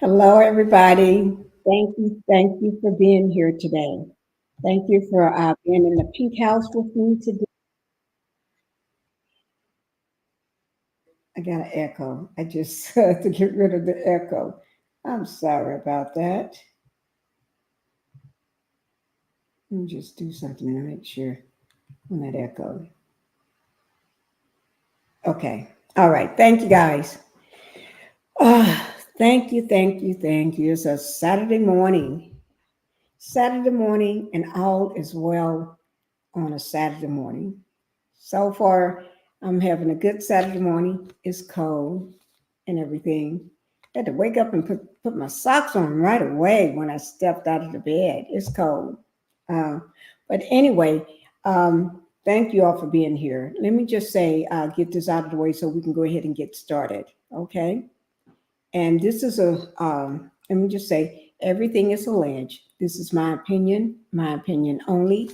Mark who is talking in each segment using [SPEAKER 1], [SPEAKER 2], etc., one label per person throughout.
[SPEAKER 1] Hello, everybody. Thank you for being here today. Thank you for being in the Pink House with me today. I got an echo. I just to get rid of the echo. I'm sorry about that. Let me just do something to make sure I'm not echoed. Okay. All right. Thank you, guys. Thank you. It's a Saturday morning. Saturday morning, and all is well on a Saturday morning. So far, I'm having a good Saturday morning. It's cold and everything. I had to wake up and put my socks on right away when I stepped out of the bed. It's cold. But anyway, thank you all for being here. Let me just say, get this out of the way so we can go ahead and get started. Okay. And this is let me just say, everything is alleged. This is my opinion only.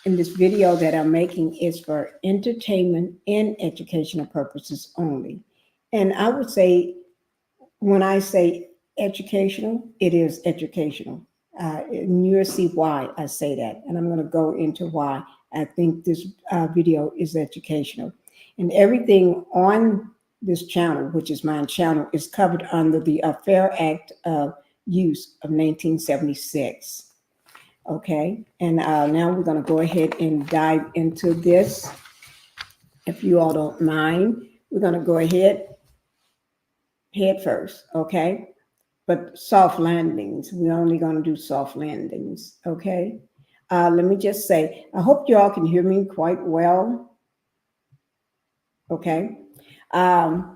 [SPEAKER 1] And this video that I'm making is for entertainment and educational purposes only. And I would say, when I say educational, it is educational. And you'll see why I say that. And I'm going to go into why I think this video is educational. And everything on this channel, which is my channel, is covered under the Fair Act of Use of 1976. Okay, and now we're going to go ahead and dive into this. If you all don't mind, we're going to go ahead head first, okay? But soft landings, we're only going to do soft landings, okay? Let me just say, I hope you all can hear me quite well, okay? Now,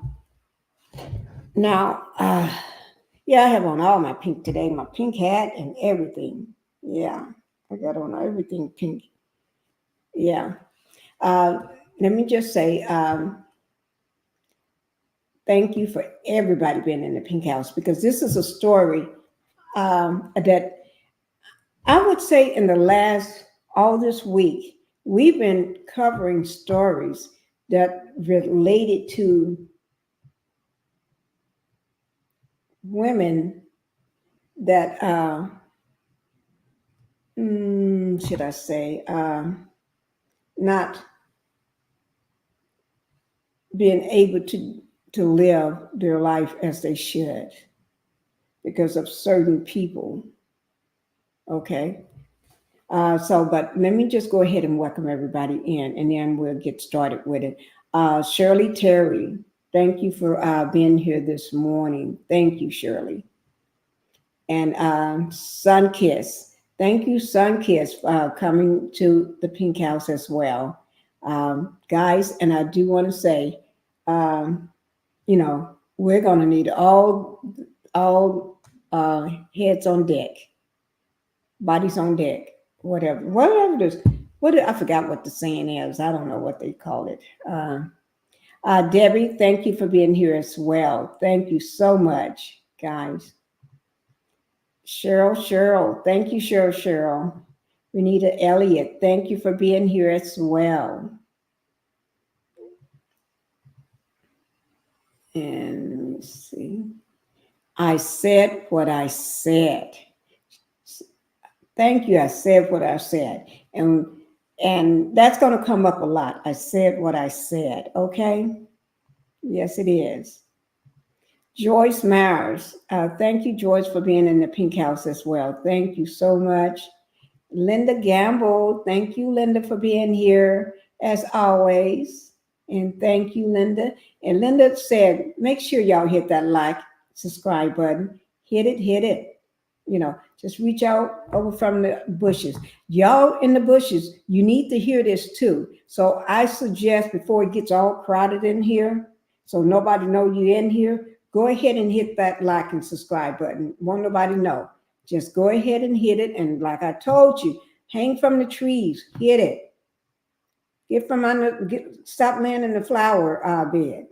[SPEAKER 1] yeah, I have on all my pink today, my pink hat and everything. Yeah, I got on everything pink. Yeah. Uh, Let me just say thank you for everybody being in the Pink House, because this is a story that I would say in the last, all this week, we've been covering stories that related to women that, should I say, not being able to live their life as they should because of certain people. Okay. But let me just go ahead and welcome everybody in, and then we'll get started with it. Shirley Terry, thank you for being here this morning. Thank you, Shirley. And Sunkiss, thank you, Sunkiss, for coming to the Pink House as well. Guys, and I do want to say, we're going to need all heads on deck, bodies on deck, whatever it is. I forgot what the saying is. I don't know what they call it. Debbie, thank you for being here as well. Thank you so much, guys. Cheryl, thank you, Cheryl. Renita Elliott, thank you for being here as well. And let me see. I said what I said. Thank you. I said what I said. And that's going to come up a lot. I said what I said. Okay. Yes, it is. Joyce Myers. Thank you, Joyce, for being in the Pink House as well. Thank you so much. Linda Gamble. Thank you, Linda, for being here as always. And thank you, Linda. And Linda said, make sure y'all hit that like, subscribe button. Hit it. Just reach out over from the bushes. Y'all in the bushes, you need to hear this too. So I suggest, before it gets all crowded in here, so nobody know you in here, go ahead and hit that like and subscribe button. Won't nobody know. Just go ahead and hit it. And like I told you, hang from the trees, hit it. Stop laying in the flower bed.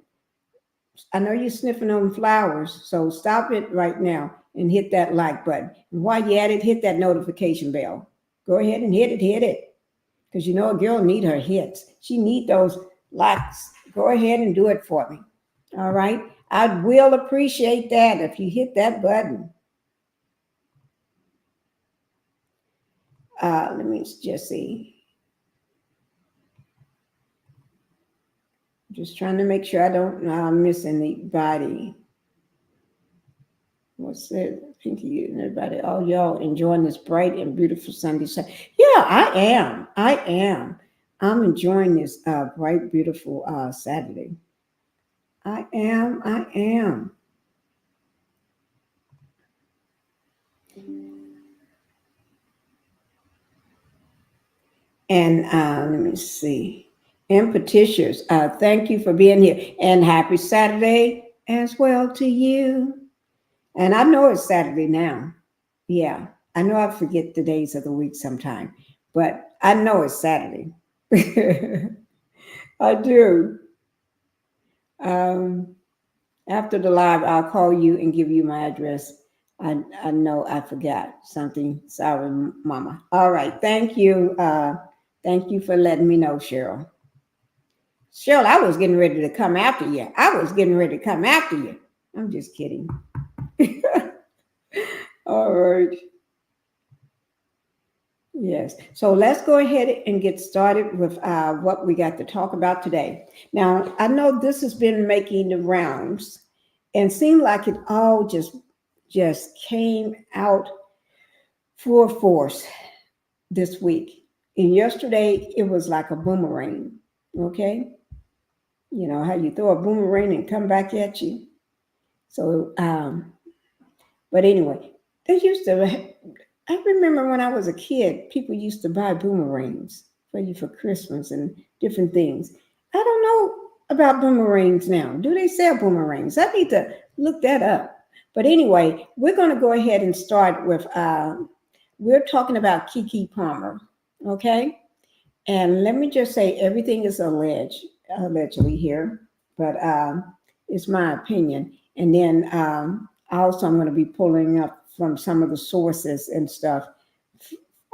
[SPEAKER 1] I know you're sniffing on flowers, so stop it right now and hit that like button. And while you're at it, hit that notification bell. Go ahead and hit it. Because you know a girl need her hits. She need those likes. Go ahead and do it for me. All right. I will appreciate that if you hit that button. Let me just see. Just trying to make sure I don't miss anybody. What's it, Pinkie and everybody? Oh, y'all enjoying this bright and beautiful Sunday. Yeah, I am. I am. I'm enjoying this bright, beautiful Saturday. I am. I am. And let me see. And Petitious, thank you for being here. And happy Saturday as well to you. And I know it's Saturday now. Yeah, I know I forget the days of the week sometime, but I know it's Saturday. I do. Um, After the live, I'll call you and give you my address. I know I forgot something. Sorry, Mama. All right. Thank you. Thank you for letting me know, Cheryl. Cheryl, I was getting ready to come after you. I was getting ready to come after you. I'm just kidding. All right. Yes. So let's go ahead and get started with what we got to talk about today. Now, I know this has been making the rounds and seemed like it all just came out full force this week. And yesterday, it was like a boomerang. Okay. You know how you throw a boomerang and come back at you. So, but anyway, they used to. I remember when I was a kid, people used to buy boomerangs for you for Christmas and different things. I don't know about boomerangs now. Do they sell boomerangs? I need to look that up. But anyway, we're going to go ahead and start with. We're talking about Keke Palmer, okay? And let me just say, everything is allegedly here, but it's my opinion. And then also, I'm going to be pulling up from some of the sources and stuff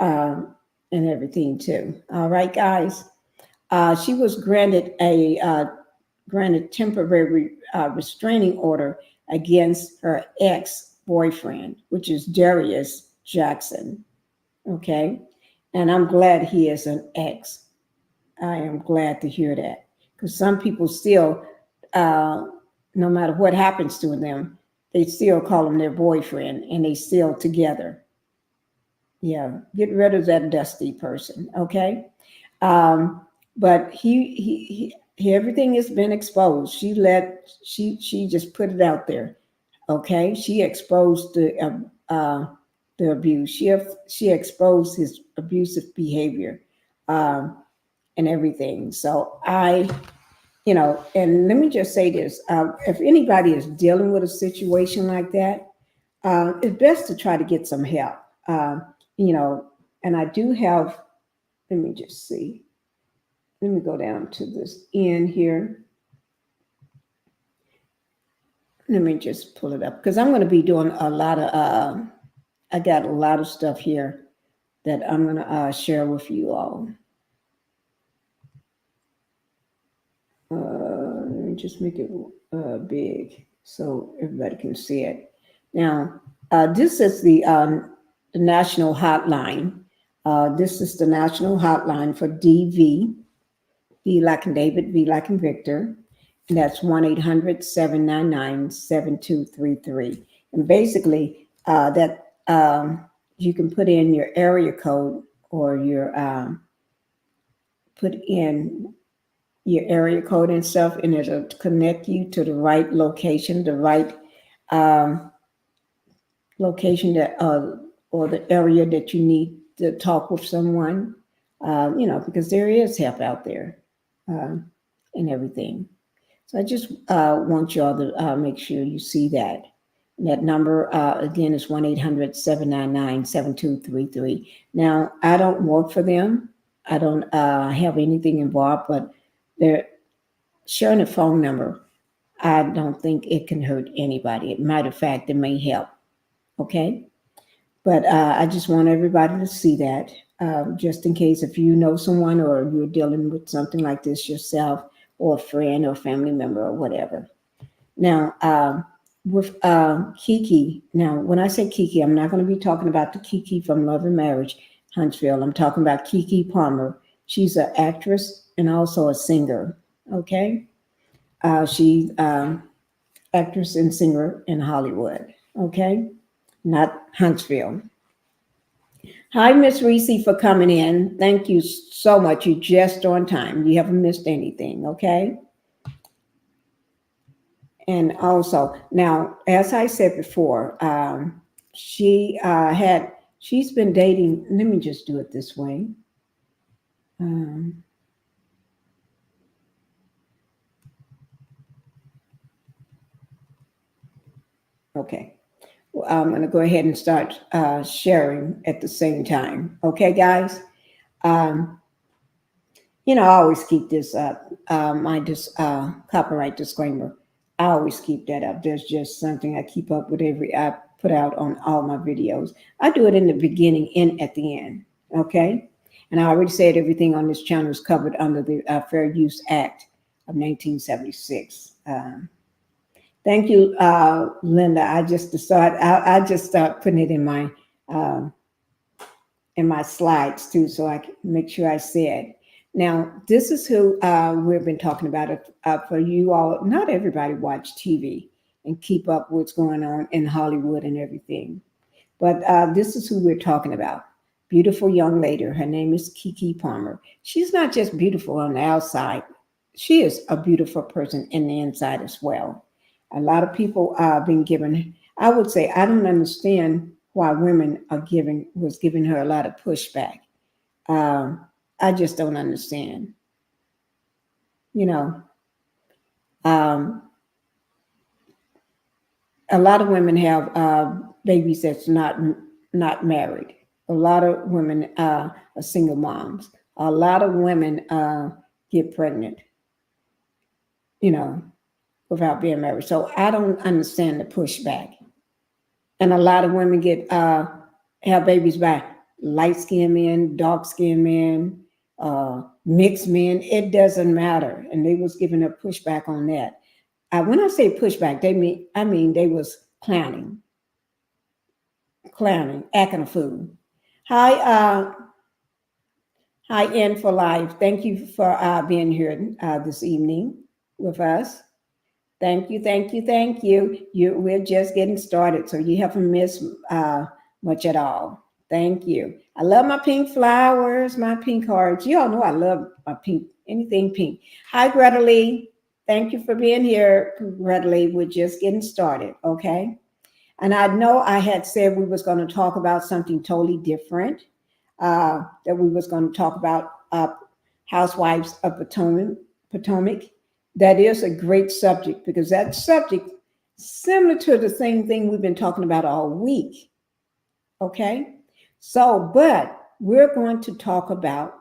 [SPEAKER 1] and everything too. All right, guys. She was granted a temporary restraining order against her ex-boyfriend, which is Darius Jackson. Okay, and I'm glad he is an ex. I am glad to hear that because some people still, no matter what happens to them, they still call him their boyfriend and they still together. Yeah, get rid of that dusty person, okay? But he everything has been exposed. She just put it out there, okay? She exposed the abuse. She exposed his abusive behavior and everything. So and let me just say this: if anybody is dealing with a situation like that, it's best to try to get some help. And I do have. Let me just see. Let me go down to this end here. Let me just pull it up because I'm going to be doing a lot of. I got a lot of stuff here that I'm going to share with you all. Let me just make it big so everybody can see it. Now, this is the national hotline. This is the national hotline for DV, V like in David, V like in Victor. And that's 1-800-799-7233. And basically, that you can put in your area code or your put in your area code and stuff, and it'll connect you to the right location, the right location that or the area that you need to talk with someone. Because there is help out there and everything. So I just want y'all to make sure you see that. And that number, again, is 1-800-799-7233. Now, I don't work for them. I don't have anything involved, but they're sharing a phone number. I don't think it can hurt anybody. Matter of fact, it may help. Okay? But I just want everybody to see that, just in case if you know someone or you're dealing with something like this yourself, or a friend or family member or whatever. Now, with Keke, now when I say Keke, I'm not going to be talking about the Keke from Love and Marriage, Huntsville. I'm talking about Keke Palmer. She's an actress and also a singer. Okay, she's actress and singer in Hollywood. Okay, not Huntsville. Hi, Miss Reese, for coming in. Thank you so much. You're just on time. You haven't missed anything. Okay. And also, now, as I said before, she she's been dating. Let me just do it this way. Um, okay. Well, I'm going to go ahead and start sharing at the same time. Okay, guys. Um, I always keep this up. Copyright disclaimer. I always keep that up. There's just something I keep up with every I put out on all my videos. I do it in the beginning and at the end. Okay. And I already said everything on this channel is covered under the Fair Use Act of 1976. Thank you, Linda. I just start putting it um, in my slides too, so I can make sure I said. Now, this is who we've been talking about. For you all, not everybody watch TV and keep up what's going on in Hollywood and everything. But this is who we're talking about. Beautiful young lady. Her name is Keke Palmer. She's not just beautiful on the outside. She is a beautiful person in the inside as well. A lot of people are being given, I would say, I don't understand why women was giving her a lot of pushback. Um, I just don't understand. You know, um, a lot of women have babies that's not married. A lot of women are single moms. A lot of women get pregnant, you know, without being married. So I don't understand the pushback. And a lot of women get have babies by light skinned men, dark skinned men, mixed men. It doesn't matter. And they was giving a pushback on that. When I say pushback, I mean they was clowning, acting a fool. Hi, hi, N for Life. Thank you for being here this evening with us. Thank you, thank you, thank you. We're just getting started, so you haven't missed much at all. Thank you. I love my pink flowers, my pink hearts. You all know I love my pink, anything pink. Hi, Greta Lee. Thank you for being here, Greta Lee. We're just getting started, okay? And I know I had said we was going to talk about something totally different, that we was going to talk about housewives of Potomac. That is a great subject because that subject, similar to the same thing we've been talking about all week. Okay? So, but we're going to talk about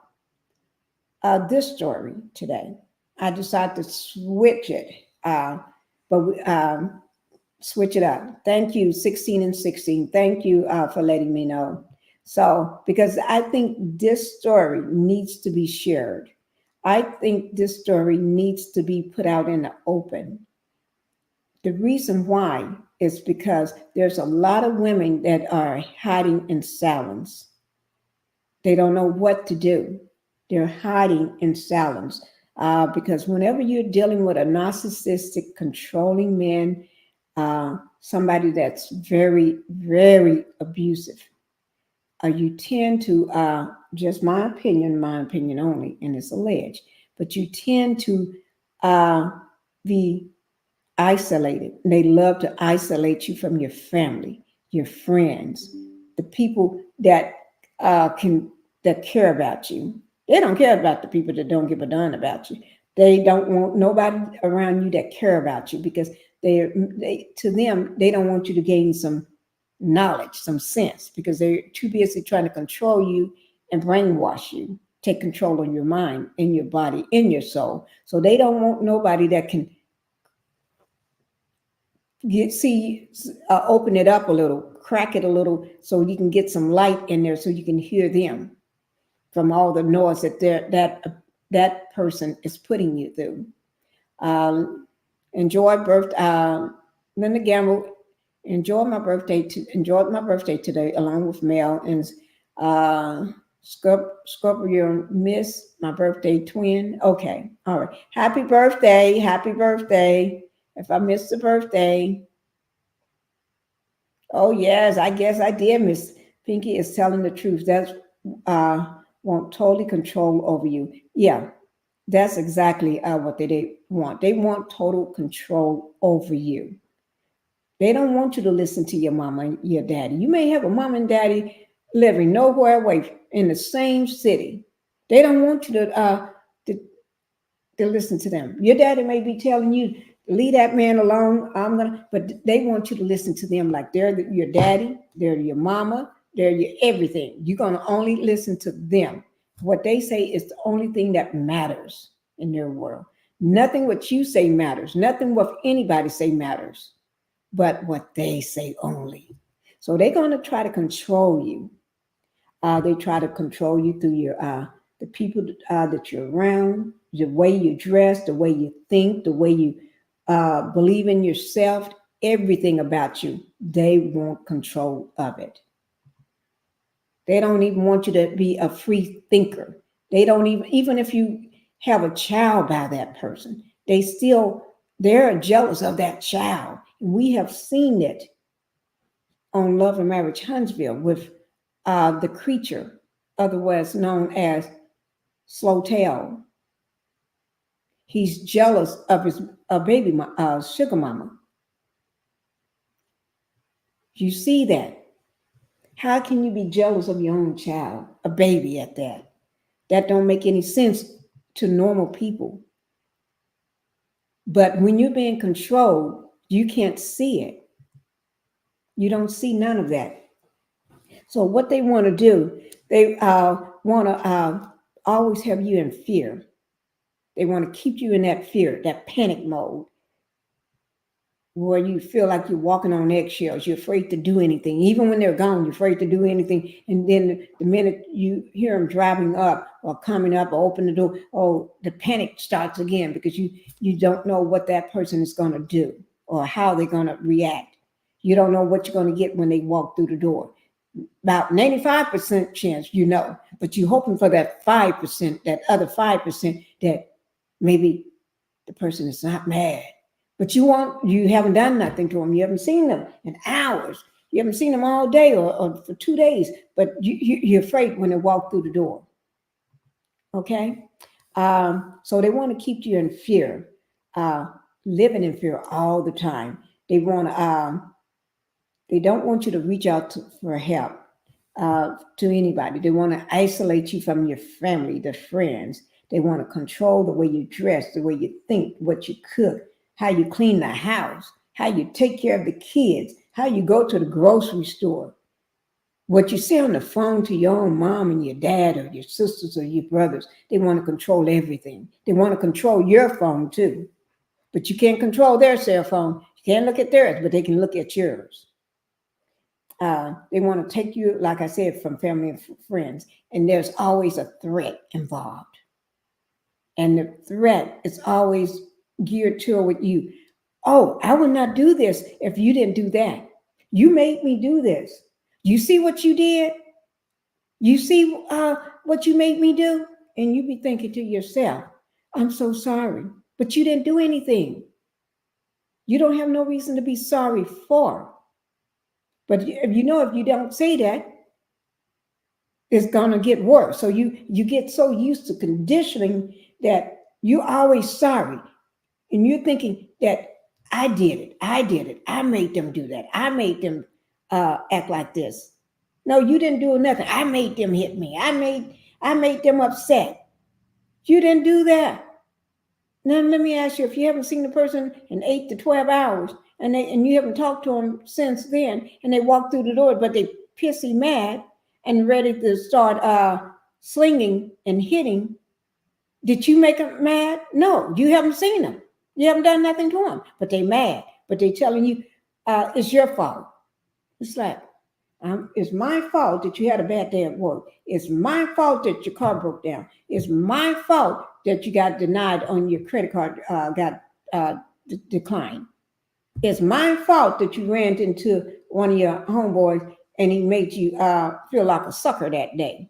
[SPEAKER 1] this story today. I decided to switch it, but switch it up. Thank you, 16 and 16. Thank you for letting me know. So, because I think this story needs to be shared. I think this story needs to be put out in the open. The reason why is because there's a lot of women that are hiding in silence. They don't know what to do. They're hiding in silence because whenever you're dealing with a narcissistic, controlling man, somebody that's very, very abusive, you tend to, just my opinion only, and it's alleged, but you tend to be isolated. They love to isolate you from your family, your friends, the people that can that care about you. They don't care about the people that don't give a darn about you. They don't want nobody around you that care about you because they to them they don't want you to gain some knowledge, some sense, because they're too busy trying to control you and brainwash you, take control of your mind, in your body, in your soul. So they don't want nobody that can open it up a little, crack it a little, so you can get some light in there, so you can hear them from all the noise that that person is putting you through. Um, enjoy Linda Gamble. Enjoyed my birthday today, along with Mel and uh, Scorpio. Miss my birthday twin. Okay, all right. Happy birthday. If I missed the birthday, oh yes, I guess I did. Miss Pinkie is telling the truth. That's uh, want totally control over you. Yeah, that's exactly what they want. They want total control over you. They don't want you to listen to your mama and your daddy. You may have a mom and daddy living nowhere away in the same city. They don't want you to, to listen to them. Your daddy may be telling you, leave that man alone. But they want you to listen to them like they're your daddy, they're your mama, they're your everything. You're gonna only listen to them. What they say is the only thing that matters in their world. Nothing what you say matters. Nothing what anybody say matters, but what they say only. So they're gonna try to control you. They try to control you through your the people that you're around, the way you dress, the way you think, the way you believe in yourself, everything about you. They want control of it. They don't even want you to be a free thinker. They don't even if you have a child by that person, they're jealous of that child. We have seen it on Love and Marriage Huntsville with the creature, otherwise known as Slowtail. He's jealous of his baby sugar mama. You see that? How can you be jealous of your own child, a baby at that? That don't make any sense to normal people. But when you're being controlled, you can't see it. You don't see none of that. So what they want to do, they want to always have you in fear. They want to keep you in that fear, that panic mode, where you feel like you're walking on eggshells. You're afraid to do anything. Even when they're gone, you're afraid to do anything. And then the minute you hear them driving up or coming up or open the door, oh, the panic starts again because you don't know what that person is going to do or how they're going to react. You don't know what you're going to get when they walk through the door. About 95% chance, but you're hoping for that 5%, that other 5% that maybe the person is not mad. But you haven't done nothing to them. You haven't seen them in hours. You haven't seen them all day or for 2 days, but you're afraid when they walk through the door. Okay? So they want to keep you in fear, living in fear all the time. They don't want you to reach out for help to anybody. They want to isolate you from your family, the friends. They want to control the way you dress, the way you think, what you cook, how you clean the house, how you take care of the kids, how you go to the grocery store, what you say on the phone to your own mom and your dad or your sisters or your brothers. They want to control everything. They want to control your phone too. But you can't control their cell phone. You can't look at theirs, but they can look at yours. They want to take you, like I said, from family and friends. And there's always a threat involved. And the threat is always geared toward you. Oh, I would not do this if you didn't do that. You made me do this. You see what you did? You see what you made me do? And you be thinking to yourself, I'm so sorry, but you didn't do anything. You don't have no reason to be sorry for. But if you don't say that, it's gonna get worse. So you get so used to conditioning that you're always sorry. And you're thinking that I did it. I made them do that. I made them act like this. No, you didn't do nothing. I made them hit me. I made them upset. You didn't do that. Now let me ask you: if you haven't seen the person in 8 to 12 hours, and you haven't talked to them since then, and they walk through the door, but they pissy mad and ready to start slinging and hitting, did you make them mad? No, you haven't seen them. You haven't done nothing to them, but they mad. But they telling you it's your fault. It's like, it's my fault that you had a bad day at work. It's my fault that your car broke down. It's my fault that you got denied on your credit card, got decline. It's my fault that you ran into one of your homeboys and he made you feel like a sucker that day.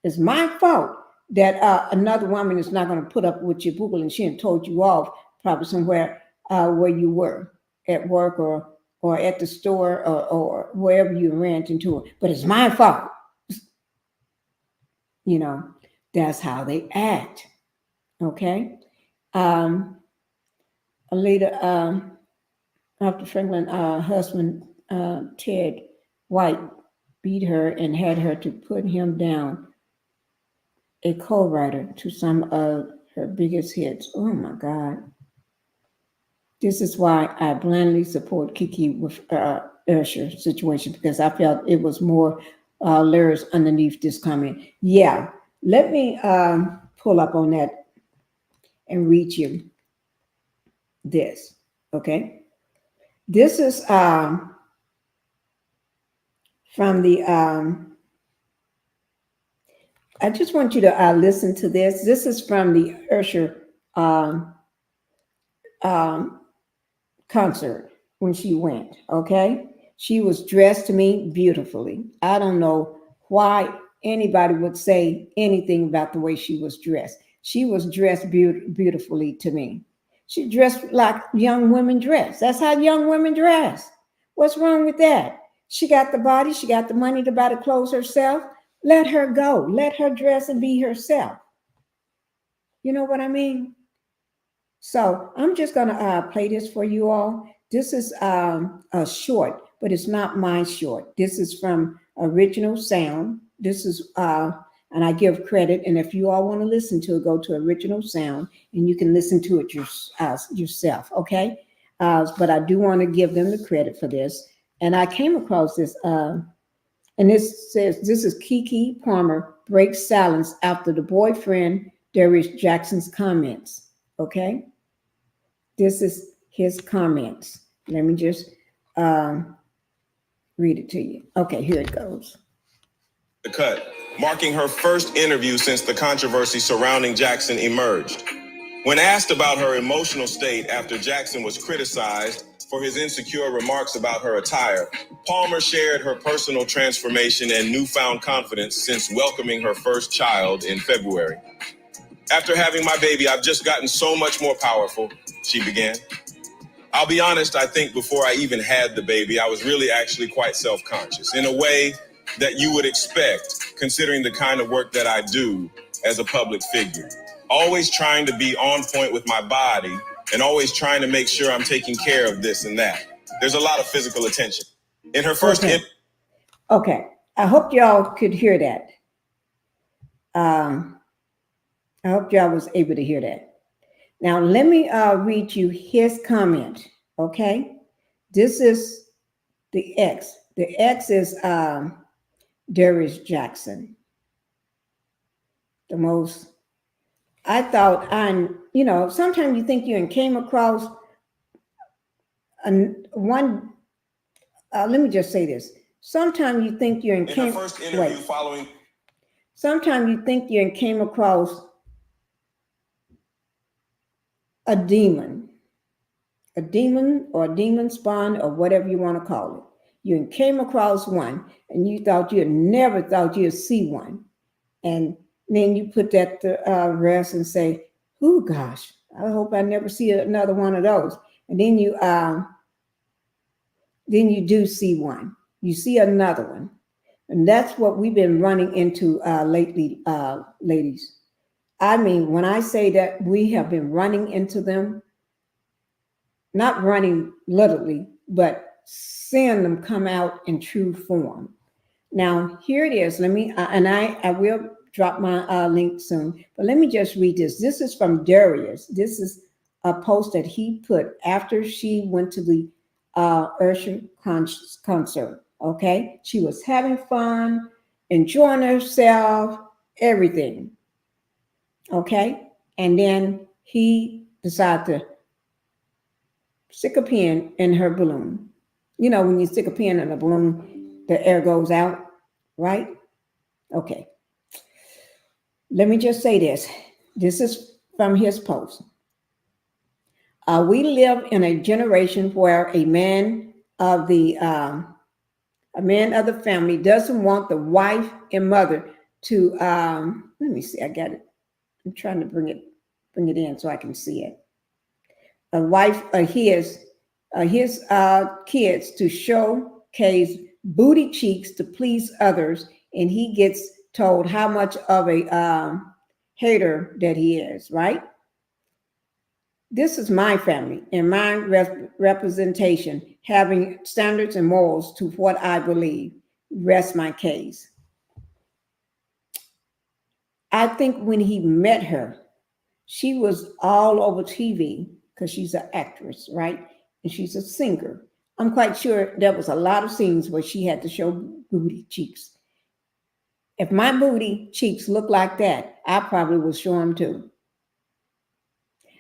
[SPEAKER 1] It's my fault that another woman is not going to put up with your boogle and she told you off probably somewhere where you were at work or at the store or wherever you ran into her. But it's my fault. You know, that's how they act. Okay. Later, after Franklin husband Ted White beat her and had her to put him down, a co-writer to some of her biggest hits. Oh my God. This is why I blindly support Keke with Usher's situation, because I felt it was more layers underneath this comment. Yeah, let me pull up on that and read you this. Okay. This is from the I just want you to listen to this. This is from the Usher concert when she went. Okay. She was dressed to me beautifully. I don't know why anybody would say anything about the way she was dressed. She was dressed beautifully to me. She dressed like young women dress. That's how young women dress. What's wrong with that? She got the body, she got the money to buy the clothes herself. Let her go. Let her dress and be herself. You know what I mean? So I'm just going to play this for you all. This is a short, but it's not my short. This is from Original Sound. This is, and I give credit. And if you all want to listen to it, go to Original Sound and you can listen to it yourself. Okay. But I do want to give them the credit for this. And I came across this, and this says, this is Keke Palmer breaks silence after the boyfriend Darius Jackson's comments. Okay. This is his comments. Let me just read it to you. Okay, here it goes.
[SPEAKER 2] The cut, marking her first interview since the controversy surrounding Jackson emerged. When asked about her emotional state after Jackson was criticized for his insecure remarks about her attire, Palmer shared her personal transformation and newfound confidence since welcoming her first child in February. After having my baby, I've just gotten so much more powerful, she began. I'll be honest, I think before I even had the baby, I was really actually quite self-conscious in a way that you would expect, considering the kind of work that I do as a public figure. Always trying to be on point with my body and always trying to make sure I'm taking care of this and that. There's a lot of physical attention. In her first...
[SPEAKER 1] Okay. I hope y'all could hear that. I hope y'all was able to hear that. Now, let me read you his comment, okay? This is the X. The X is Darius Jackson. The most, I thought, sometimes you think you came across one, let me just say this. Sometimes you think you're in
[SPEAKER 2] her first interview following.
[SPEAKER 1] Sometimes you think you came across a demon or a demon spawn or whatever you want to call it. You came across one and you thought never thought you'd see one. And then you put that to rest and say, oh gosh, I hope I never see another one of those. And then you do see one. You see another one. And that's what we've been running into lately, ladies. I mean, when I say that we have been running into them, not running literally, but seeing them come out in true form. Now, here it is. Let me, and I will drop my link soon, but let me just read this. This is from Darius. This is a post that he put after she went to the Usher concert. Okay. She was having fun, enjoying herself, everything. Okay. And then he decided to stick a pin in her balloon. You know, when you stick a pin in a balloon, the air goes out, right? Okay. Let me just say this. This is from his post. We live in a generation where a man of the family doesn't want the wife and mother to. Let me see. I got it. I'm trying to bring it in so I can see it. A wife, his kids to showcase booty cheeks to please others, and he gets told how much of a hater that he is. Right. This is my family and my representation, having standards and morals to what I believe. Rest my case. I think when he met her, she was all over TV because she's an actress, right? And she's a singer. I'm quite sure there was a lot of scenes where she had to show booty cheeks. If my booty cheeks look like that, I probably will show them too.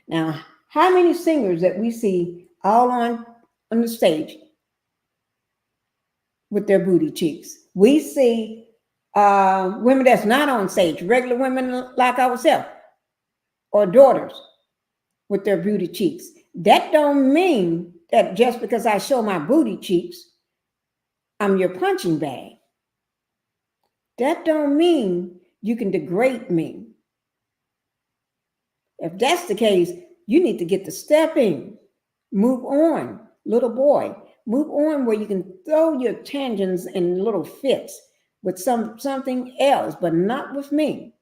[SPEAKER 1] Now, how many singers that we see all on the stage with their booty cheeks? We see women that's not on stage, regular women like ourselves, or daughters with their booty cheeks. That don't mean that just because I show my booty cheeks, I'm your punching bag. That don't mean you can degrade me. If that's the case, you need to get the step in. Move on, little boy. Move on where you can throw your tangents and little fits with something else, but not with me.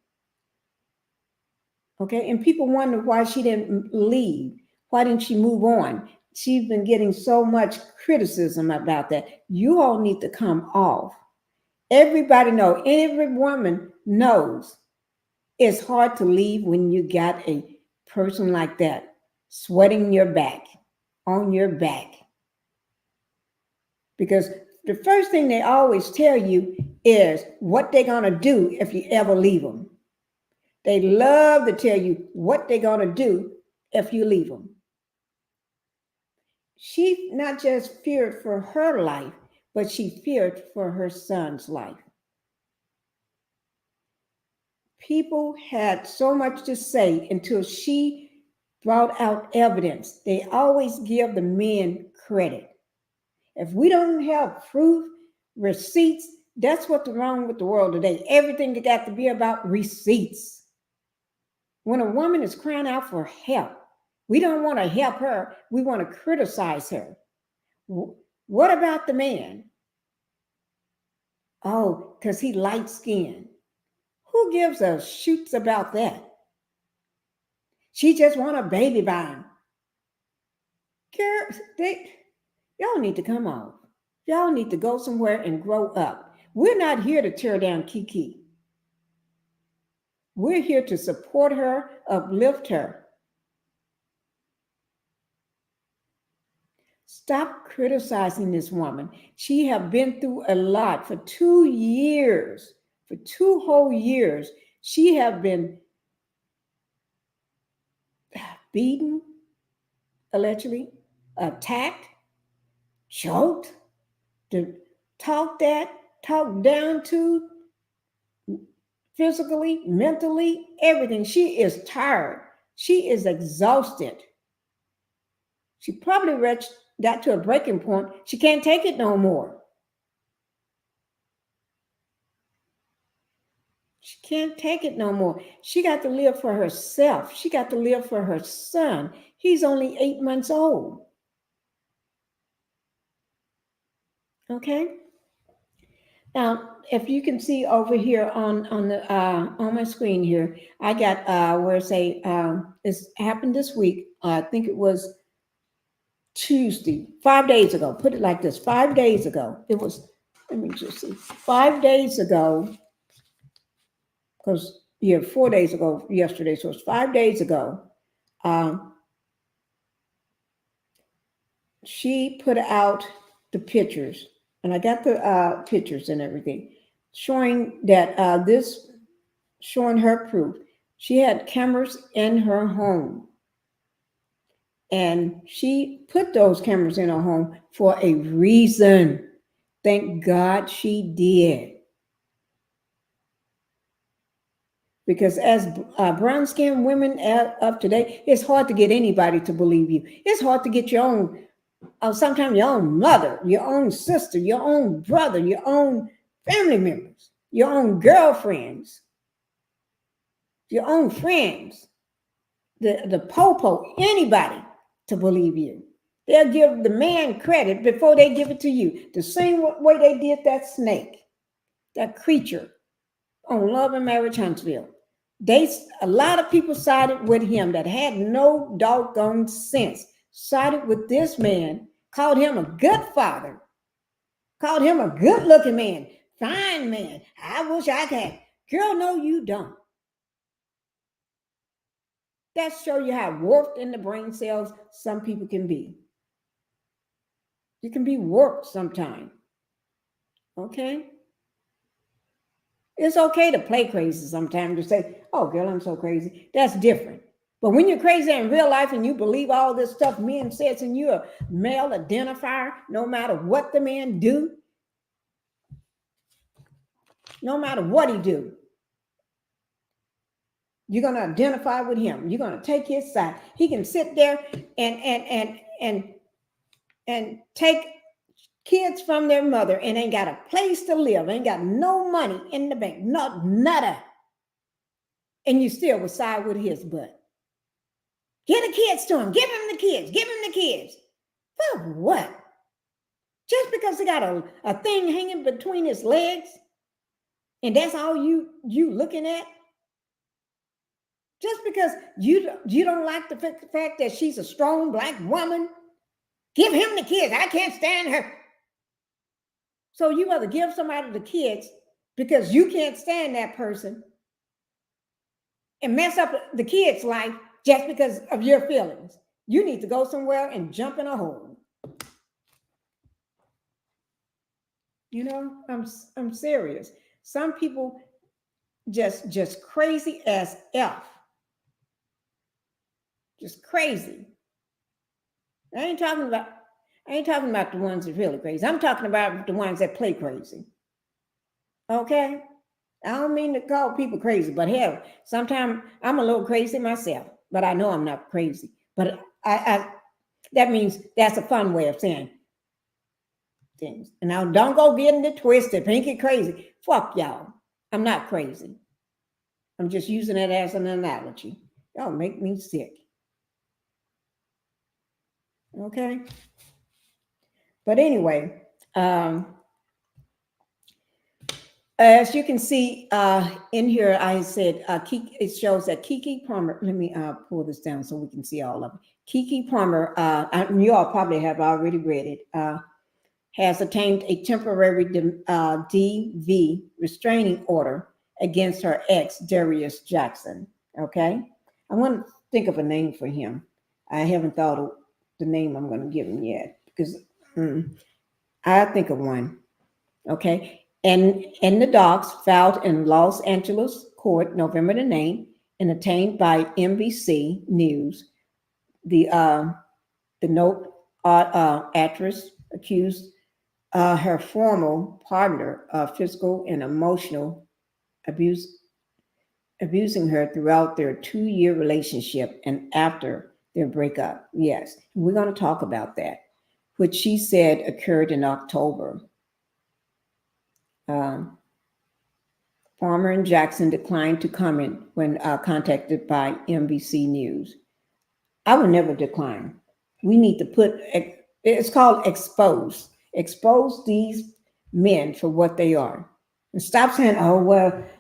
[SPEAKER 1] Okay, and people wonder why she didn't leave. Why didn't she move on? She's been getting so much criticism about that. You all need to come off. Everybody knows, every woman knows it's hard to leave when you got a person like that sweating your back, on your back. Because the first thing they always tell you is what they're going to do if you ever leave them. They love to tell you what they're going to do if you leave them. She not just feared for her life, but she feared for her son's life. People had so much to say until she brought out evidence. They always give the men credit. If we don't have proof, receipts, that's what's wrong with the world today. Everything got to be about receipts. When a woman is crying out for help, we don't want to help her. We want to criticize her. What about the man? Oh, because he light skinned. Who gives a shoots about that? She just want a baby by him. Y'all need to come off. Y'all need to go somewhere and grow up. We're not here to tear down Keke. We're here to support her, uplift her. Stop criticizing this woman. She have been through a lot for 2 years. For 2 whole years, she have been beaten, allegedly, attacked, choked, talked down to, physically, mentally, everything. She is tired. She is exhausted. She probably got to a breaking point. She can't take it no more. She can't take it no more. She got to live for herself. She got to live for her son. He's only 8 months old. Okay? Now, if you can see over here on my screen here, I got where it say this happened this week. I think it was Tuesday, 5 days ago. Put it like this: 5 days ago. It was. Let me just see. 5 days ago, because 4 days ago yesterday, so it's 5 days ago. She put out the pictures, and I got the pictures and everything, showing that showing her proof. She had cameras in her home, and she put those cameras in her home for a reason. Thank God she did. Because as brown-skinned women of today, it's hard to get anybody to believe you. It's hard to get your own, sometimes your own mother, your own sister, your own brother, your own family members, your own girlfriends, your own friends, the popo, anybody to believe you. They'll give the man credit before they give it to you. The same way they did that snake, that creature on Love and Marriage Huntsville. A lot of people sided with him that had no doggone sense, sided with this man, called him a good father, called him a good looking man, fine man. I wish I could. Girl, no, you don't. That shows you how warped in the brain cells some people can be. You can be warped sometime. Okay? It's okay to play crazy sometimes, to say, oh, girl, I'm so crazy. That's different. But when you're crazy in real life and you believe all this stuff men says and you're a male identifier, no matter what the man do, no matter what he do, you're going to identify with him. You're going to take his side. He can sit there and take kids from their mother and ain't got a place to live, ain't got no money in the bank, not nada. And you still would side with his butt. Give the kids to him. Give him the kids. Give him the kids. For what? Just because he got a thing hanging between his legs and that's all you looking at? Just because you don't like the fact that she's a strong black woman? Give him the kids. I can't stand her. So you rather give somebody the kids because you can't stand that person and mess up the kid's life just because of your feelings. You need to go somewhere and jump in a hole. You know, I'm serious. Some people just crazy as F. Just crazy. I ain't talking about the ones that are really crazy. I'm talking about the ones that play crazy. Okay? I don't mean to call people crazy, but hell, sometimes I'm a little crazy myself, but I know I'm not crazy. But I that means that's a fun way of saying things. And now don't go getting it twisted. Pinkie crazy. Fuck y'all. I'm not crazy. I'm just using it as an analogy. Y'all make me sick. Okay? But anyway, as you can see in here, I said, it shows that Keke Palmer, let me pull this down so we can see all of it. Keke Palmer, you all probably have already read it, has obtained a temporary DV restraining order against her ex, Darius Jackson. Okay? I want to think of a name for him. I haven't thought of the name I'm going to give him yet because I'll think of one. Okay? And the docs filed in Los Angeles court November the 9th and obtained by NBC News. The note actress accused her former partner of physical and emotional abuse, abusing her throughout their 2-year relationship and after their breakup. Yes, we're going to talk about that, which she said occurred in October. Palmer and Jackson declined to comment when contacted by NBC News. I would never decline. We need to it's called expose. Expose these men for what they are. And stop saying, oh,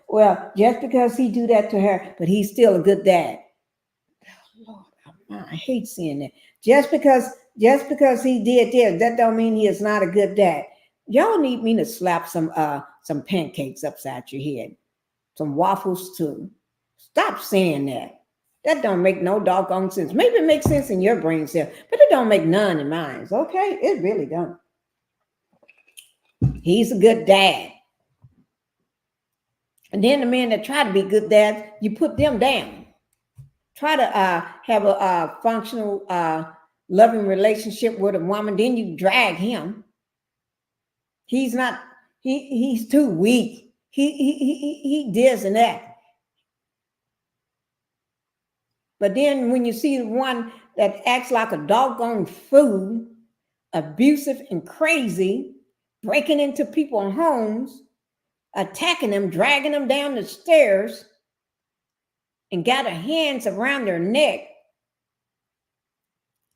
[SPEAKER 1] well, just because he do that to her, but he's still a good dad. Oh, Lord, I hate seeing that. Just because he did this, that don't mean he is not a good dad. Y'all need me to slap some pancakes upside your head. Some waffles too. Stop saying that. That don't make no doggone sense. Maybe it makes sense in your brain cell, but it don't make none in mine. Okay? It really don't. He's a good dad. And then the men that try to be good dads, you put them down. Try to have a functional, loving relationship with a woman, then you drag him. He's not. He's too weak. He this and that. But then when you see the one that acts like a doggone fool, abusive and crazy, breaking into people's homes, attacking them, dragging them down the stairs, and got her hands around their neck,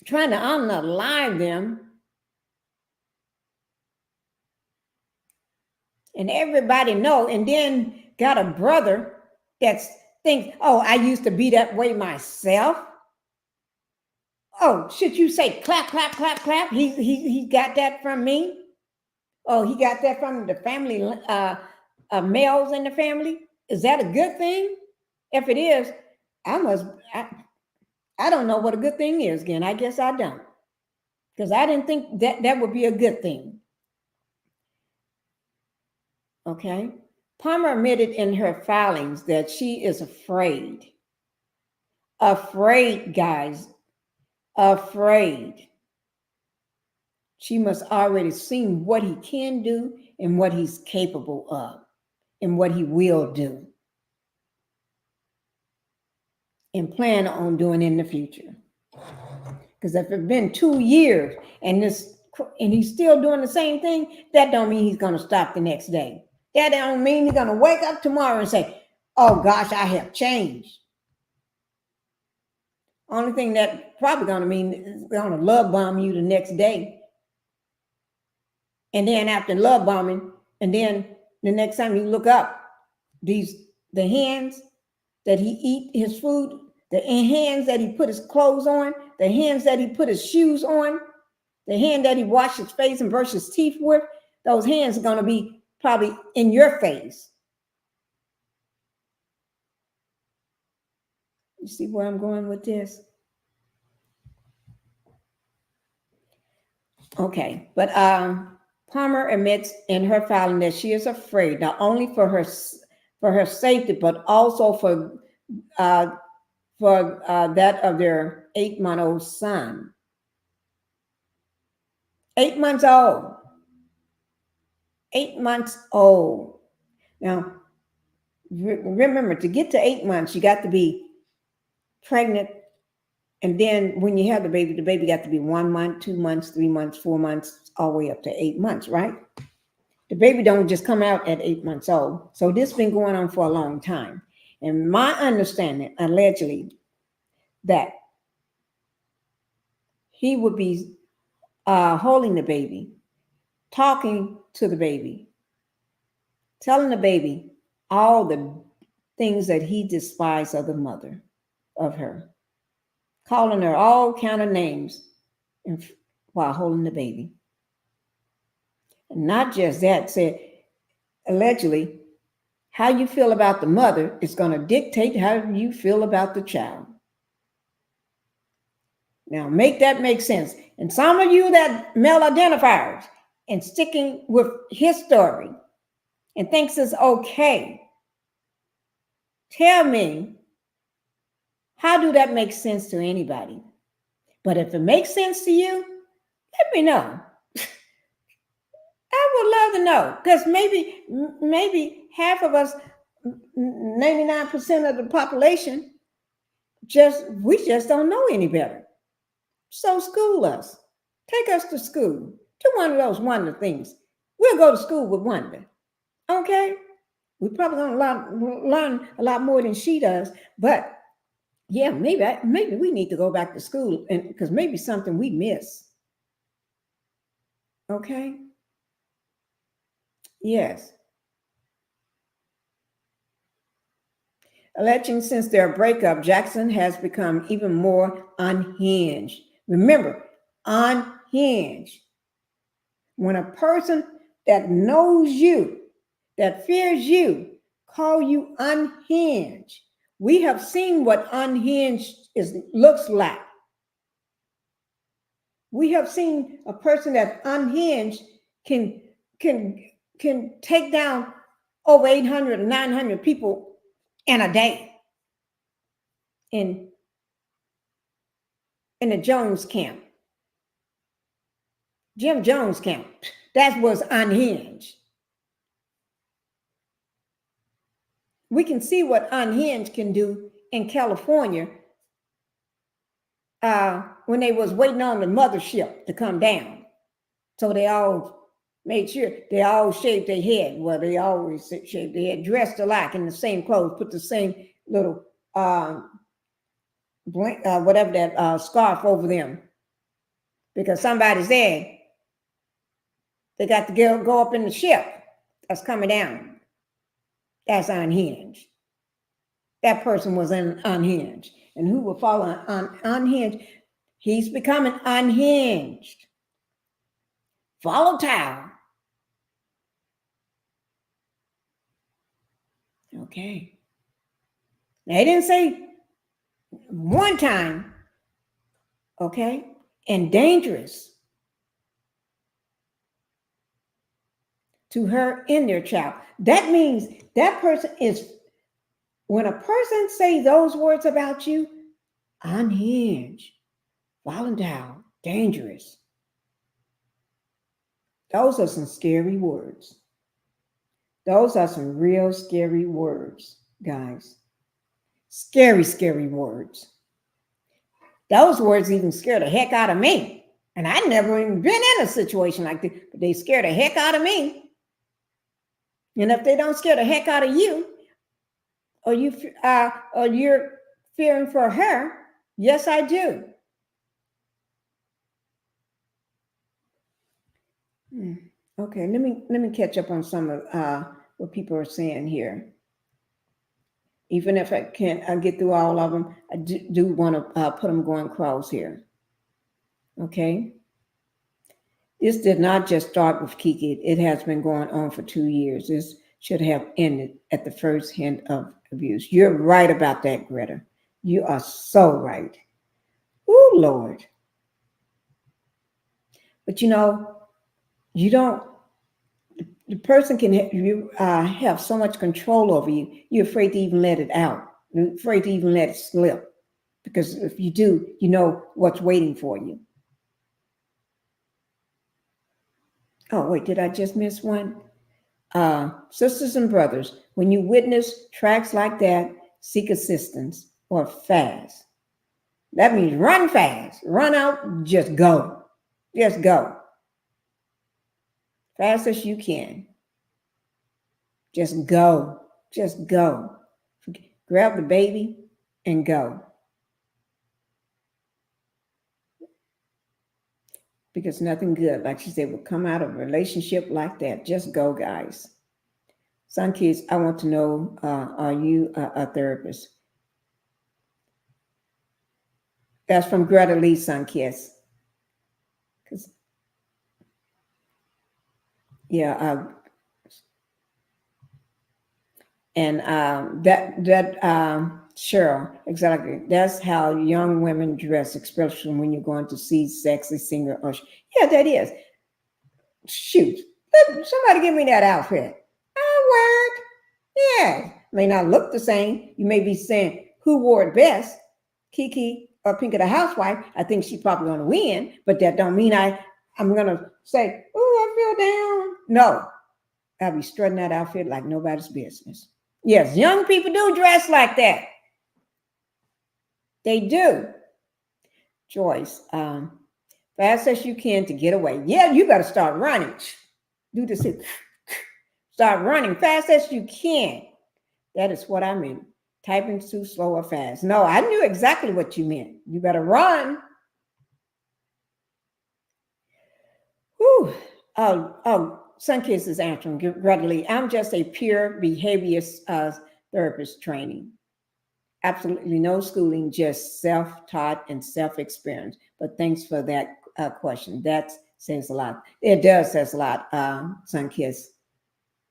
[SPEAKER 1] trying to unalive them. And everybody know, and then got a brother that thinks, oh, I used to be that way myself. Oh, should you say clap, clap, clap, clap? He got that from me. Oh, he got that from the family, males in the family. Is that a good thing? If it is, I don't know what a good thing is again. I guess I don't. Because I didn't think that would be a good thing. Okay. Palmer admitted in her filings that she is afraid. Afraid, guys. Afraid. She must already seen what he can do and what he's capable of and what he will do and plan on doing in the future. Because if it's been 2 years and he's still doing the same thing, that don't mean he's going to stop the next day. That don't mean he's going to wake up tomorrow and say, oh gosh, I have changed. Only thing that probably going to mean is going to love bomb you the next day. And then after love bombing, and then the next time you look up, the hands that he eat his food, the hands that he put his clothes on, the hands that he put his shoes on, the hand that he washed his face and brushed his teeth with, those hands are going to be probably in your face. You see where I'm going with this? Okay, but Palmer admits in her filing that she is afraid not only for her safety, but also for that of their 8-month-old son. 8 months old. 8 months old. Now, remember, to get to 8 months, you got to be pregnant. And then when you have the baby got to be 1 month, 2 months, 3 months, 4 months, all the way up to 8 months, right? The baby don't just come out at 8 months old. So this has been going on for a long time. And my understanding, allegedly, that he would be holding the baby, talking to the baby, telling the baby all the things that he despised of the mother of her, calling her all kind of names while holding the baby. And not just that, said, allegedly, how you feel about the mother is going to dictate how you feel about the child. Now, make that make sense. And some of you that male identifiers and sticking with his story and thinks it's okay, tell me, how do that make sense to anybody? But if it makes sense to you, let me know. I would love to know, because maybe half of us, 99% of the population, we just don't know any better. So school us. Take us to school. Do one of those wonder things. We'll go to school with wonder. Okay? We're probably going to learn a lot more than she does. But yeah, maybe we need to go back to school, and because maybe something we miss. Okay? Yes. Alleging since their breakup, Jackson has become even more unhinged. Remember, unhinged. When a person that knows you, that fears you, call you unhinged. We have seen what unhinged looks like. We have seen a person that unhinged can take down over 800 or 900 people in a day in the Jones camp. Jim Jones camp. That was unhinged. We can see what unhinged can do in California when they was waiting on the mothership to come down. So they all made sure they all shaved their head. Well, they always shaved their head, dressed alike in the same clothes, put the same little whatever that scarf over them. Because somebody said they got to go up in the ship that's coming down. That's unhinged. That person was unhinged. And who will follow unhinged? He's becoming unhinged, volatile. Okay. They didn't say one time, okay, and dangerous to her and their child. That means that person is, when a person say those words about you, unhinged, volatile, dangerous. Those are some scary words. Those are some real scary words, guys. Scary, scary words. Those words even scare the heck out of me. And I've never even been in a situation like this, but they scare the heck out of me. And if they don't scare the heck out of you, or you're fearing for her, yes, I do. Okay, let me catch up on some of what people are saying here. Even if I can't get through all of them, I do want to put them going across here. Okay. This did not just start with Keke. It has been going on for 2 years. This should have ended at the first hint of abuse. You're right about that, Greta. You are so right. Oh, Lord. But you know, you don't, the person can have so much control over you, you're afraid to even let it out. You're afraid to even let it slip. Because if you do, you know what's waiting for you. Oh, wait, did I just miss one? Sisters and brothers, when you witness tracks like that, seek assistance or fast. That means run fast, run out, just go. Just go. Fast as you can. Just go. Just go. Grab the baby and go. Because nothing good, like she said, will come out of a relationship like that. Just go, guys. Some kids, I want to know, are you a therapist? That's from Greta Lee's son, kids. Yeah, and Cheryl, exactly. That's how young women dress, especially when you're going to see sexy singer. Yeah, that is. Shoot, somebody give me that outfit. Oh, word. Yeah, may not look the same. You may be saying who wore it best, Keke or Pinkie the Housewife. I think she's probably going to win, but that don't mean I'm going to say, oh, I feel down. No, I'll be strutting that outfit like nobody's business. Yes, young people do dress like that. They do. Joyce, fast as you can to get away. Yeah, you got to start running. Do this. Start running fast as you can. That is what I meant. Typing too slow or fast. No, I knew exactly what you meant. You better run. Whew. Oh, Sunkiss is answering readily. I'm just a pure behaviorist therapist training. Absolutely no schooling, just self-taught and self-experience. But thanks for that question. That says a lot. It does says a lot, Sunkiss.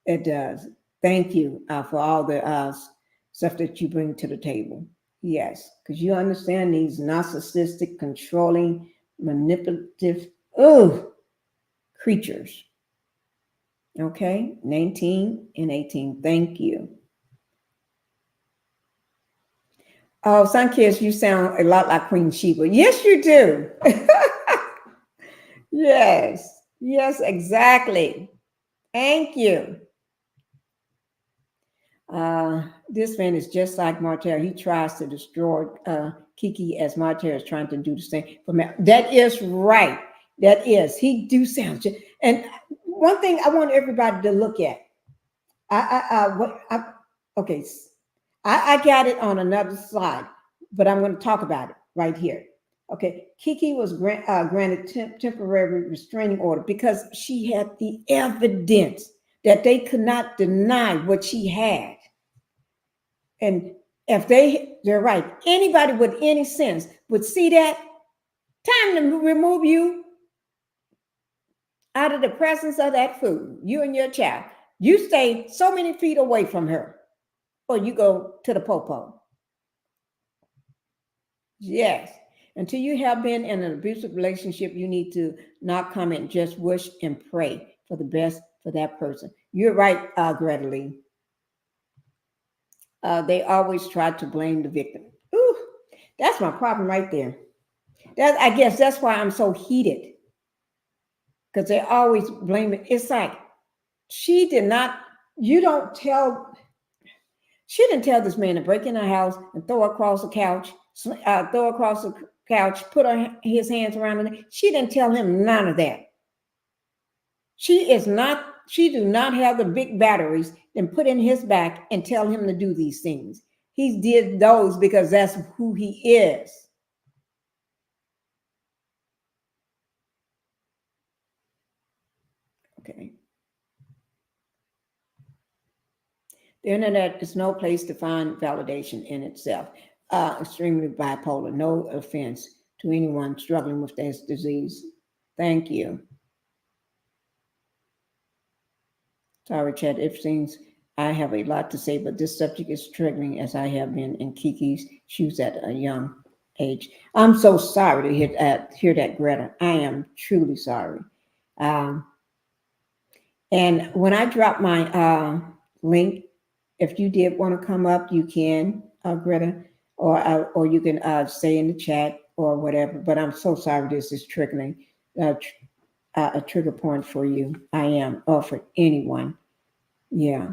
[SPEAKER 1] It does. Thank you for all the stuff that you bring to the table. Yes, because you understand these narcissistic, controlling, manipulative, creatures. Okay, 19 and 18. Thank you. Oh, some kids, you sound a lot like Queen Sheba. Yes, you do. Yes, exactly. Thank you. This man is just like Martell. He tries to destroy Keke as Martell is trying to do the same for me. That is right. That is. He do sound. And one thing I want everybody to look at. Okay. I got it on another slide, but I'm going to talk about it right here. Okay. Keke was granted temporary restraining order because she had the evidence that they could not deny what she had. And if they're right, anybody with any sense would see that time to remove you out of the presence of that food, you and your child. You stay so many feet away from her, or you go to the popo. Yes. Until you have been in an abusive relationship, you need to not comment, just wish and pray for the best for that person. You're right, Greta Lee. They always try to blame the victim. Ooh, that's my problem right there. I guess that's why I'm so heated. Because they always blame it. It's like she did not, you don't tell, she didn't tell this man to break in her house and throw across the couch, put his hands around her. She didn't tell him none of that. She do not have the big batteries and put in his back and tell him to do these things. He did those because that's who he is. Okay. The internet is no place to find validation in itself. Extremely bipolar. No offense to anyone struggling with this disease. Thank you. Sorry, Chad. It seems I have a lot to say, but this subject is triggering as I have been in Keke's shoes at a young age. I'm so sorry to hear that, Greta. I am truly sorry. And when I drop my link, if you did want to come up, you can, Greta, or you can say in the chat or whatever. But I'm so sorry this is triggering a trigger point for you. I am, or for anyone. Yeah.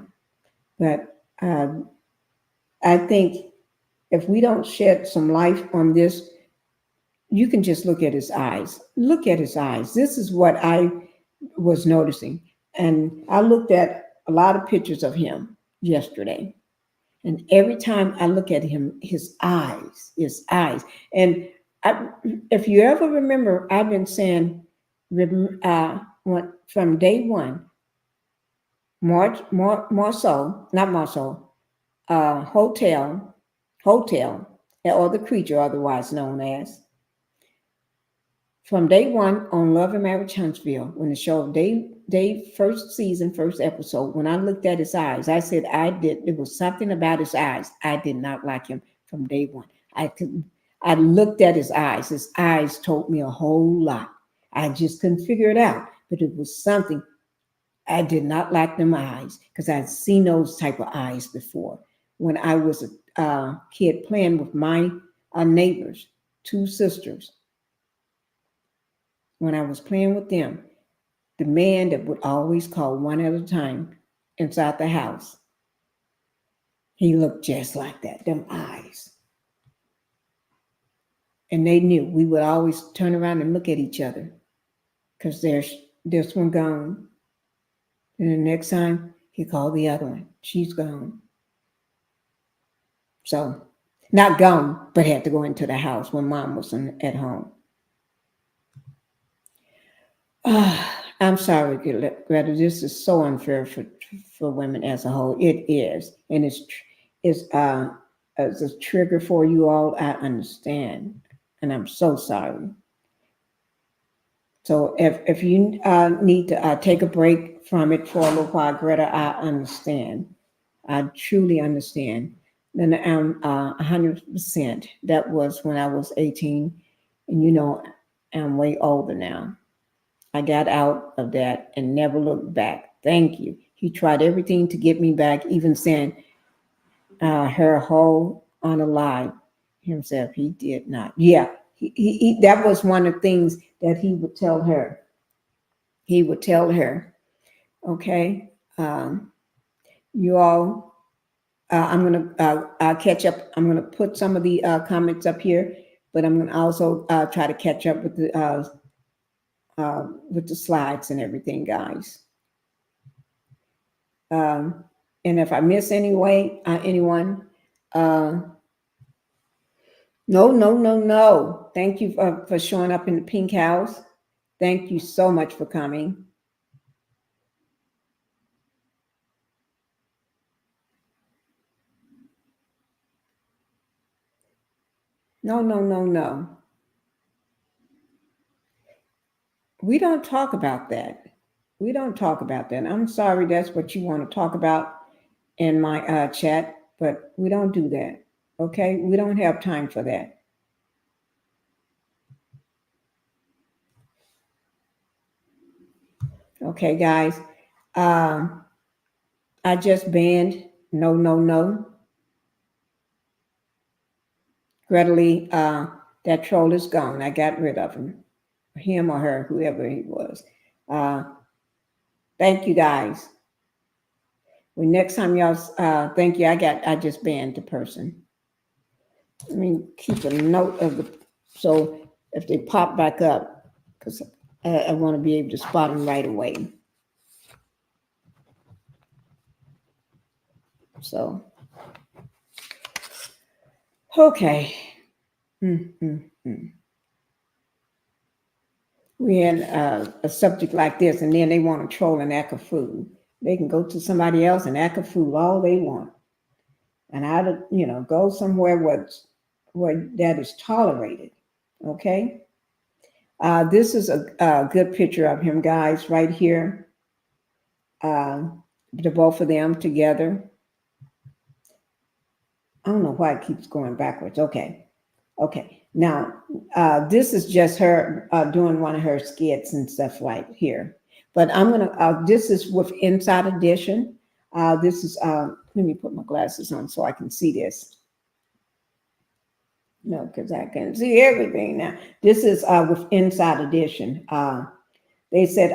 [SPEAKER 1] But I think if we don't shed some light on this, you can just look at his eyes. Look at his eyes. This is what I was noticing. And I looked at a lot of pictures of him yesterday. And every time I look at him, his eyes. And if you ever remember, I've been saying from day one, Hotel, or the creature otherwise known as. From day one on Love and Marriage Huntsville, when the show, Dave first season, first episode, when I looked at his eyes, I said it was something about his eyes. I did not like him from day one. I looked at his eyes. His eyes told me a whole lot. I just couldn't figure it out, but it was something. I did not like them eyes because I'd seen those type of eyes before. When I was a kid playing with my neighbors, two sisters, when I was playing with them, the man that would always call one at a time inside the house, he looked just like that, them eyes. And they knew we would always turn around and look at each other because there's this one gone. And the next time he called the other one, she's gone. So, not gone, but had to go into the house when mom was at home. I'm sorry, Greta. This is so unfair for women as a whole. It is, and it's a trigger for you all. I understand, and I'm so sorry. So if you need to take a break from it for a little while, Greta, I understand. I truly understand. Then I'm 100%. That was when I was 18, and I'm way older now. I got out of that and never looked back. Thank you. He tried everything to get me back, even saying her whole unalive himself. He did not. Yeah, he that was one of the things that he would tell her. He would tell her, okay, you all I'll catch up. I'm gonna put some of the comments up here, but I'm gonna also try to catch up with the slides and everything, guys. Um, and if I miss anyone, uh, no, no, no, no. Thank you for showing up in the Pink House. Thank you so much for coming. No, no, no, no. We don't talk about that. We don't talk about that. I'm sorry that's what you want to talk about in my chat, but we don't do that. Okay? We don't have time for that. Okay, guys. Um, I just banned no, no, no. Readily, that troll is gone. I got rid of him or her, whoever he was. Uh, thank you, guys. When next time y'all, thank you. I just banned the person. Let me keep a note of so if they pop back up, because I want to be able to spot them right away. So, okay. Mm-hmm. We had a subject like this, and then they want to troll and act a fool. They can go to somebody else and act a fool all they want, and go somewhere where that is tolerated. Okay. This is a good picture of him, guys, right here. The both of them together. I don't know why it keeps going backwards. Okay. Now, this is just her doing one of her skits and stuff right here. But this is with Inside Edition. This is, let me put my glasses on so I can see this. No, because I can see everything now. This is with Inside Edition. They said,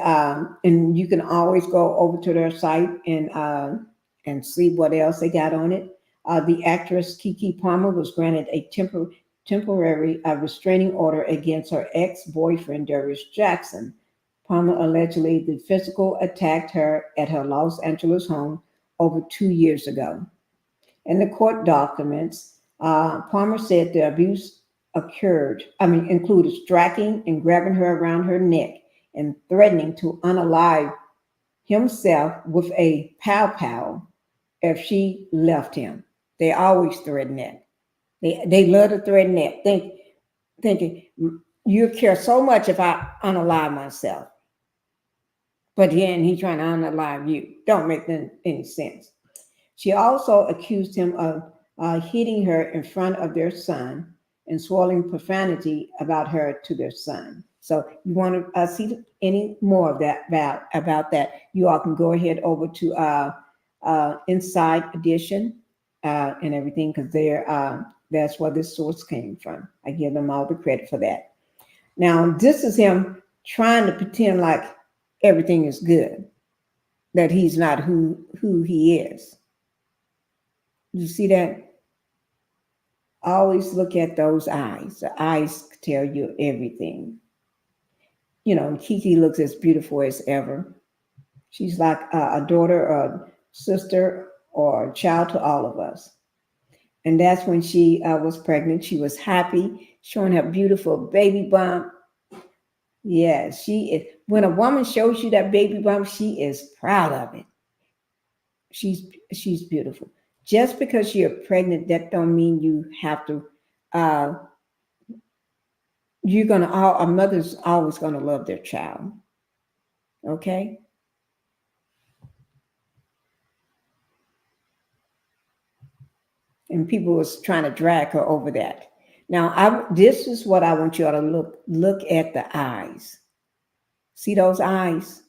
[SPEAKER 1] and you can always go over to their site and see what else they got on it. The actress Keke Palmer was granted a temporary restraining order against her ex-boyfriend Darius Jackson. Palmer allegedly physically attacked her at her Los Angeles home over 2 years ago. In the court documents, Palmer said the abuse included striking and grabbing her around her neck and threatening to unalive himself with a pow if she left him. They always threaten that. They love to threaten that, thinking you care so much if I unalive myself. But then he's trying to unalive you. Don't make any sense. She also accused him of hitting her in front of their son and swirling profanity about her to their son. So you want to see any more of that about that, you all can go ahead over to Inside Edition and everything, because that's where this source came from. I give them all the credit for that. Now, this is him trying to pretend like everything is good, that he's not who he is. You see that? Always look at those eyes. The eyes tell you everything. Keke looks as beautiful as ever. She's like a daughter or a sister or a child to all of us. And that's when she was pregnant. She was happy, showing her beautiful baby bump. Yes, she is. When a woman shows you that baby bump, she is proud of it. She's beautiful. Just because you're pregnant, that don't mean you have to. A mother's always gonna love their child. Okay. And people was trying to drag her over that. Now, this is what I want you all to look at the eyes. See those eyes?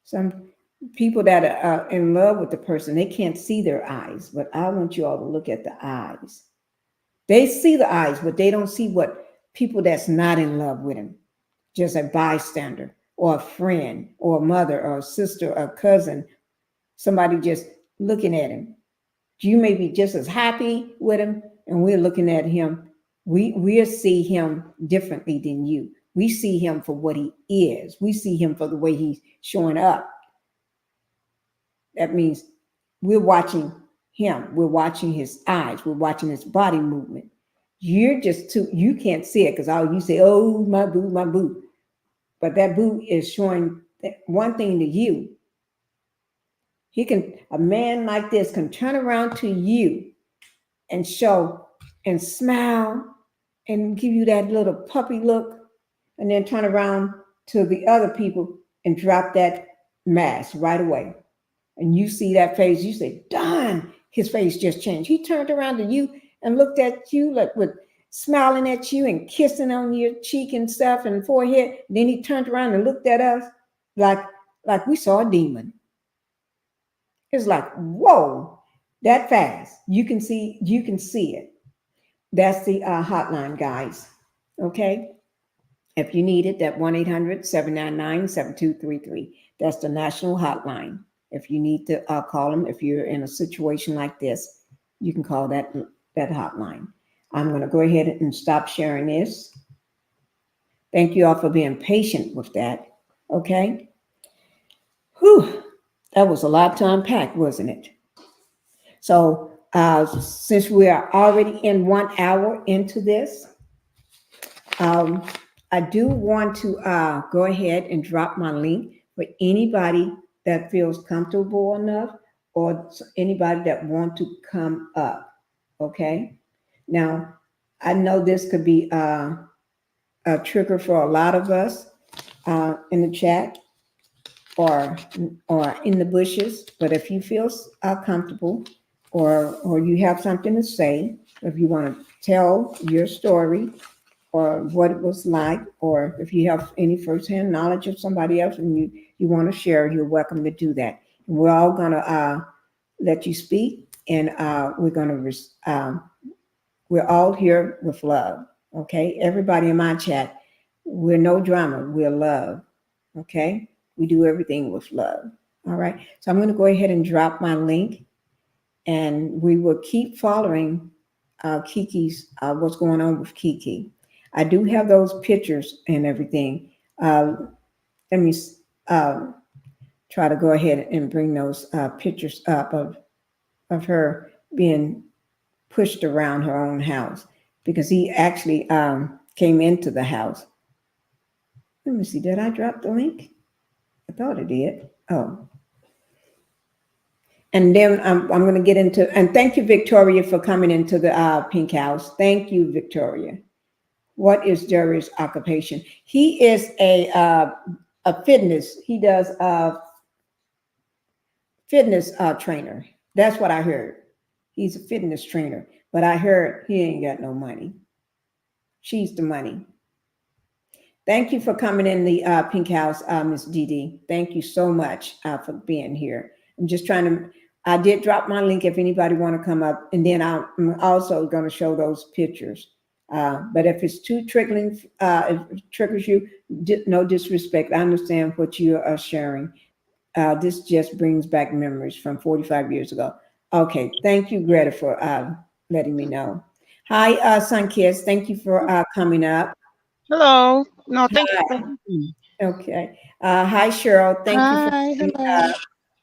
[SPEAKER 1] Some people that are in love with the person, they can't see their eyes, but I want you all to look at the eyes. They see the eyes, but they don't see what people that's not in love with him, just a bystander or a friend or a mother or a sister or a cousin, somebody just looking at him. You may be just as happy with him, and we're looking at him. We see him differently than you. We see him for what he is. We see him for the way he's showing up. That means we're watching him. We're watching his eyes. We're watching his body movement. You're just too, you can't see it because all you say, oh, my boo, my boo. But that boo is showing one thing to you. A man like this can turn around to you and show and smile and give you that little puppy look, and then turn around to the other people and drop that mask right away. And you see that face, you say, darn, his face just changed. He turned around to you and looked at you like with smiling at you and kissing on your cheek and stuff and forehead. Then he turned around and looked at us like we saw a demon. It's like, whoa, that fast. You can see it. That's the hotline, guys. Okay. If you need it, that 1-800-799-7233. That's the national hotline. If you need to call them, if you're in a situation like this, you can call that hotline. I'm going to go ahead and stop sharing this. Thank you all for being patient with that. Okay. Whew. That was a lot to unpack, wasn't it? So since we are already in 1 hour into this, I do want to go ahead and drop my link for anybody that feels comfortable enough or anybody that want to come up. Okay. Now, I know this could be a trigger for a lot of us in the chat or in the bushes. But if you feel comfortable or you have something to say, if you want to tell your story or what it was like, or if you have any firsthand knowledge of somebody else and you want to share, you're welcome to do that. And we're all going to let you speak, and we're all here with love. Okay, everybody in my chat, we're no drama, we're love. Okay, we do everything with love. All right, so I'm going to go ahead and drop my link, and we will keep following Keke's what's going on with Keke. I do have those pictures and everything. Let me try to go ahead and bring those pictures up of her being pushed around her own house, because he actually came into the house. Let me see, did I drop the link? I thought I did. Oh. And then I'm going to get into, and thank you, Victoria, for coming into the Pink House. Thank you, Victoria. What is Darius' occupation? He is a fitness. He does a fitness trainer. That's what I heard. He's a fitness trainer, but I heard he ain't got no money. She's the money. Thank you for coming in the Pink House, Miss Dee. Thank you so much for being here. I'm just trying to, I did drop my link if anybody want to come up, and then I'm also going to show those pictures. But if it's too triggering, if it triggers you, no disrespect. I understand what you are sharing. This just brings back memories from 45 years ago. Okay, thank you, Greta, for letting me know. Hi, Sunkiss. Thank you for coming up.
[SPEAKER 3] Hello. No, thank you.
[SPEAKER 1] Okay. Hi, Cheryl. Thank you for
[SPEAKER 3] coming up.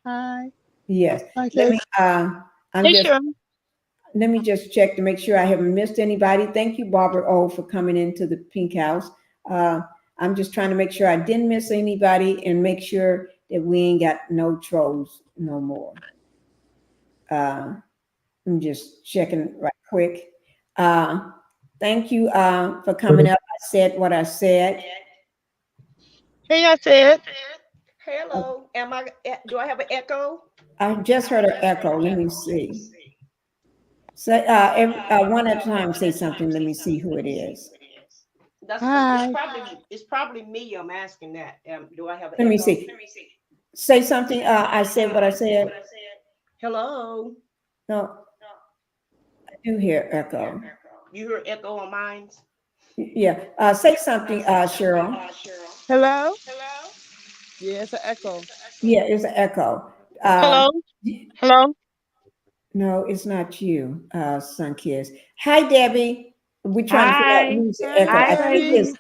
[SPEAKER 3] Hi.
[SPEAKER 1] Yes.
[SPEAKER 3] Hi,
[SPEAKER 1] Let me.
[SPEAKER 3] Cheryl.
[SPEAKER 1] Let me just check to make sure I haven't missed anybody. Thank you, Barbara O, for coming into the Pink House. I'm just trying to make sure I didn't miss anybody and make sure that we ain't got no trolls no more. I'm just checking right quick. Thank you for coming up. I said what I said.
[SPEAKER 3] Hey, I said.
[SPEAKER 4] Hello. Do I have an echo?
[SPEAKER 1] I just heard an echo. Let me see. Say one at a time. Say something. Let me see who it is.
[SPEAKER 3] Hi.
[SPEAKER 4] It's probably me. I'm asking that. Do I have an
[SPEAKER 1] Let
[SPEAKER 4] echo?
[SPEAKER 1] me see. Say something. I said what I said.
[SPEAKER 4] Hello.
[SPEAKER 1] No, I do hear echo.
[SPEAKER 4] You hear echo on mine?
[SPEAKER 1] Yeah. Say something, Cheryl.
[SPEAKER 3] Hello. Yeah, it's an echo.
[SPEAKER 1] Yeah, it's an echo.
[SPEAKER 3] Hello. Hello.
[SPEAKER 1] No, it's not you, Sun Kiss. Hi, Debbie. We're trying to figure out
[SPEAKER 5] Hi.
[SPEAKER 1] who's the
[SPEAKER 3] Hi,
[SPEAKER 1] echo.
[SPEAKER 5] Hi,
[SPEAKER 1] I think
[SPEAKER 3] Debbie.
[SPEAKER 5] ladies.
[SPEAKER 1] it's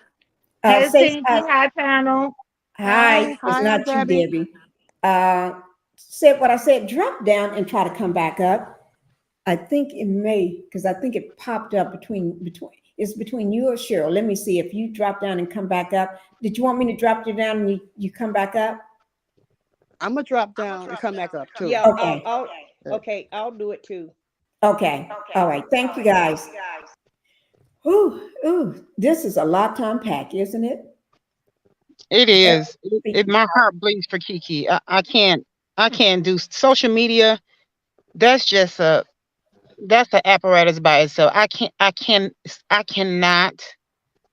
[SPEAKER 5] Hey,
[SPEAKER 1] say
[SPEAKER 5] Pinkie. Hi, panel.
[SPEAKER 1] hi.
[SPEAKER 3] Hi.
[SPEAKER 1] It's
[SPEAKER 3] Hi, Aunt
[SPEAKER 1] not you,
[SPEAKER 3] Debbie.
[SPEAKER 1] Debbie. Said what I said. Drop down and try to come back up. I think it may because I think it popped up between. It's between you or Cheryl. Let me see if you drop down and come back up. Did you want me to drop you down and you come back up?
[SPEAKER 3] I'm gonna drop down and come back up too.
[SPEAKER 4] Yeah,
[SPEAKER 1] Okay.
[SPEAKER 4] okay, I'll do it too.
[SPEAKER 1] Okay. All right. Thank you, guys. Ooh, this is a lot to unpack, isn't it?
[SPEAKER 6] It is. My heart bleeds for Keke. I can't do social media. That's just that's an apparatus by itself. I cannot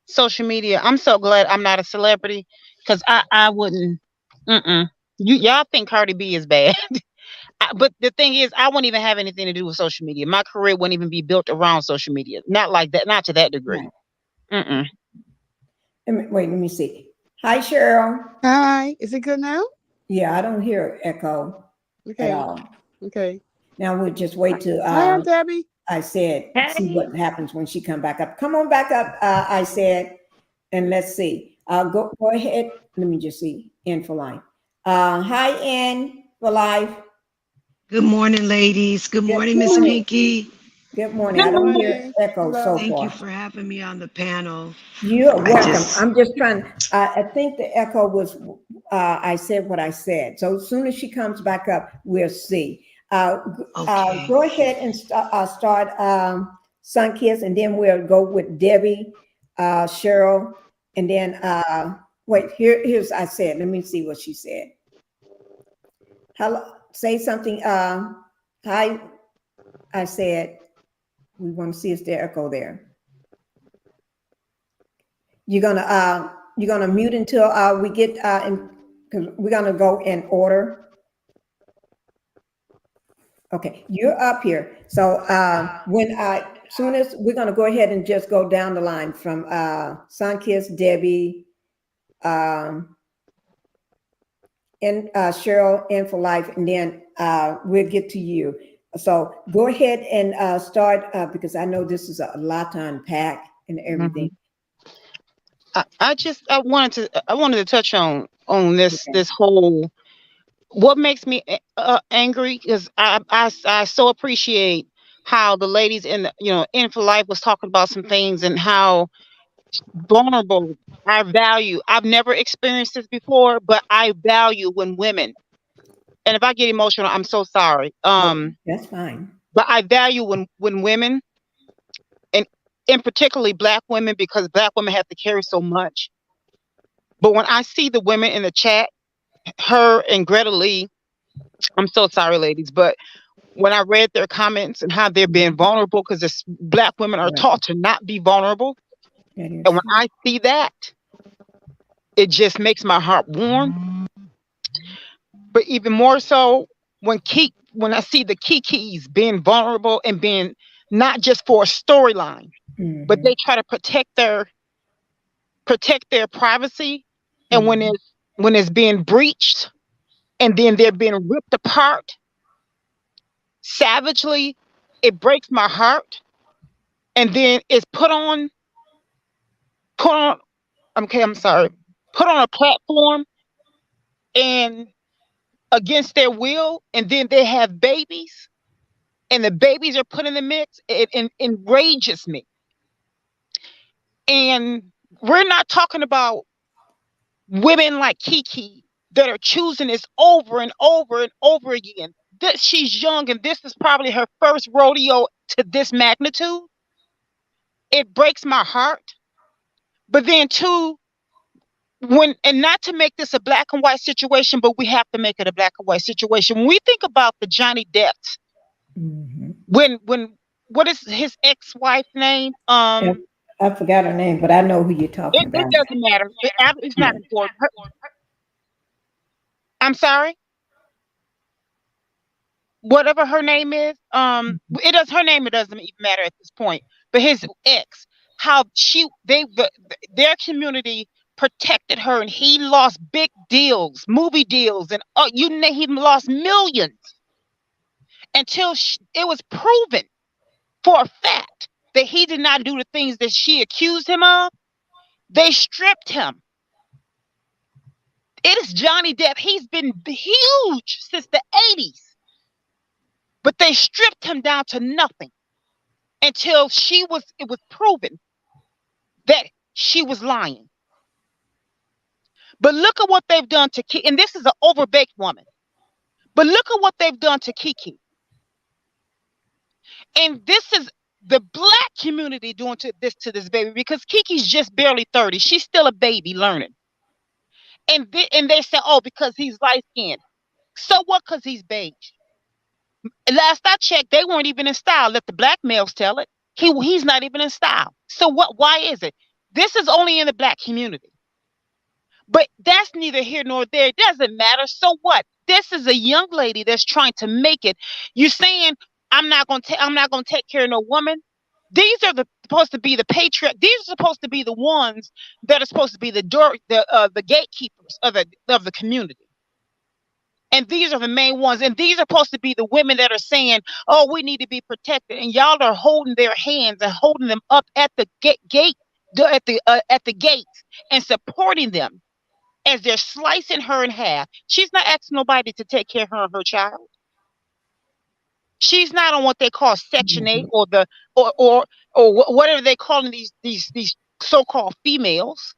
[SPEAKER 6] social media. I'm so glad I'm not a celebrity because I wouldn't. Y'all think Cardi B is bad, but the thing is, I wouldn't even have anything to do with social media. My career wouldn't even be built around social media. Not like that. Not to that degree.
[SPEAKER 1] Right. Wait, let me see. Hi, Cheryl.
[SPEAKER 3] Hi. Is it good now?
[SPEAKER 1] Yeah, I don't hear echo at all.
[SPEAKER 3] Okay.
[SPEAKER 1] Now we'll just wait to
[SPEAKER 3] Hi, Aunt Debbie.
[SPEAKER 1] I said see
[SPEAKER 5] Hey.
[SPEAKER 1] what happens when she come back up. Come on back up, I said, and let's see. Go ahead. Let me just see. In for life. Hi, in for life.
[SPEAKER 7] Good morning, ladies. Good morning, Miss
[SPEAKER 1] morning.
[SPEAKER 7] Pinkie.
[SPEAKER 1] Good morning. I
[SPEAKER 3] Good
[SPEAKER 1] don't hear
[SPEAKER 3] morning.
[SPEAKER 1] echo so
[SPEAKER 7] Thank you
[SPEAKER 1] far.
[SPEAKER 7] for having me on the panel.
[SPEAKER 1] You're welcome.
[SPEAKER 7] just-
[SPEAKER 1] I'm just trying. I think the echo was. I said what I said. So as soon as she comes back up, we'll see.
[SPEAKER 7] Okay.
[SPEAKER 1] Go ahead and start Sun Kiss, and then we'll go with Debbie, Cheryl, and then wait. Here's I said. Let me see what she said. Hello. Say something. Hi. I said. We want to see if there echo there. You're gonna mute until we get in because we're gonna go in order. Okay, you're up here. So when soon as we're gonna go ahead and just go down the line from Sunkiss, Debbie, and Cheryl, and for life, and then we'll get to you. So go ahead and start because I know this is a lot to unpack and everything.
[SPEAKER 6] I wanted to touch on this whole what makes me angry because I so appreciate how the ladies in the in for life was talking about some things and how vulnerable I've never experienced this before, but I value when women, and if I get emotional, I'm so sorry.
[SPEAKER 1] That's fine.
[SPEAKER 6] But I value when women, and particularly Black women, because Black women have to carry so much. But when I see the women in the chat, her and Greta Lee, I'm so sorry, ladies, but when I read their comments and how they're being vulnerable, because Black women are taught to not be vulnerable, and when I see that, it just makes my heart warm. But even more so when I see the Kekes being vulnerable and being not just for a storyline, but they try to protect their privacy, and when it's being breached, and then they're being ripped apart savagely, it breaks my heart. And then it's put on okay, I'm sorry, put on a platform and against their will, and then they have babies, and the babies are put in the mix. It enrages me. And we're not talking about women like Keke that are choosing this over and over and over again. She's young, and this is probably her first rodeo to this magnitude. It breaks my heart. But then too, and not to make this a black and white situation, but we have to make it a black and white situation. When we think about the Johnny Depps, when what is his ex-wife name?
[SPEAKER 1] I forgot her name, but I know who you're talking about.
[SPEAKER 6] It doesn't matter. It's not important. I'm sorry. Whatever her name is, her name, it doesn't even matter at this point. But his ex, how their community protected her, and he lost big deals, movie deals, and he lost millions. until it was proven for a fact that he did not do the things that she accused him of. They stripped him. It is Johnny Depp. He's been huge since the 80s. But they stripped him down to nothing until it was proven that she was lying. But look at what they've done to Keke. And this is an overbaked woman. But look at what they've done to Keke. And this is the Black community doing this to this baby, because Keke's just barely 30. She's still a baby learning. And they say, oh, because he's light-skinned. So what, because he's beige? Last I checked, they weren't even in style. Let the Black males tell it. He's not even in style. So what? Why is it? This is only in the Black community. But that's neither here nor there. It doesn't matter. So what? This is a young lady that's trying to make it. You're saying, I'm not gonna take care of no woman. These are supposed to be the patriarch. These are supposed to be the ones that are supposed to be the gatekeepers of the community. And these are the main ones. And these are supposed to be the women that are saying, oh, we need to be protected. And y'all are holding their hands and holding them up at the gate, at the gates, and supporting them as they're slicing her in half. She's not asking nobody to take care of her and her child. She's not on what they call Section 8 or whatever they calling these so-called females.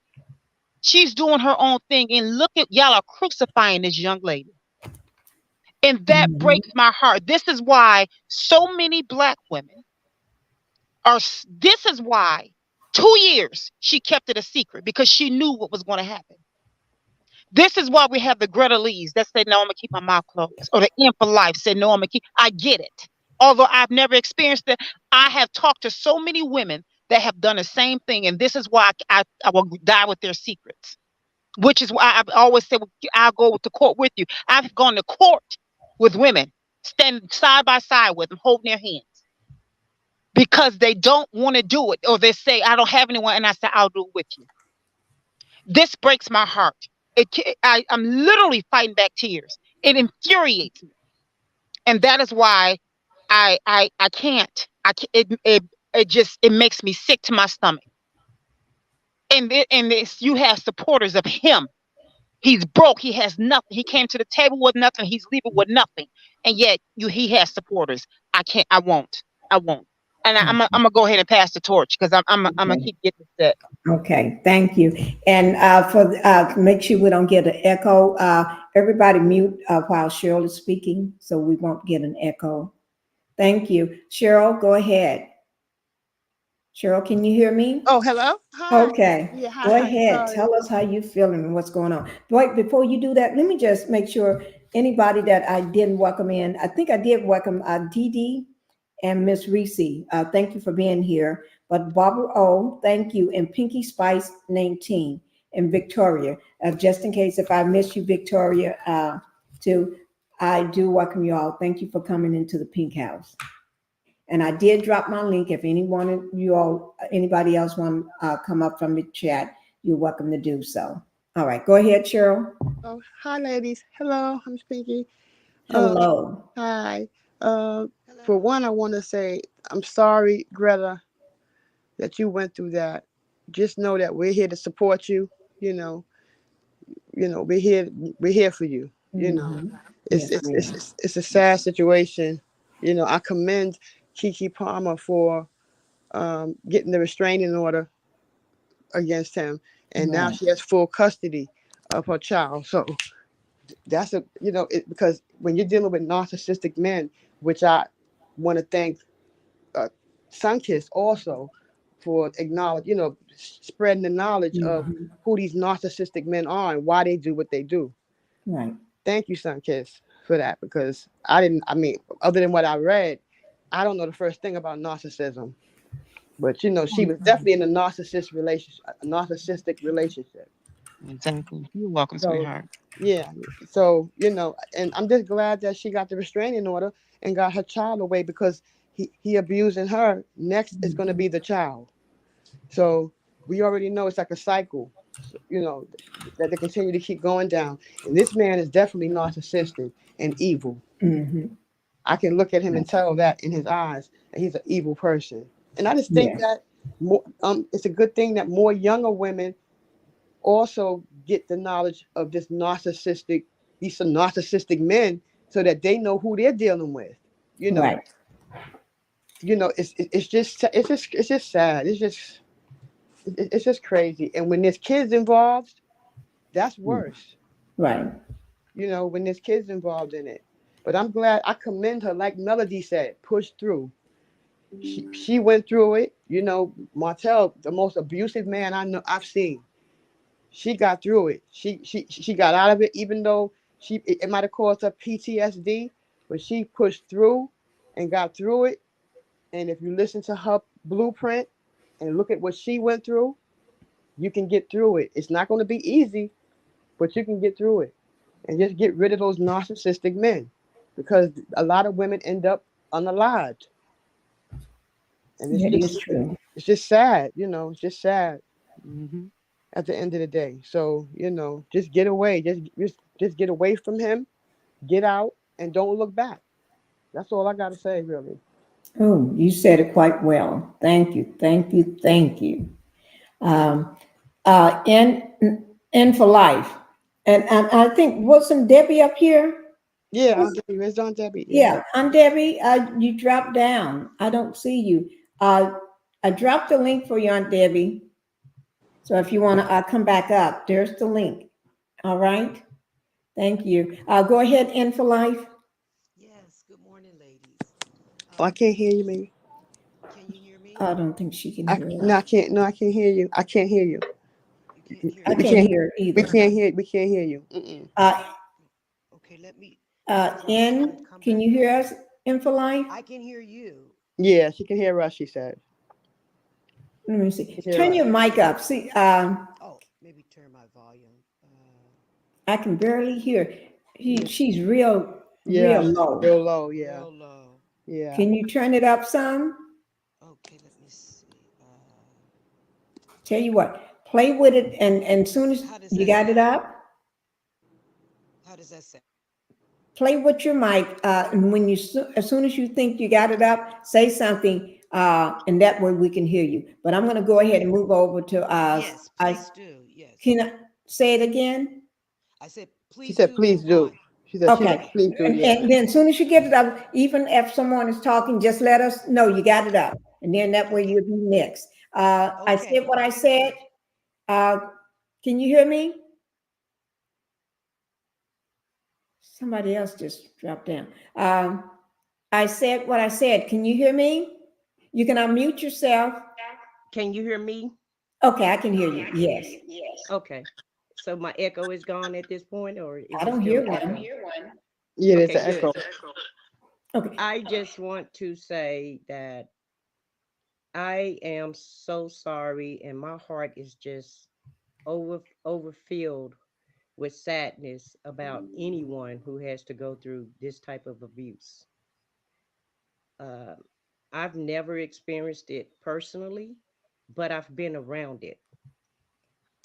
[SPEAKER 6] She's doing her own thing. And look at, y'all are crucifying this young lady. And that breaks my heart. This is why so many Black women this is why 2 years she kept it a secret, because she knew what was going to happen. This is why we have the Greta Lees that say, no, I'm going to keep my mouth closed. Or the M for Life said, no, I'm going to keep. I get it. Although I've never experienced it, I have talked to so many women that have done the same thing. And this is why I will die with their secrets. Which is why I've always said, I'll go to court with you. I've gone to court with women, standing side by side with them, holding their hands. Because they don't want to do it. Or they say, I don't have anyone. And I say, I'll do it with you. This breaks my heart. I'm literally fighting back tears. It infuriates me. And that is why I can't. It makes me sick to my stomach. And you have supporters of him. He's broke. He has nothing. He came to the table with nothing. He's leaving with nothing. And yet he has supporters. I won't. And I'm gonna go ahead and pass the torch, because I'm gonna keep getting sick.
[SPEAKER 1] Okay, thank you. And make sure we don't get an echo. Everybody mute while Cheryl is speaking, so we won't get an echo. Thank you. Cheryl, go ahead. Cheryl, can you hear me?
[SPEAKER 3] Oh, hello. Hi.
[SPEAKER 1] Okay.
[SPEAKER 3] Yeah, hi.
[SPEAKER 1] Go ahead.
[SPEAKER 3] Sorry.
[SPEAKER 1] Tell us how you feeling and what's going on. Dwight, before you do that, let me just make sure anybody that I didn't welcome in. I think I did welcome Dee Dee and Miss Reese. Thank you for being here. But Barbara O, thank you. And Pinkie Spice 19 and Victoria. Just in case if I miss you, Victoria, too, I do welcome you all. Thank you for coming into the Pink House. And I did drop my link. If anybody else want to come up from the chat, you're welcome to do so. All right, go ahead, Cheryl.
[SPEAKER 3] Oh, hi, ladies. Hello, I'm Pinkie.
[SPEAKER 1] Hello.
[SPEAKER 3] Hi. For one, I want to say I'm sorry, Greta, that you went through that. Just know that we're here to support you. You know, we're here for you. You know, it's a sad situation. You know, I commend Keke Palmer for getting the restraining order against him, and now she has full custody of her child. So that's because when you're dealing with narcissistic men, which I want to thank Sunkiss also for spreading the knowledge of who these narcissistic men are and why they do what they do.
[SPEAKER 1] Right.
[SPEAKER 3] Thank you, Sunkiss, for that, because other than what I read, I don't know the first thing about narcissism. But she was definitely in a narcissistic relationship.
[SPEAKER 6] Exactly. You're welcome, sweetheart.
[SPEAKER 3] Yeah. So, and I'm just glad that she got the restraining order and got her child away, because he abusing her. Next is going to be the child. So we already know it's like a cycle, that they continue to keep going down. And this man is definitely narcissistic and evil.
[SPEAKER 1] Mm-hmm.
[SPEAKER 3] I can look at him and tell that in his eyes that he's an evil person. And I just think
[SPEAKER 1] Yeah.
[SPEAKER 3] that it's a good thing that more younger women also get the knowledge of these narcissistic men, so that they know who they're dealing with. You know,
[SPEAKER 1] Right.
[SPEAKER 3] it's just sad. It's just crazy. And when there's kids involved, that's worse.
[SPEAKER 1] Right.
[SPEAKER 3] When there's kids involved in it. But I'm glad, I commend her, like Melody said, push through. She went through it. Martell, the most abusive man I've seen. She got through it. She got out of it, even though it might have caused her PTSD, but she pushed through and got through it. And if you listen to her blueprint and look at what she went through, you can get through it. It's not going to be easy, but you can get through it. And just get rid of those narcissistic men, because a lot of women end up unalived. And
[SPEAKER 1] That is true.
[SPEAKER 3] it's just sad, it's just sad
[SPEAKER 6] Hmm.
[SPEAKER 3] at the end of the day. So, just get away. Just get away from him, get out, and don't look back. That's all I got to say, really.
[SPEAKER 1] Oh, you said it quite well. Thank you. Thank you. Thank you. Um, in for life. And I think, wasn't Debbie up here?
[SPEAKER 3] Yeah, Aunt Debbie. Where's Aunt Debbie? Yeah.
[SPEAKER 1] Yeah, Aunt Debbie, you dropped down. I don't see you. I dropped the link for you, Aunt Debbie. So if you want to come back up, there's the link. All right. Thank you. Go ahead, in for life.
[SPEAKER 7] Yes, good morning, ladies.
[SPEAKER 3] Oh, I can't hear you, maybe.
[SPEAKER 7] Can you hear me?
[SPEAKER 1] I don't think she can
[SPEAKER 3] I
[SPEAKER 1] hear
[SPEAKER 3] no,
[SPEAKER 1] us.
[SPEAKER 3] I can't. No, I can't hear you. I can't hear you.
[SPEAKER 7] You can't hear
[SPEAKER 1] I
[SPEAKER 3] We
[SPEAKER 7] me?
[SPEAKER 1] can't
[SPEAKER 3] can't.
[SPEAKER 1] hear her
[SPEAKER 3] We
[SPEAKER 1] either.
[SPEAKER 3] can't hear. We can't hear you. Mm-mm.
[SPEAKER 1] Uh,
[SPEAKER 7] Okay, let me close out and come
[SPEAKER 1] can
[SPEAKER 7] back
[SPEAKER 1] you hear
[SPEAKER 7] in.
[SPEAKER 1] us, in for life?
[SPEAKER 7] I can hear you.
[SPEAKER 3] Yeah, she can hear us. She said.
[SPEAKER 1] Let me
[SPEAKER 3] She
[SPEAKER 1] see.
[SPEAKER 3] can hear
[SPEAKER 1] Turn
[SPEAKER 3] us.
[SPEAKER 1] your mic up. See,
[SPEAKER 7] Oh, maybe turn my volume.
[SPEAKER 1] I can barely hear.
[SPEAKER 3] Yeah.
[SPEAKER 1] She's real, real
[SPEAKER 3] Yeah.
[SPEAKER 1] low.
[SPEAKER 3] Real low. Yeah.
[SPEAKER 7] Real low.
[SPEAKER 3] Yeah.
[SPEAKER 1] Can you turn it up some?
[SPEAKER 7] Okay, let me see.
[SPEAKER 1] Tell you what, play with it, and soon as
[SPEAKER 7] How does
[SPEAKER 1] you
[SPEAKER 7] that
[SPEAKER 1] got it
[SPEAKER 7] sound?
[SPEAKER 1] up,
[SPEAKER 7] How does that sound?
[SPEAKER 1] play with your mic. And when as soon as you think you got it up, say something, and that way we can hear you. But I'm going to go ahead and move over to
[SPEAKER 7] Yes, please do. Yes.
[SPEAKER 1] can I say it again?
[SPEAKER 7] I said,
[SPEAKER 3] She
[SPEAKER 7] please
[SPEAKER 3] said,
[SPEAKER 7] do
[SPEAKER 3] "Please
[SPEAKER 7] move
[SPEAKER 3] do."
[SPEAKER 7] on.
[SPEAKER 3] She said,
[SPEAKER 1] Okay.
[SPEAKER 3] "Please do." Yeah.
[SPEAKER 1] And then as soon as you get it up, even if someone is talking, just let us know you got it up. And then that way
[SPEAKER 7] Okay.
[SPEAKER 1] you'll be next. I
[SPEAKER 7] Okay.
[SPEAKER 1] said what I
[SPEAKER 7] Thank
[SPEAKER 1] said.
[SPEAKER 7] you.
[SPEAKER 1] Uh, can you hear me? Somebody else just dropped down. I said what I said. Can you hear me? You can unmute yourself.
[SPEAKER 4] Can you hear me?
[SPEAKER 1] Okay, I can hear you. Yes.
[SPEAKER 4] Okay. So my echo is gone at this point, or
[SPEAKER 1] I
[SPEAKER 4] is it
[SPEAKER 1] don't
[SPEAKER 4] still
[SPEAKER 1] hear
[SPEAKER 4] an echo?
[SPEAKER 1] one.
[SPEAKER 3] Yeah. There's
[SPEAKER 4] Okay,
[SPEAKER 3] an
[SPEAKER 4] good.
[SPEAKER 3] echo.
[SPEAKER 1] Okay.
[SPEAKER 4] I just want to say that I am so sorry, and my heart is just overfilled with sadness about anyone who has to go through this type of abuse. Uh, I've never experienced it personally, but I've been around it,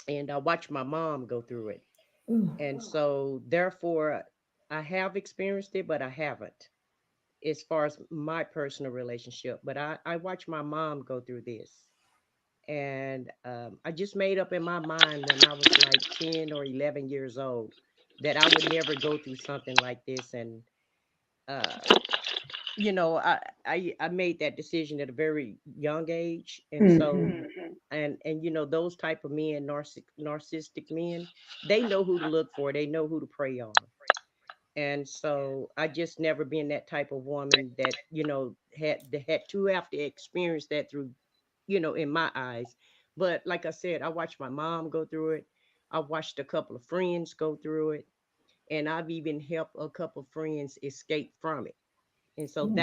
[SPEAKER 4] and I watched my mom go through it,
[SPEAKER 1] Ooh.
[SPEAKER 4] and so therefore, I have experienced it, but I haven't as far as my personal relationship. But I watched my mom go through this. And I just made up in my mind when I was like 10 or 11 years old that I would never go through something like this. And, uh, I made that decision at a very young age. And so,
[SPEAKER 1] Mhm.
[SPEAKER 4] those type of men, narcissistic men, they know who to look for. They know who to prey on. And so I just never been that type of woman that, had to have to experience that through, in my eyes. But like I said, I watched my mom go through it. I watched a couple of friends go through it. And I've even helped a couple of friends escape from it. And so
[SPEAKER 1] Mm.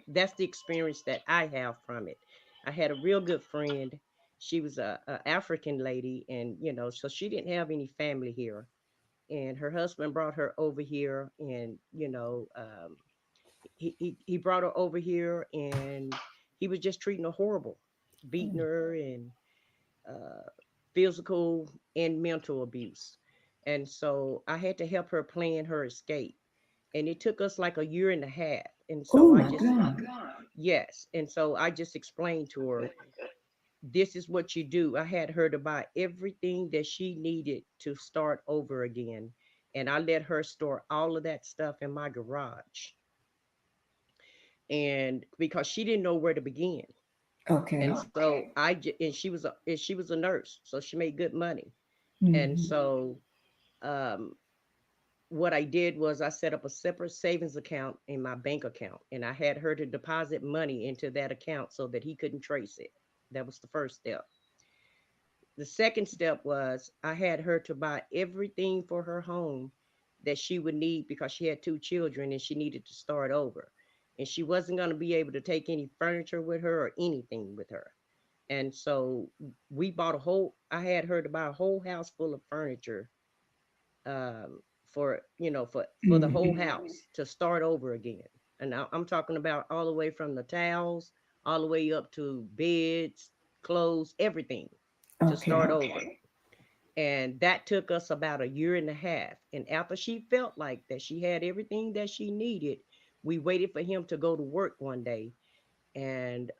[SPEAKER 4] that's the experience that I have from it. I had a real good friend. She was a African lady, and so she didn't have any family here, and her husband brought her over here, and he brought her over here, and he was just treating her horrible, beating her, and uh, physical and mental abuse. And so I had to help her plan her escape, and it took us like a year and a half. And
[SPEAKER 1] Oh
[SPEAKER 4] so I
[SPEAKER 1] my
[SPEAKER 4] just,
[SPEAKER 1] God.
[SPEAKER 4] yes. And so I just explained to her, this is what you do. I had her to buy everything that she needed to start over again. And I let her store all of that stuff in my garage. And because she didn't know where to begin.
[SPEAKER 1] Okay.
[SPEAKER 4] And so and she was a nurse, so she made good money. And
[SPEAKER 1] Hmm.
[SPEAKER 4] so um what I did was I set up a separate savings account in my bank account, and I had her to deposit money into that account so that he couldn't trace it. That was the first step. The second step was I had her to buy everything for her home that she would need because she had two children and she needed to start over. And she wasn't going to be able to take any furniture with her or anything with her. And so we bought I had her to buy a whole house full of furniture, for, for the whole
[SPEAKER 1] Hmm.
[SPEAKER 4] house to start over again. And I'm talking about all the way from the towels, all the way up to beds, clothes, everything to
[SPEAKER 1] Okay.
[SPEAKER 4] start over. And that took us about a year and a half. And after she felt like that she had everything that she needed, we waited for him to go to work one day. And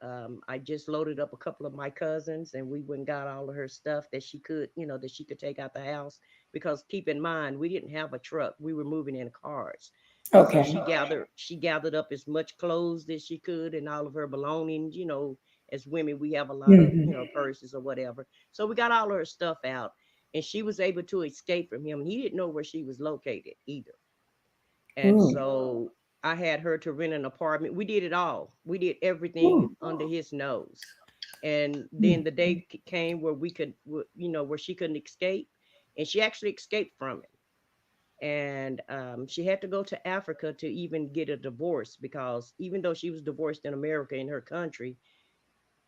[SPEAKER 4] I just loaded up a couple of my cousins, and we went and got all of her stuff that she could, that she could take out the house. Because keep in mind, we didn't have a truck; we were moving in cars, and so
[SPEAKER 1] Okay.
[SPEAKER 4] she gathered up as much clothes as she could and all of her belongings. As women, we have a lot of
[SPEAKER 1] Hmm.
[SPEAKER 4] purses or whatever. So we got all of her stuff out, and she was able to escape from him. And he didn't know where she was located either. And
[SPEAKER 1] Oh.
[SPEAKER 4] so I had her to rent an apartment. We did it all. We did everything
[SPEAKER 1] Oh.
[SPEAKER 4] under his nose. And then
[SPEAKER 1] Mm.
[SPEAKER 4] the day came where we could, where she couldn't escape, and she actually escaped from it. And she had to go to Africa to even get a divorce, because even though she was divorced in America, in her country,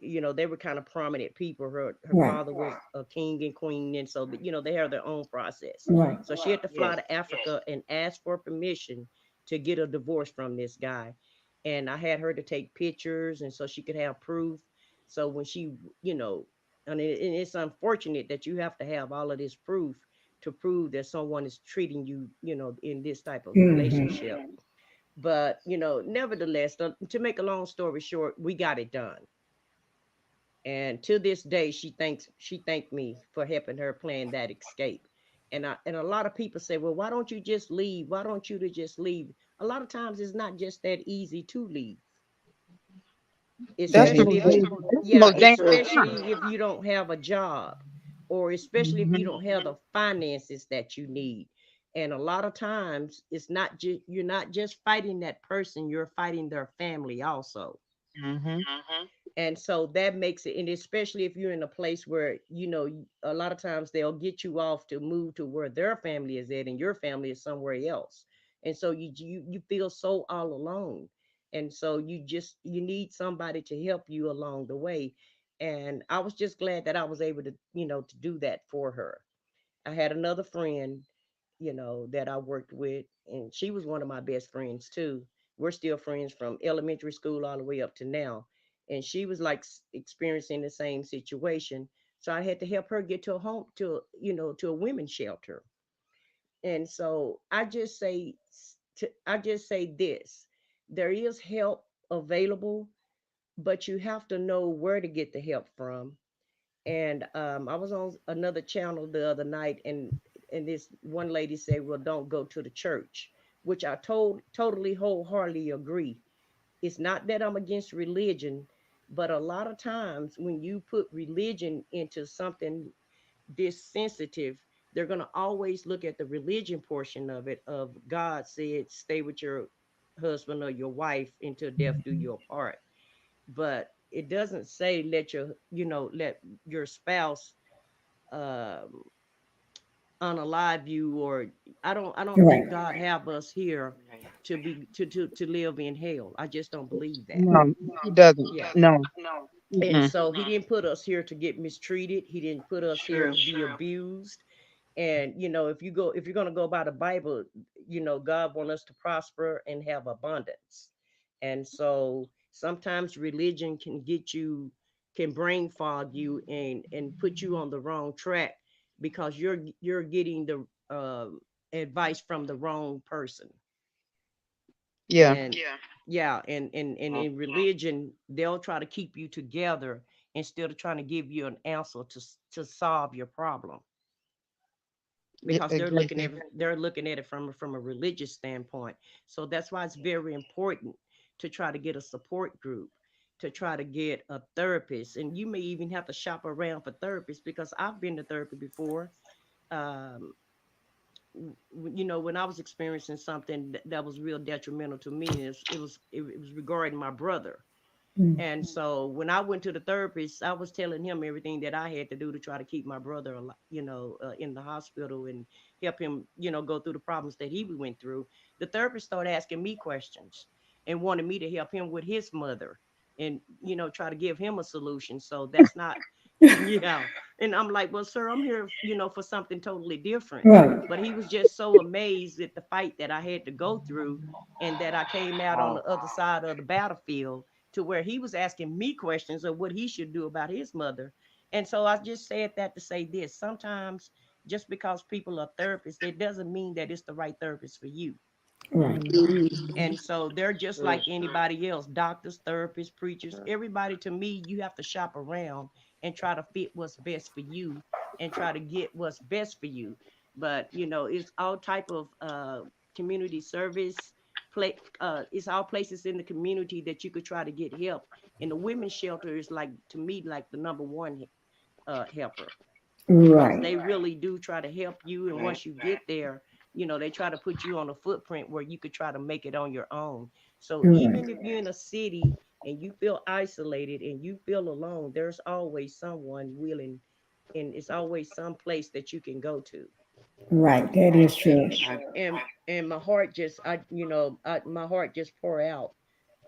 [SPEAKER 4] they were kind of prominent people. Her
[SPEAKER 1] Right.
[SPEAKER 4] father was a king and queen, and so they have their own process.
[SPEAKER 1] Right.
[SPEAKER 4] So she had to fly to Africa and ask for permission to get a divorce from this guy. And I had her to take pictures, and so she could have proof. So when she, and it's unfortunate that you have to have all of this proof to prove that someone is treating you, in this type of
[SPEAKER 1] Hmm.
[SPEAKER 4] relationship. But nevertheless, to make a long story short, we got it done. And to this day, she thanked me for helping her plan that escape. And a lot of people say, well, why don't you just leave? Why don't you to just leave? A lot of times it's not just that easy to leave.
[SPEAKER 6] That's
[SPEAKER 1] That
[SPEAKER 6] the
[SPEAKER 1] is
[SPEAKER 6] most
[SPEAKER 4] Especially if
[SPEAKER 1] true.
[SPEAKER 4] you,
[SPEAKER 6] dangerous. That's the
[SPEAKER 4] yeah,
[SPEAKER 6] most dangerous
[SPEAKER 4] especially
[SPEAKER 6] time.
[SPEAKER 4] if you don't have a job, or especially if you
[SPEAKER 6] Hmm.
[SPEAKER 4] don't have the finances that you need. And a lot of times it's not just, you're not just fighting that person, you're fighting their family also.
[SPEAKER 6] Hmm.
[SPEAKER 4] And so that makes it, and especially if you're in a place where, a lot of times they'll get you off to move to where their family is at and your family is somewhere else. And so you feel so all alone. And so you need somebody to help you along the way. And I was just glad that I was able to, to do that for her. I had another friend, that I worked with, and she was one of my best friends too. We're still friends from elementary school all the way up to now. And she was like experiencing the same situation. So I had to help her get to a home, to a women's shelter. And so I just say this: there is help available, but you have to know where to get the help from. And I was on another channel the other night, and this one lady said, well, don't go to the church, which I totally wholeheartedly agree. It's not that I'm against religion, but a lot of times when you put religion into something this sensitive, they're going to always look at the religion portion of it, of God said stay with your husband or your wife until death do you apart. But it doesn't say let your spouse um unalive you. Or I don't
[SPEAKER 1] Right.
[SPEAKER 4] think God have us here to be to live in hell. I just don't believe that.
[SPEAKER 6] No, he doesn't.
[SPEAKER 4] Yeah.
[SPEAKER 6] No.
[SPEAKER 4] And
[SPEAKER 6] Mm-mm.
[SPEAKER 4] so he didn't put us here to get mistreated. He didn't put us here to be abused. And if you're going to go by the Bible, God wants us to prosper and have abundance. And so sometimes religion can brain fog you and put you on the wrong track, because you're getting the advice from the wrong person.
[SPEAKER 6] Yeah.
[SPEAKER 4] And Yeah, and in religion, they'll try to keep you together instead of trying to give you an answer to solve your problem,
[SPEAKER 6] Yeah,
[SPEAKER 4] because
[SPEAKER 6] agree.
[SPEAKER 4] they're looking at it from a religious standpoint. So that's why it's very important to try to get a support group, to try to get a therapist, and you may even have to shop around for therapists, because I've been to therapy before. Um, when I was experiencing something that was real detrimental to me, and it was regarding my brother.
[SPEAKER 1] Mm.
[SPEAKER 4] And so when I went to the therapist, I was telling him everything that I had to do to try to keep my brother, in the hospital, and help him, go through the problems that he went through. The therapist started asking me questions and wanted me to help him with his mother, and, try to give him a solution. So that's not, yeah. And I'm like, well, sir, I'm here, for something totally different.
[SPEAKER 1] Right.
[SPEAKER 4] But he was just so amazed at the fight that I had to go through, and that I came out on the other side of the battlefield, to where he was asking me questions of what he should do about his mother. And so I just said that to say this: sometimes, just because people are therapists, it doesn't mean that it's the right therapist for you.
[SPEAKER 1] Right.
[SPEAKER 3] Mhm.
[SPEAKER 4] And so they're just like anybody else: doctors, therapists, preachers, everybody. To me, you have to shop around and try to fit what's best for you, and try to get what's best for you. But it's all type of community service play. It's all places in the community that you could try to get help. And the women's shelter is, like, to me, like the number one helper, because
[SPEAKER 1] Right.
[SPEAKER 4] they really do try to help you. And once you get there, they try to put you on a footprint where you could try to make it on your own. So
[SPEAKER 1] Right.
[SPEAKER 4] even if you're in a city and you feel isolated and you feel alone, there's always someone willing, and it's always some place that you can go to.
[SPEAKER 1] Right. That is true.
[SPEAKER 4] And my heart just, my heart just pour out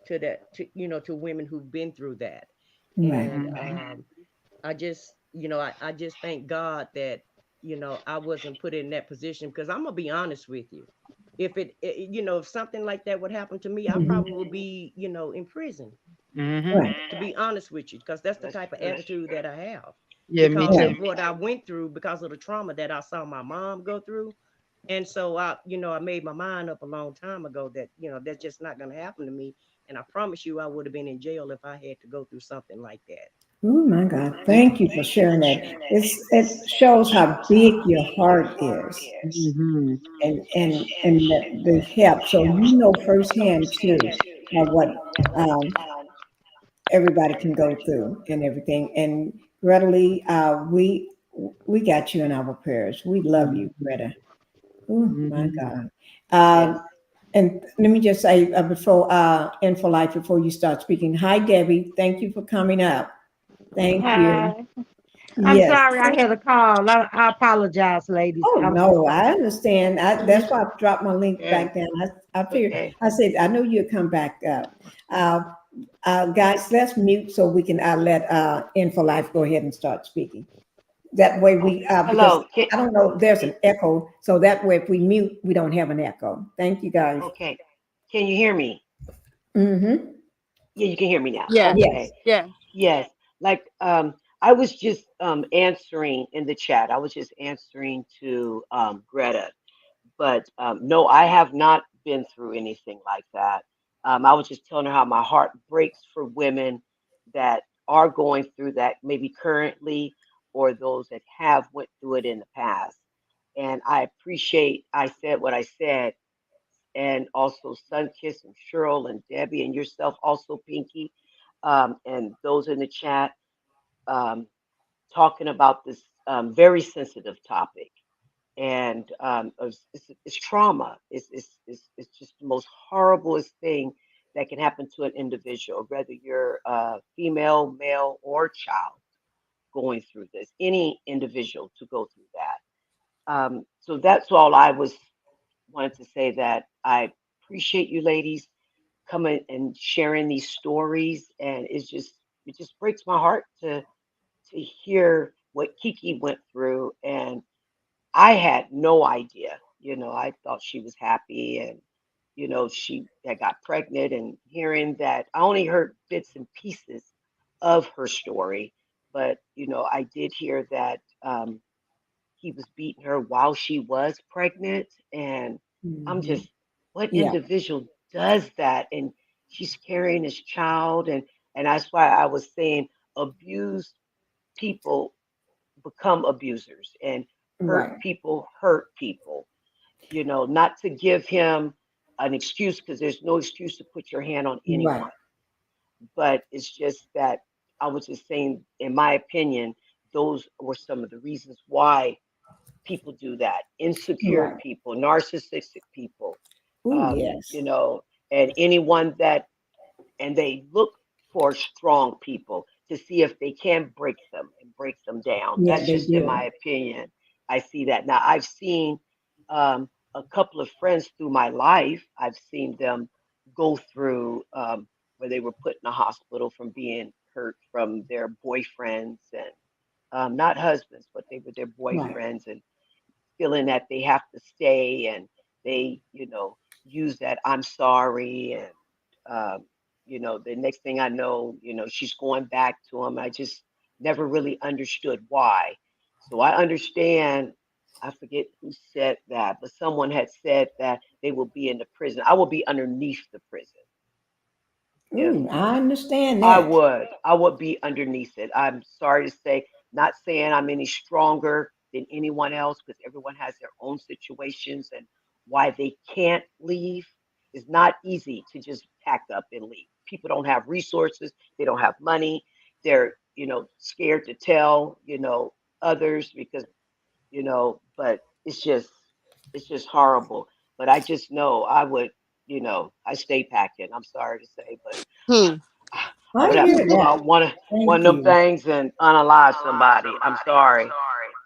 [SPEAKER 4] to to women who've been through that.
[SPEAKER 1] Right.
[SPEAKER 4] And I just, I just thank God that, I wasn't put in that position, because I'm gonna be honest with you. If something like that would happen to me, I
[SPEAKER 1] Mhm.
[SPEAKER 4] probably would be, in prison,
[SPEAKER 6] Mm-hmm.
[SPEAKER 1] Right.
[SPEAKER 4] to be honest with you, because that's the type of attitude that I have,
[SPEAKER 6] Yeah, me
[SPEAKER 4] because
[SPEAKER 6] too.
[SPEAKER 1] Right.
[SPEAKER 4] of what I went through, because of the trauma that I saw my mom go through. And so I made my mind up a long time ago that, that's just not gonna happen to me. And I promise you, I would have been in jail if I had to go through something like that.
[SPEAKER 1] Oh my God.
[SPEAKER 6] Me
[SPEAKER 1] Thank you for sharing that. It shows how big your heart is,
[SPEAKER 6] Mm-hmm.
[SPEAKER 1] and the help. So you know firsthand too what um, everybody can go through and everything. And Greta Lee, we got you in our prayers. We love you, Greta. Oh my
[SPEAKER 6] Mm-hmm.
[SPEAKER 1] God. Uh, and let me just say before Info Life, before you start speaking, hi Debbie. Thank you for coming up. Thank you.
[SPEAKER 5] Hi. I'm
[SPEAKER 1] Yes.
[SPEAKER 5] sorry I had a call. I apologize, ladies.
[SPEAKER 1] Oh
[SPEAKER 5] I'm so
[SPEAKER 1] no, I
[SPEAKER 5] sorry.
[SPEAKER 1] understand. That's why I dropped my link
[SPEAKER 7] Okay.
[SPEAKER 1] back down. I figured.
[SPEAKER 7] Okay.
[SPEAKER 1] I said I know you'll come back up. Uh, guys, let's mute so we can let Info Life go ahead and start speaking. That way we because
[SPEAKER 7] Hello.
[SPEAKER 1] I don't know, there's an echo, so that way if we mute, we don't have an echo. Thank you guys.
[SPEAKER 7] Okay. Can you hear me?
[SPEAKER 1] Mm-hmm.
[SPEAKER 7] Yeah, you can hear me now.
[SPEAKER 3] Yes.
[SPEAKER 7] Okay.
[SPEAKER 1] Yes.
[SPEAKER 3] Yes.
[SPEAKER 7] Yes. Like I was just answering in the chat. I was just answering to Greta. But no, I have not been through anything like that. I was just telling her how my heart breaks for women that are going through that, maybe currently, or those that have went through it in the past. And I appreciate I said what I said, and also Sunkiss and Cheryl and Debbie and yourself, also Pinky, and those in the chat, um, talking about this very sensitive topic. And it's trauma. It's just the most horriblest thing that can happen to an individual, whether you're female, male, or child going through this. Any individual to go through that. So that's all I was wanted to say. That I appreciate you ladies coming and sharing these stories, and it just breaks my heart to hear what Kiki went through. And I had no idea. I thought she was happy, and she had got pregnant, and hearing that, I only heard bits and pieces of her story, but I did hear that he was beating her while she was pregnant, and I'm
[SPEAKER 1] Hmm.
[SPEAKER 7] just, what
[SPEAKER 1] Yeah.
[SPEAKER 7] individual does that? And she's carrying this child, and that's why I was saying abused people become abusers, and
[SPEAKER 1] Right.
[SPEAKER 7] people hurt people. You know, not to give him an excuse, because there's no excuse to put your hand on
[SPEAKER 1] Right.
[SPEAKER 7] anyone, but it's just that I was just saying, in my opinion, those were some of the reasons why people do that. Insecure
[SPEAKER 1] Right.
[SPEAKER 7] people, narcissistic people,
[SPEAKER 1] Oh, yes.
[SPEAKER 7] you know, and anyone that, and they look for strong people to see if they can break them and break them down.
[SPEAKER 1] Yeah,
[SPEAKER 7] That's
[SPEAKER 1] they
[SPEAKER 7] just in
[SPEAKER 1] do.
[SPEAKER 7] my opinion. I see that. Now, I've seen a couple of friends through my life, I've seen them go through where they were put in a hospital from being hurt from their boyfriends and not husbands, but they were their
[SPEAKER 1] Right.
[SPEAKER 7] boyfriends, and feeling that they have to stay, and they, use that I'm sorry, and um, the next thing I know, she's going back to him. I just never really understood why. So I understand. I forget who said that, but someone had said that they will be in the prison. I will be underneath the prison if
[SPEAKER 1] I understand
[SPEAKER 7] I
[SPEAKER 1] that.
[SPEAKER 7] would. I would be underneath it. I'm sorry to say, not saying I'm any stronger than anyone else, because everyone has their own situations and why they can't leave. It's not easy to just pack up and leave. People don't have resources, they don't have money, they're, scared to tell, others because, but it's just horrible. But I just know I would, I stay packing. I'm sorry to say, but
[SPEAKER 3] Hmm.
[SPEAKER 7] I
[SPEAKER 1] I
[SPEAKER 7] would have to
[SPEAKER 1] hear
[SPEAKER 7] pull
[SPEAKER 1] that.
[SPEAKER 7] out one
[SPEAKER 1] Thank
[SPEAKER 7] of them
[SPEAKER 1] you.
[SPEAKER 7] things and unalive somebody. I'm sorry,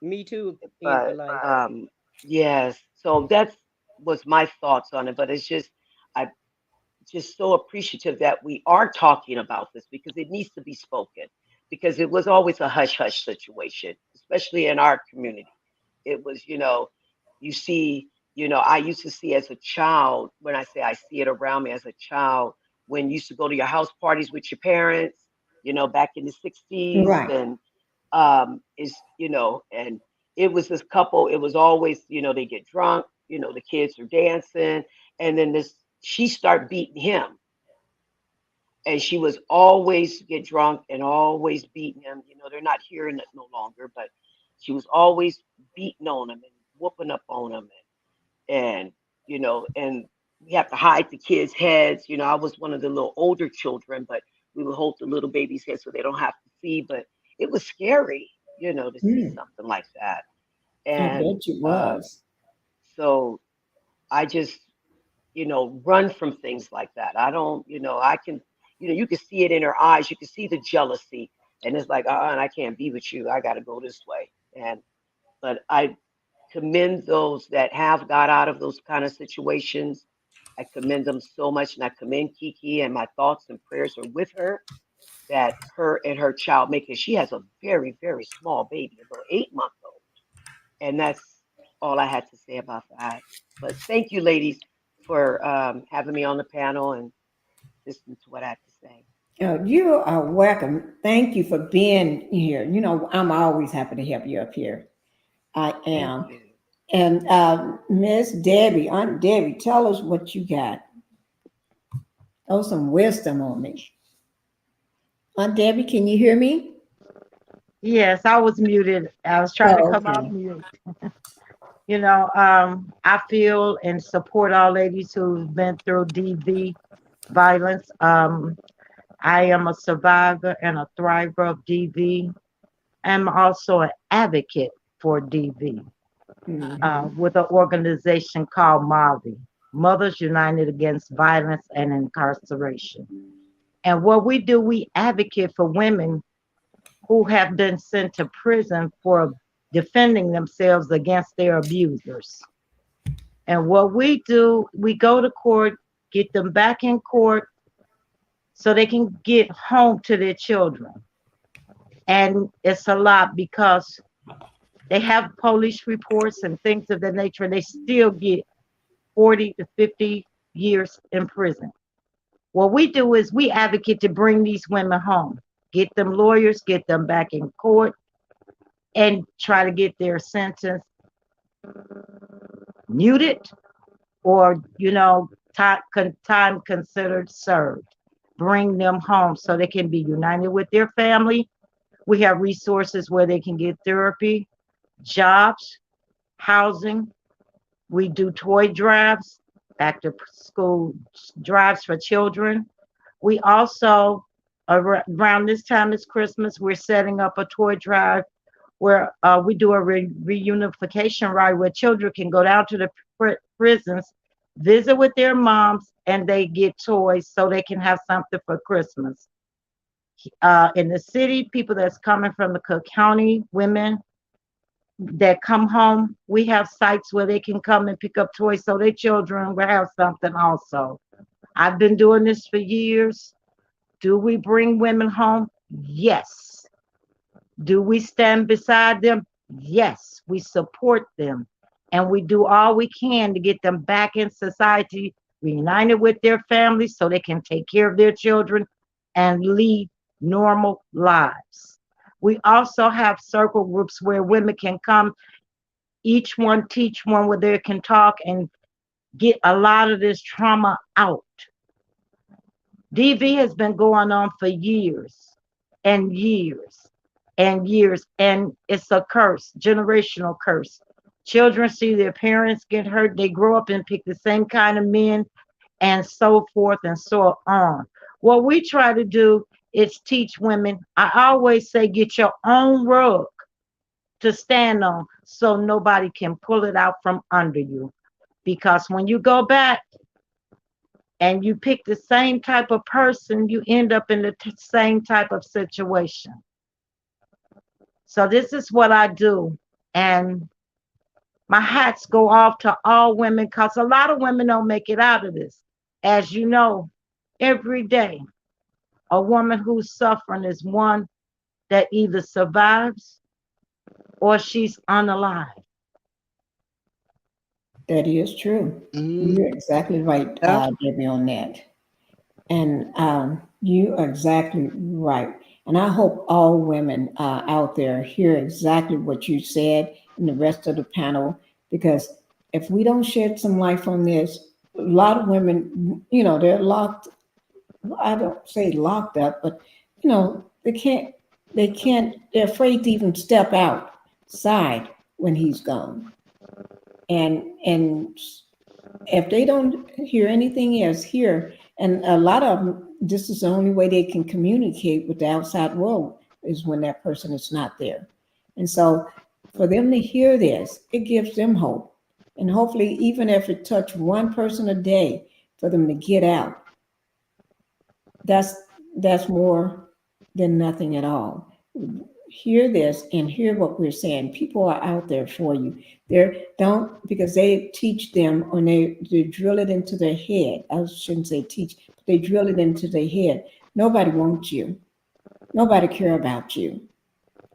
[SPEAKER 4] Me too, in for
[SPEAKER 7] but
[SPEAKER 4] life.
[SPEAKER 7] yes. So that's was my thoughts on it. But it's just I just so appreciative that we are talking about this because it needs to be spoken, because it was always a hush hush situation, especially in our community. It was, you see, I used to see as a child, when I say I see it around me as a child, when you used to go to your house parties with your parents, back in the 60s,
[SPEAKER 1] Right.
[SPEAKER 7] and and it was this couple, it was always, they get drunk, the kids are dancing, and then she start beating him, and she was always get drunk and always beating him. They're not hearing it no longer, but she was always beating on him and whooping up on him, and and we have to hide the kids' heads. I was one of the little older children, but we would hold the little baby's head so they don't have to see. But it was scary, to see
[SPEAKER 1] Mm,
[SPEAKER 7] something like that.
[SPEAKER 1] I
[SPEAKER 7] And
[SPEAKER 1] bet you was.
[SPEAKER 7] so I just, run from things like that. I don't, I can, you can see it in her eyes. You can see the jealousy, and it's like, and I can't be with you. I got to go this way. And but I commend those that have got out of those kind of situations. I commend them so much, and I commend Kiki, and my thoughts and prayers are with her, that her and her child make it. She has a very, very small baby, a little 8 month old, and that's all I had to say about that. But thank you, ladies, for having me on the panel and listening to what I had to say.
[SPEAKER 1] You are welcome. Thank you for being here. I'm always happy to have you up here. I
[SPEAKER 7] Thank
[SPEAKER 1] am.
[SPEAKER 7] you.
[SPEAKER 1] And Miss Debbie, Aunt Debbie, tell us what you got. Oh, some wisdom on me. Aunt Debbie, can you hear me?
[SPEAKER 5] Yes, I was muted. I was trying to
[SPEAKER 1] Oh,
[SPEAKER 5] come off
[SPEAKER 1] okay.
[SPEAKER 5] mute. I feel and support all ladies who've been through DV violence. I am a survivor and a thriver of DV. I'm also an advocate for DV
[SPEAKER 1] Hmm.
[SPEAKER 5] with an organization called MAVI, Mothers United Against Violence and Incarceration. And what we do, we advocate for women who have been sent to prison for defending themselves against their abusers. And what we do, we go to court, get them back in court so they can get home to their children. And it's a lot because they have police reports and things of that nature, and they still get 40 to 50 years in prison. What we do is we advocate to bring these women home, get them lawyers, get them back in court, and try to get their sentence muted or, time considered served. bring them home so they can be united with their family. We have resources where they can get therapy, jobs, housing. We do toy drives, after school drives for children. We also, around this time is Christmas, we're setting up a toy drive where we do a reunification ride where children can go down to the prisons, visit with their moms, and they get toys so they can have something for Christmas. In the city, people that's coming from the Cook County, women that come home, we have sites where they can come and pick up toys so their children will have something also. I've been doing this for years. Do we bring women home? Yes. Do we stand beside them? Yes. We support them. And we do all we can to get them back in society, reunited with their families so they can take care of their children and lead normal lives. We also have circle groups where women can come, each one teach one where they can talk and get a lot of this trauma out. DV has been going on for years and years and years, and it's a curse, generational curse. Children see their parents get hurt, they grow up and pick the same kind of men, and so forth and so on. What we try to do is teach women. I always say, get your own rug to stand on so nobody can pull it out from under you. Because when you go back and you pick the same type of person, you end up in the same type of situation. So this is what I do. And my hats go off to all women because a lot of women don't make it out of this. As you know, every day, a woman who's suffering is one that either survives or she's unalive.
[SPEAKER 1] That is true.
[SPEAKER 3] Mm,
[SPEAKER 1] You're exactly right, Debbie, on that. And you are exactly right. And I hope all women out there hear exactly what you said and the rest of the panel, because if we don't shed some light on this, a lot of women, they're locked. I don't say locked up, but they're afraid to even step outside when he's gone. And if they don't hear anything else here, and a lot of them, this is the only way they can communicate with the outside world is when that person is not there. And so for them to hear this, it gives them hope. And hopefully, even if it touch one person a day for them to get out, that's that's more than nothing at all. Hear this and hear what we're saying. People are out there for you. They're don't because they teach them or they drill it into their head. I shouldn't say teach, but they drill it into their head. Nobody wants you. Nobody care about you.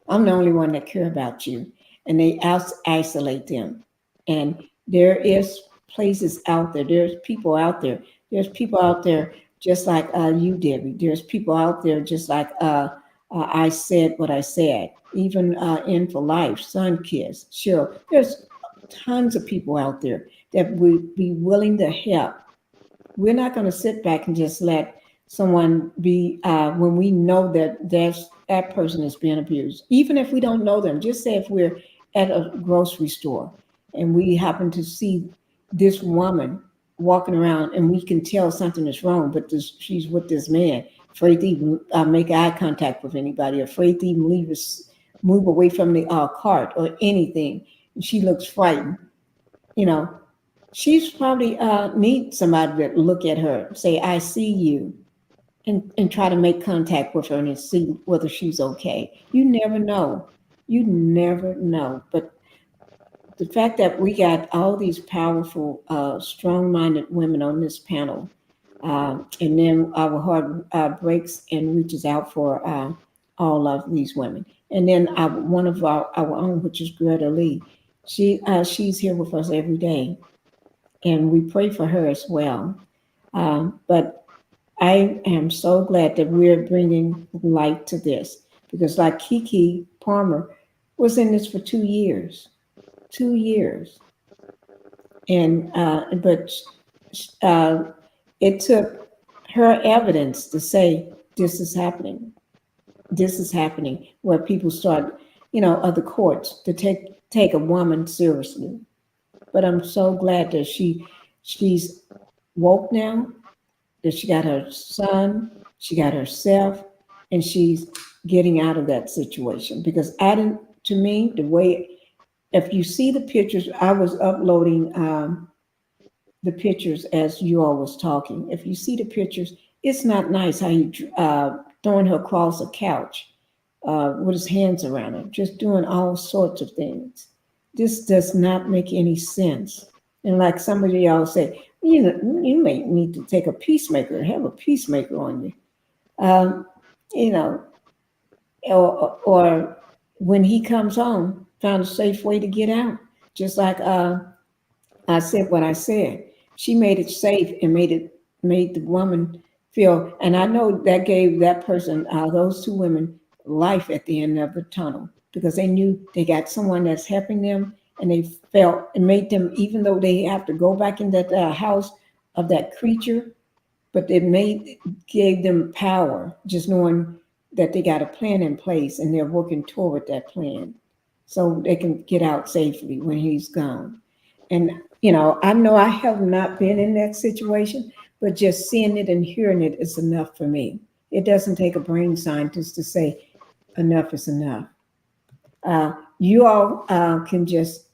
[SPEAKER 1] I'm the only one that care about you. And they isolate them. And there is places out there. There's people out there. There's people out there just like you, Debbie. There's people out there just like I said what I said. Even in for life, Sun Kiss, Cheryl. There's tons of people out there that would be willing to help. We're not going to sit back and just let someone be when we know that that person is being abused. Even if we don't know them, just say if we're at a grocery store and we happen to see this woman walking around and we can tell something is wrong, but she's with this man, afraid to even make eye contact with anybody, afraid to even move away from the cart or anything. And she looks frightened. You know, she's probably need somebody to look at her, say, "I see you," and try to make contact with her and see whether she's okay. You never know. You never know. But the fact that we got all these powerful, strong-minded women on this panel, and then our heart breaks and reaches out for all of these women. And then one of our own, which is Greta Lee, she's here with us every day, and we pray for her as well. But I am so glad that we're bringing light to this because, like Keke Palmer was in this for 2 years, 2 years, and but it took her evidence to say this is happening. This is happening where people start, other courts to take a woman seriously. But I'm so glad that she's woke now, that she got her son, she got herself, and she's getting out of that situation. Because I didn't, to me, the way, if you see the pictures, I was uploading the pictures as you all was talking. If you see the pictures, it's not nice how you throwing her across a couch with his hands around her, just doing all sorts of things. This does not make any sense. And like somebody y'all say, you may need to take a peacemaker, have a peacemaker on you. Um, you know, or when he comes home, found a safe way to get out. Just like I said what I said. She made it safe and made the woman feel, and I know that gave that person, those two women, life at the end of the tunnel because they knew they got someone that's helping them, and they felt it made them, even though they have to go back in that house of that creature, but it gave them power just knowing that they got a plan in place and they're working toward that plan so they can get out safely when he's gone. And I know I have not been in that situation, but just seeing it and hearing it is enough for me. It doesn't take a brain scientist to say enough is enough. You all can just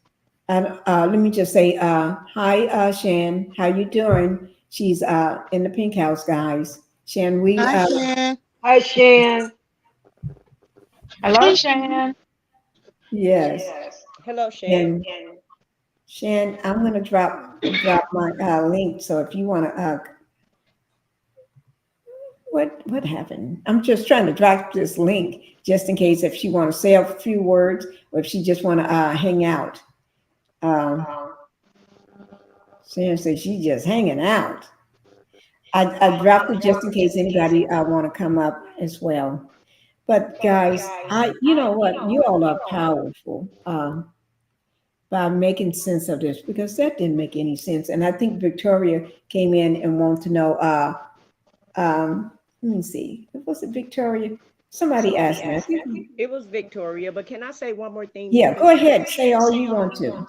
[SPEAKER 1] let me just say hi, Shan. How you doing? She's in the Pink House, guys. Shan, we
[SPEAKER 3] Hi, Shan.
[SPEAKER 7] Hi, Shan.
[SPEAKER 5] Hello, Shan.
[SPEAKER 1] yes,
[SPEAKER 4] Hello, Shan.
[SPEAKER 1] and Shan, I'm gonna drop my link. So if you wanna, what happened? I'm just trying to drop this link just in case if she wanna say a few words or if she just wanna hang out. Um, Shan says she's just hanging out. I dropped it just in case anybody want to come up as well. But guys, you know what? You all are powerful by making sense of this because that didn't make any sense. And I think Victoria came in and wanted to know. Let me see. Was it Victoria? Somebody asked me. I think,
[SPEAKER 4] It was Victoria, but can I say one more thing
[SPEAKER 1] yeah,
[SPEAKER 4] before
[SPEAKER 1] go
[SPEAKER 4] she?
[SPEAKER 1] ahead. Say all you want to.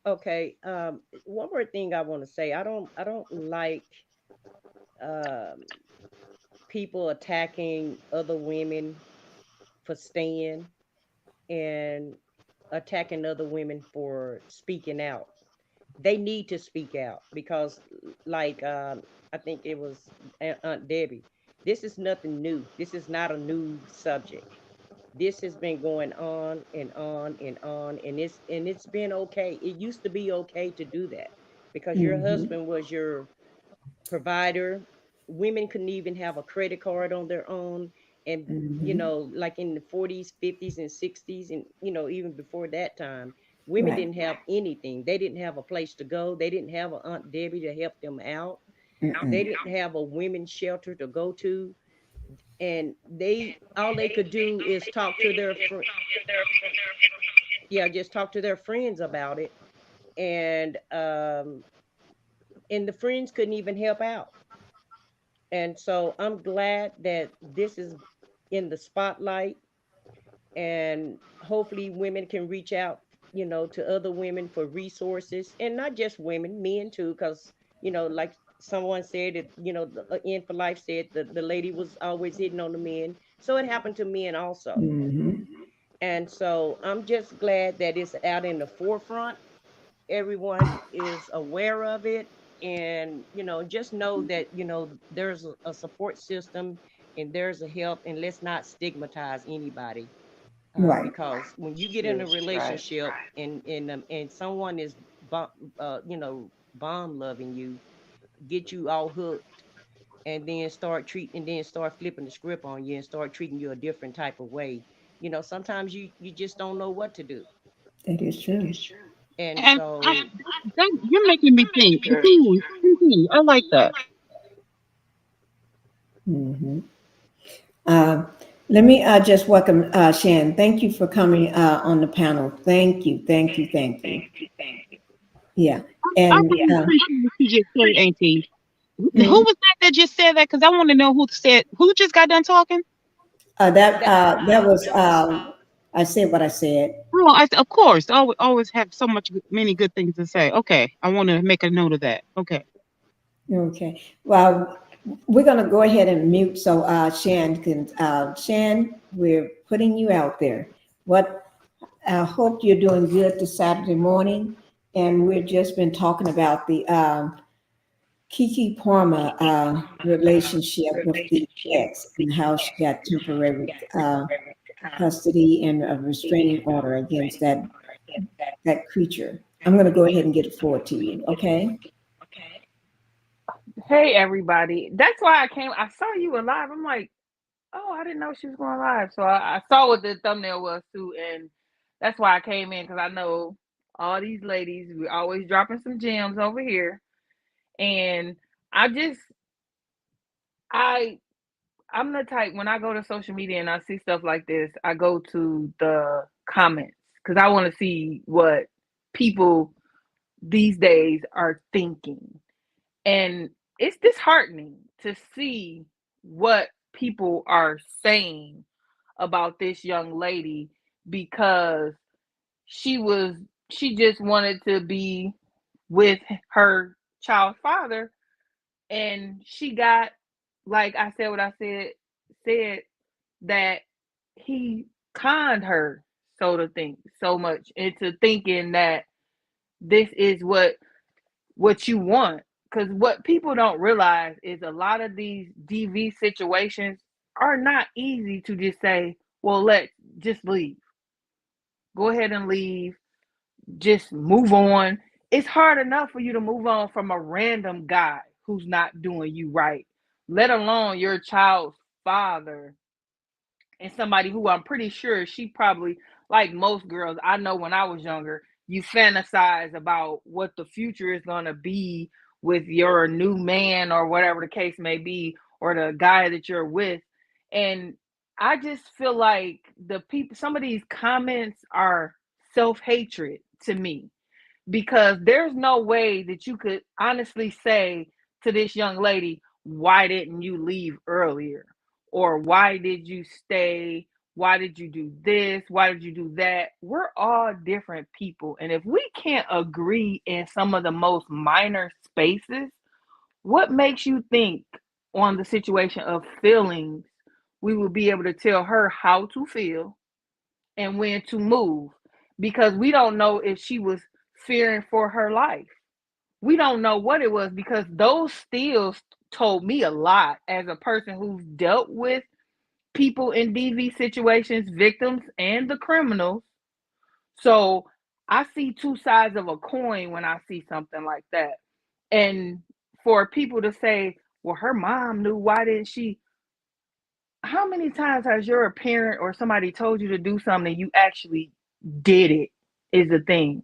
[SPEAKER 4] Okay. One more thing I want to say. I don't like um people attacking other women for staying and attacking other women for speaking out. They need to speak out because, like, I think it was Aunt Debbie. This is nothing new. This is not a new subject. This has been going on and on and on, and it's been okay. It used to be okay to do that because your
[SPEAKER 1] Hmm.
[SPEAKER 4] husband was your provider. Women couldn't even have a credit card on their own. And,
[SPEAKER 1] Hmm.
[SPEAKER 4] like in the 40s, 50s, and 60s, and, even before that time, women
[SPEAKER 1] Right.
[SPEAKER 4] didn't have anything. They didn't have a place to go. They didn't have an Aunt Debbie to help them out. They
[SPEAKER 1] Mm-mm.
[SPEAKER 4] didn't have a women's shelter to go to. And all they could do is talk to their yeah, just talk to their friends about it. And the friends couldn't even help out. And so I'm glad that this is in the spotlight, and hopefully women can reach out, to other women for resources, and not just women, men too, because, like someone said it, In for Life said the lady was always hitting on the men. So it happened to men also.
[SPEAKER 1] Hmm.
[SPEAKER 4] And so I'm just glad that it's out in the forefront. Everyone is aware of it, and just know that there's a support system, and there's a help, and let's not stigmatize anybody,
[SPEAKER 1] Right.
[SPEAKER 4] because when you get in a
[SPEAKER 7] True. Right.
[SPEAKER 4] relationship and someone is bomb loving you, get you all hooked, and then start flipping the script on you and start treating you a different type of way. Sometimes you just don't know what to do.
[SPEAKER 1] That is true.
[SPEAKER 4] And
[SPEAKER 6] And
[SPEAKER 4] so
[SPEAKER 6] you're making me think.
[SPEAKER 7] Sure.
[SPEAKER 6] Continue. I like that.
[SPEAKER 1] Hmm. Uh, Let me just welcome Shan. Thank you for coming on the panel. Thank you, thank you, thank you. Yeah,
[SPEAKER 6] I
[SPEAKER 1] and
[SPEAKER 6] really appreciate what you just said, Auntie. Who was that just said that? Because I want to know who just got done talking.
[SPEAKER 1] That was I said what I said.
[SPEAKER 6] Oh, of course, always have many good things to say. Okay, I want to make a note of that. Okay.
[SPEAKER 1] Okay. Well, we're gonna go ahead and mute so Shan can. Shan, we're putting you out there. What I hope you're doing good this Saturday morning, and we've just been talking about the Keke Palmer relationship with the ex and how she got temporary custody and a restraining order against that creature. I'm going to go ahead and get it forward to you. Okay.
[SPEAKER 8] Hey everybody. That's why I came. I saw you were live. I'm like, oh, I didn't know she was going live. So I saw what the thumbnail was too, and that's why I came in because I know all these ladies. We're always dropping some gems over here, and I just I I'm the type when I go to social media and I see stuff like this, I go to the comments because I want to see what people these days are thinking. And it's disheartening to see what people are saying about this young lady because she was she just wanted to be with her child's father, and she got, like I said what I said that he conned her, so to think, so much into thinking that this is what you want. Because what people don't realize is a lot of these DV situations are not easy to just say, well, let's just leave. Go ahead and leave. Just move on. It's hard enough for you to move on from a random guy who's not doing you right, let alone your child's father and somebody who I'm pretty sure she probably, like most girls I know when I was younger, you fantasize about what the future is going to be with your new man or whatever the case may be, or the guy that you're with. And I just feel like the people, some of these comments are self-hatred to me, because there's no way that you could honestly say to this young lady, why didn't you leave earlier? Or why did you stay? Why did you do this? Why did you do that? We're all different people. And if we can't agree in some of the most minor spaces, what makes you think on the situation of feelings, we will be able to tell her how to feel and when to move? Because we don't know if she was fearing for her life. We don't know what it was, because those stills told me a lot as a person who's dealt with people in DV situations, victims and the criminals. So I see two sides of a coin when I see something like that. And for people to say, well, her mom knew, why didn't she? How many times has your parent or somebody told you to do something and you actually did it, is the thing.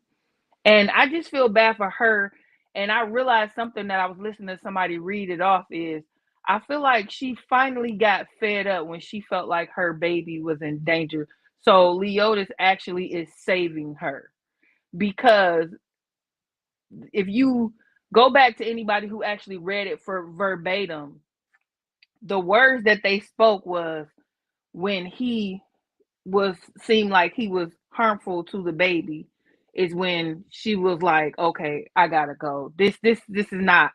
[SPEAKER 8] And I just feel bad for her. And I realized something that I was listening to somebody read it off is, I feel like she finally got fed up when she felt like her baby was in danger. So Leotis actually is saving her. Because if you go back to anybody who actually read it for verbatim, the words that they spoke was, when he was seemed like he was harmful to the baby, is when she was like, okay, I gotta go. This is not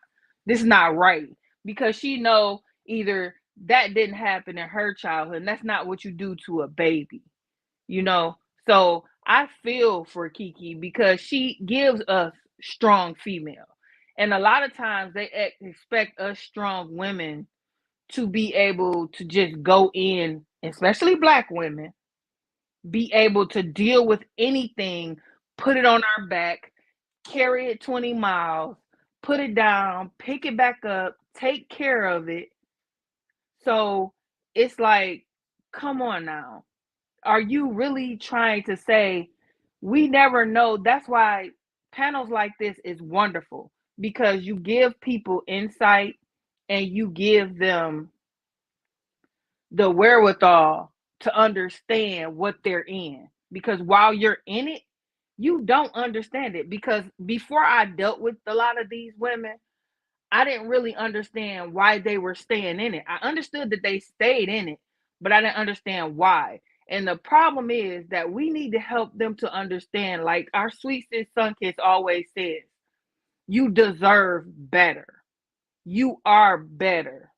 [SPEAKER 8] right. Because she know either that didn't happen in her childhood, and that's not what you do to a baby, you know. So I feel for Keke because she gives us strong female, and a lot of times they expect us strong women to be able to just go in, especially black women, be able to deal with anything, put it on our back, carry it 20 miles, put it down, pick it back up, take care of it. So it's like, come on now. Are you really trying to say, we never know? That's why panels like this is wonderful, because you give people insight and you give them the wherewithal to understand what they're in. Because while you're in it, you don't understand it. Because before I dealt with a lot of these women, I didn't really understand why they were staying in it. I understood that they stayed in it, but I didn't understand why. And the problem is that we need to help them to understand, like our sweet sis Sunkiss always says, you deserve better. You are better.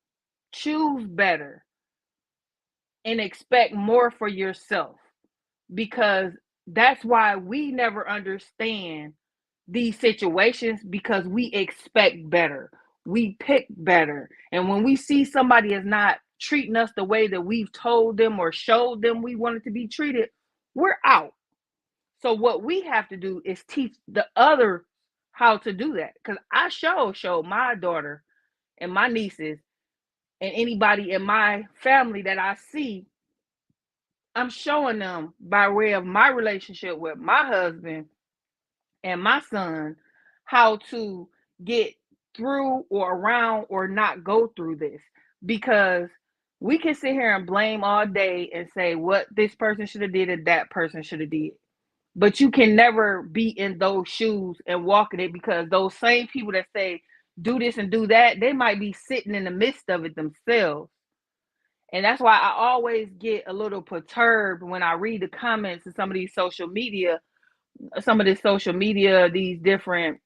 [SPEAKER 8] Choose better and expect more for yourself, because that's why we never understand these situations, because we expect better. We pick better. And when we see somebody is not treating us the way that we've told them or showed them we wanted to be treated, we're out. So what we have to do is teach the other how to do that. Because I show my daughter and my nieces and anybody in my family that I see, I'm showing them by way of my relationship with my husband and my son how to get through or around or not go through this. Because we can sit here and blame all day and say what this person should have did and that person should have did, but you can never be in those shoes and walk in it, because those same people that say do this and do that, they might be sitting in the midst of it themselves. And that's why I always get a little perturbed when I read the comments of some of this social media, these different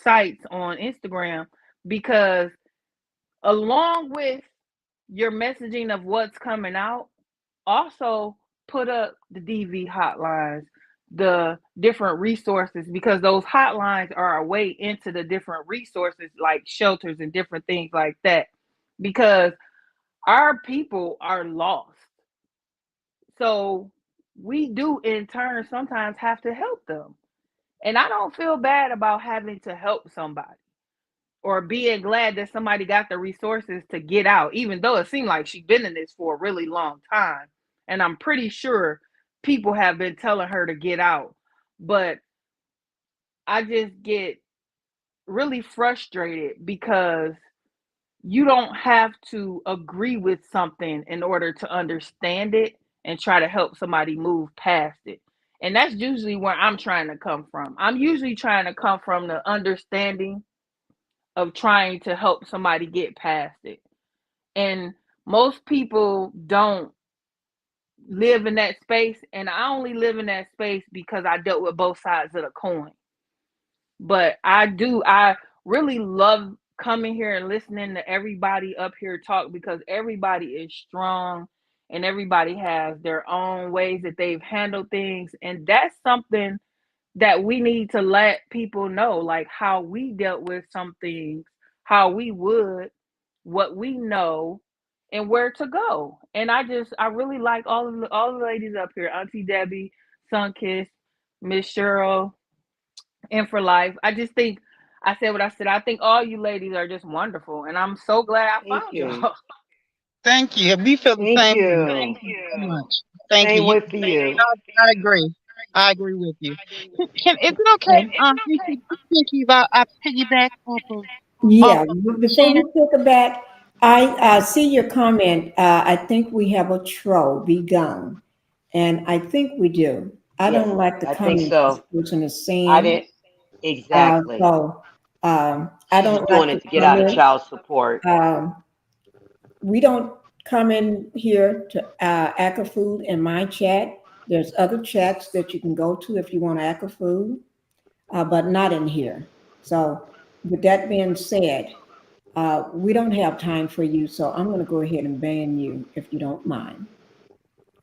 [SPEAKER 8] sites on Instagram, because along with your messaging of what's coming out, also put up the DV hotlines, the different resources, because those hotlines are a way into the different resources like shelters and different things like that, because our people are lost. So we do in turn sometimes have to help them. And I don't feel bad about having to help somebody or being glad that somebody got the resources to get out, even though it seemed like she's been in this for a really long time. And I'm pretty sure people have been telling her to get out. But I just get really frustrated because you don't have to agree with something in order to understand it and try to help somebody move past it. And that's usually where I'm trying to come from. I'm usually trying to come from the understanding of trying to help somebody get past it. And most people don't live in that space. And I only live in that space because I dealt with both sides of the coin. But I really love coming here and listening to everybody up here talk, because everybody is strong and everybody has their own ways that they've handled things. And that's something that we need to let people know, like how we dealt with some things, how we would, what we know, and where to go. And I really like all the ladies up here, Auntie Debbie, Sunkiss, Miss Cheryl, and for life. I just think I said what I said. I think all you ladies are just wonderful, and I'm so glad I
[SPEAKER 7] Thank
[SPEAKER 8] found
[SPEAKER 7] you.
[SPEAKER 8] y'all.
[SPEAKER 6] Thank you. We feel the
[SPEAKER 7] Thank
[SPEAKER 6] same way.
[SPEAKER 7] you.
[SPEAKER 6] Thank you so much. Thank you.
[SPEAKER 7] Same way for you.
[SPEAKER 6] I agree. I agree with you. Is it okay,
[SPEAKER 1] Okay.
[SPEAKER 6] Pinkie, if I piggyback off
[SPEAKER 1] Yeah,
[SPEAKER 6] of
[SPEAKER 1] before we
[SPEAKER 6] Shan?
[SPEAKER 1] take it back, I see your comment. I think we have a troll, be gone. And I think we do. I
[SPEAKER 7] Yes,
[SPEAKER 1] don't like the
[SPEAKER 7] I think
[SPEAKER 1] comments this
[SPEAKER 7] so.
[SPEAKER 1] person is
[SPEAKER 7] I
[SPEAKER 1] saying.
[SPEAKER 7] didn't exactly.
[SPEAKER 1] So I
[SPEAKER 7] She's
[SPEAKER 1] don't
[SPEAKER 7] doing
[SPEAKER 1] like the
[SPEAKER 7] it to get out of
[SPEAKER 1] comments.
[SPEAKER 7] child support.
[SPEAKER 1] Um, we don't come in here to act a food in my chat. There's other chats that you can go to if you want to act a food, but not in here. So, with that being said, we don't have time for you, so I'm going to go ahead and ban you if you don't mind.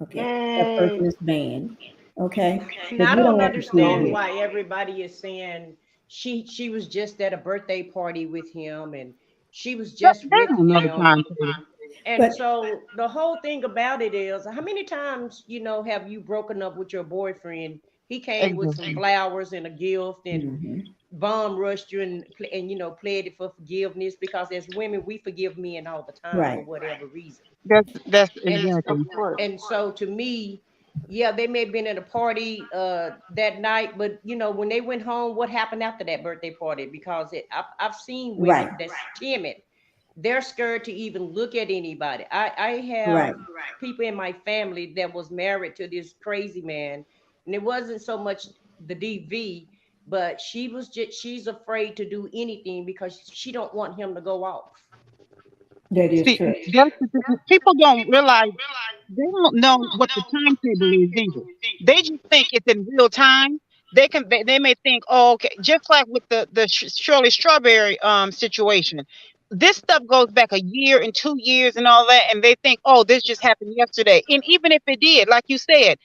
[SPEAKER 1] Okay, that person
[SPEAKER 7] Yay.
[SPEAKER 1] is banned. Okay,
[SPEAKER 4] And
[SPEAKER 1] because
[SPEAKER 4] I
[SPEAKER 1] we
[SPEAKER 4] don't
[SPEAKER 1] don't have to food
[SPEAKER 4] understand
[SPEAKER 7] Don't.
[SPEAKER 1] here.
[SPEAKER 4] why everybody is saying she was just at a birthday party with him and she was just
[SPEAKER 6] They
[SPEAKER 4] with
[SPEAKER 6] don't know the
[SPEAKER 4] him.
[SPEAKER 6] time, Katie.
[SPEAKER 4] And
[SPEAKER 1] But
[SPEAKER 4] so the whole thing about it is, how many times, have you broken up with your boyfriend? He came with some
[SPEAKER 6] Exactly.
[SPEAKER 4] flowers and a gift and
[SPEAKER 1] mhm,
[SPEAKER 4] bomb rushed you and pleaded for forgiveness, because as women we forgive men all the time for
[SPEAKER 1] right,
[SPEAKER 4] whatever reason.
[SPEAKER 6] That's
[SPEAKER 4] And
[SPEAKER 6] exactly right.
[SPEAKER 4] so to me, yeah, they may have been at a party that night, but when they went home, what happened after that birthday party? Because I've seen women
[SPEAKER 1] right,
[SPEAKER 4] that's timid. They're scared to even look at anybody. I have
[SPEAKER 1] right,
[SPEAKER 4] people in my family that was married to this crazy man, and it wasn't so much the DV. but she's afraid to do anything because she don't want him to go off.
[SPEAKER 1] That is
[SPEAKER 6] See,
[SPEAKER 1] true.
[SPEAKER 6] that's the thing. People don't realize they don't know what the timetable is either. They just think it's in real time. They may think, oh, okay, just like with the Shirley Strawberry situation. This stuff goes back a year and 2 years and all that, and they think, oh, this just happened yesterday. And even if it did, like you said,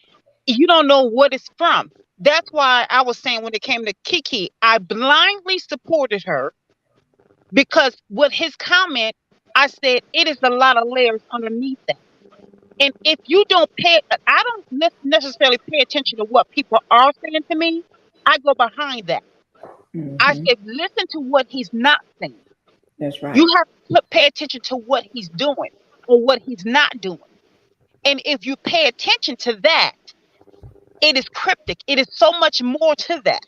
[SPEAKER 6] you don't know what it's from. That's why I was saying when it came to Keke, I blindly supported her because with his comment, I said it is a lot of layers underneath that. And if you don't pay, I don't necessarily pay attention to what people are saying to me. I go behind that. I
[SPEAKER 1] Hmm.
[SPEAKER 6] said, listen to what he's not saying.
[SPEAKER 1] That's
[SPEAKER 6] You
[SPEAKER 1] right.
[SPEAKER 6] have to pay attention to what he's doing or what he's not doing. And if you pay attention to that, it is cryptic. It is so much more to that.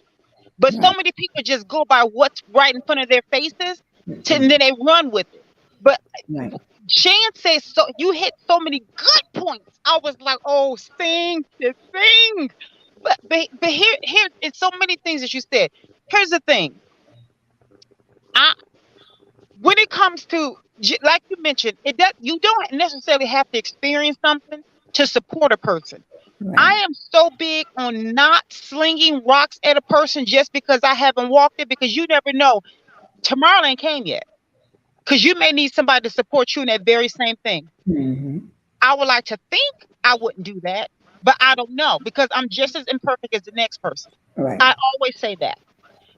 [SPEAKER 6] But so
[SPEAKER 1] Right.
[SPEAKER 6] many people just go by what's right in front of their faces, and
[SPEAKER 1] Hmm.
[SPEAKER 6] then they run with it. But
[SPEAKER 1] Right.
[SPEAKER 6] Shan says so. You hit so many good points. I was like, oh, sing, just sing. But here it's so many things that you said. Here's the thing. I When it comes to like you mentioned, it that you don't necessarily have to experience something to support a person.
[SPEAKER 1] Right.
[SPEAKER 6] I am so big on not slinging rocks at a person just because I haven't walked it, because you never know. Tomorrow ain't came yet. Because you may need somebody to support you in that very same thing.
[SPEAKER 1] Hmm.
[SPEAKER 6] I would like to think I wouldn't do that, but I don't know because I'm just as imperfect as the next person.
[SPEAKER 1] Right.
[SPEAKER 6] I always say that.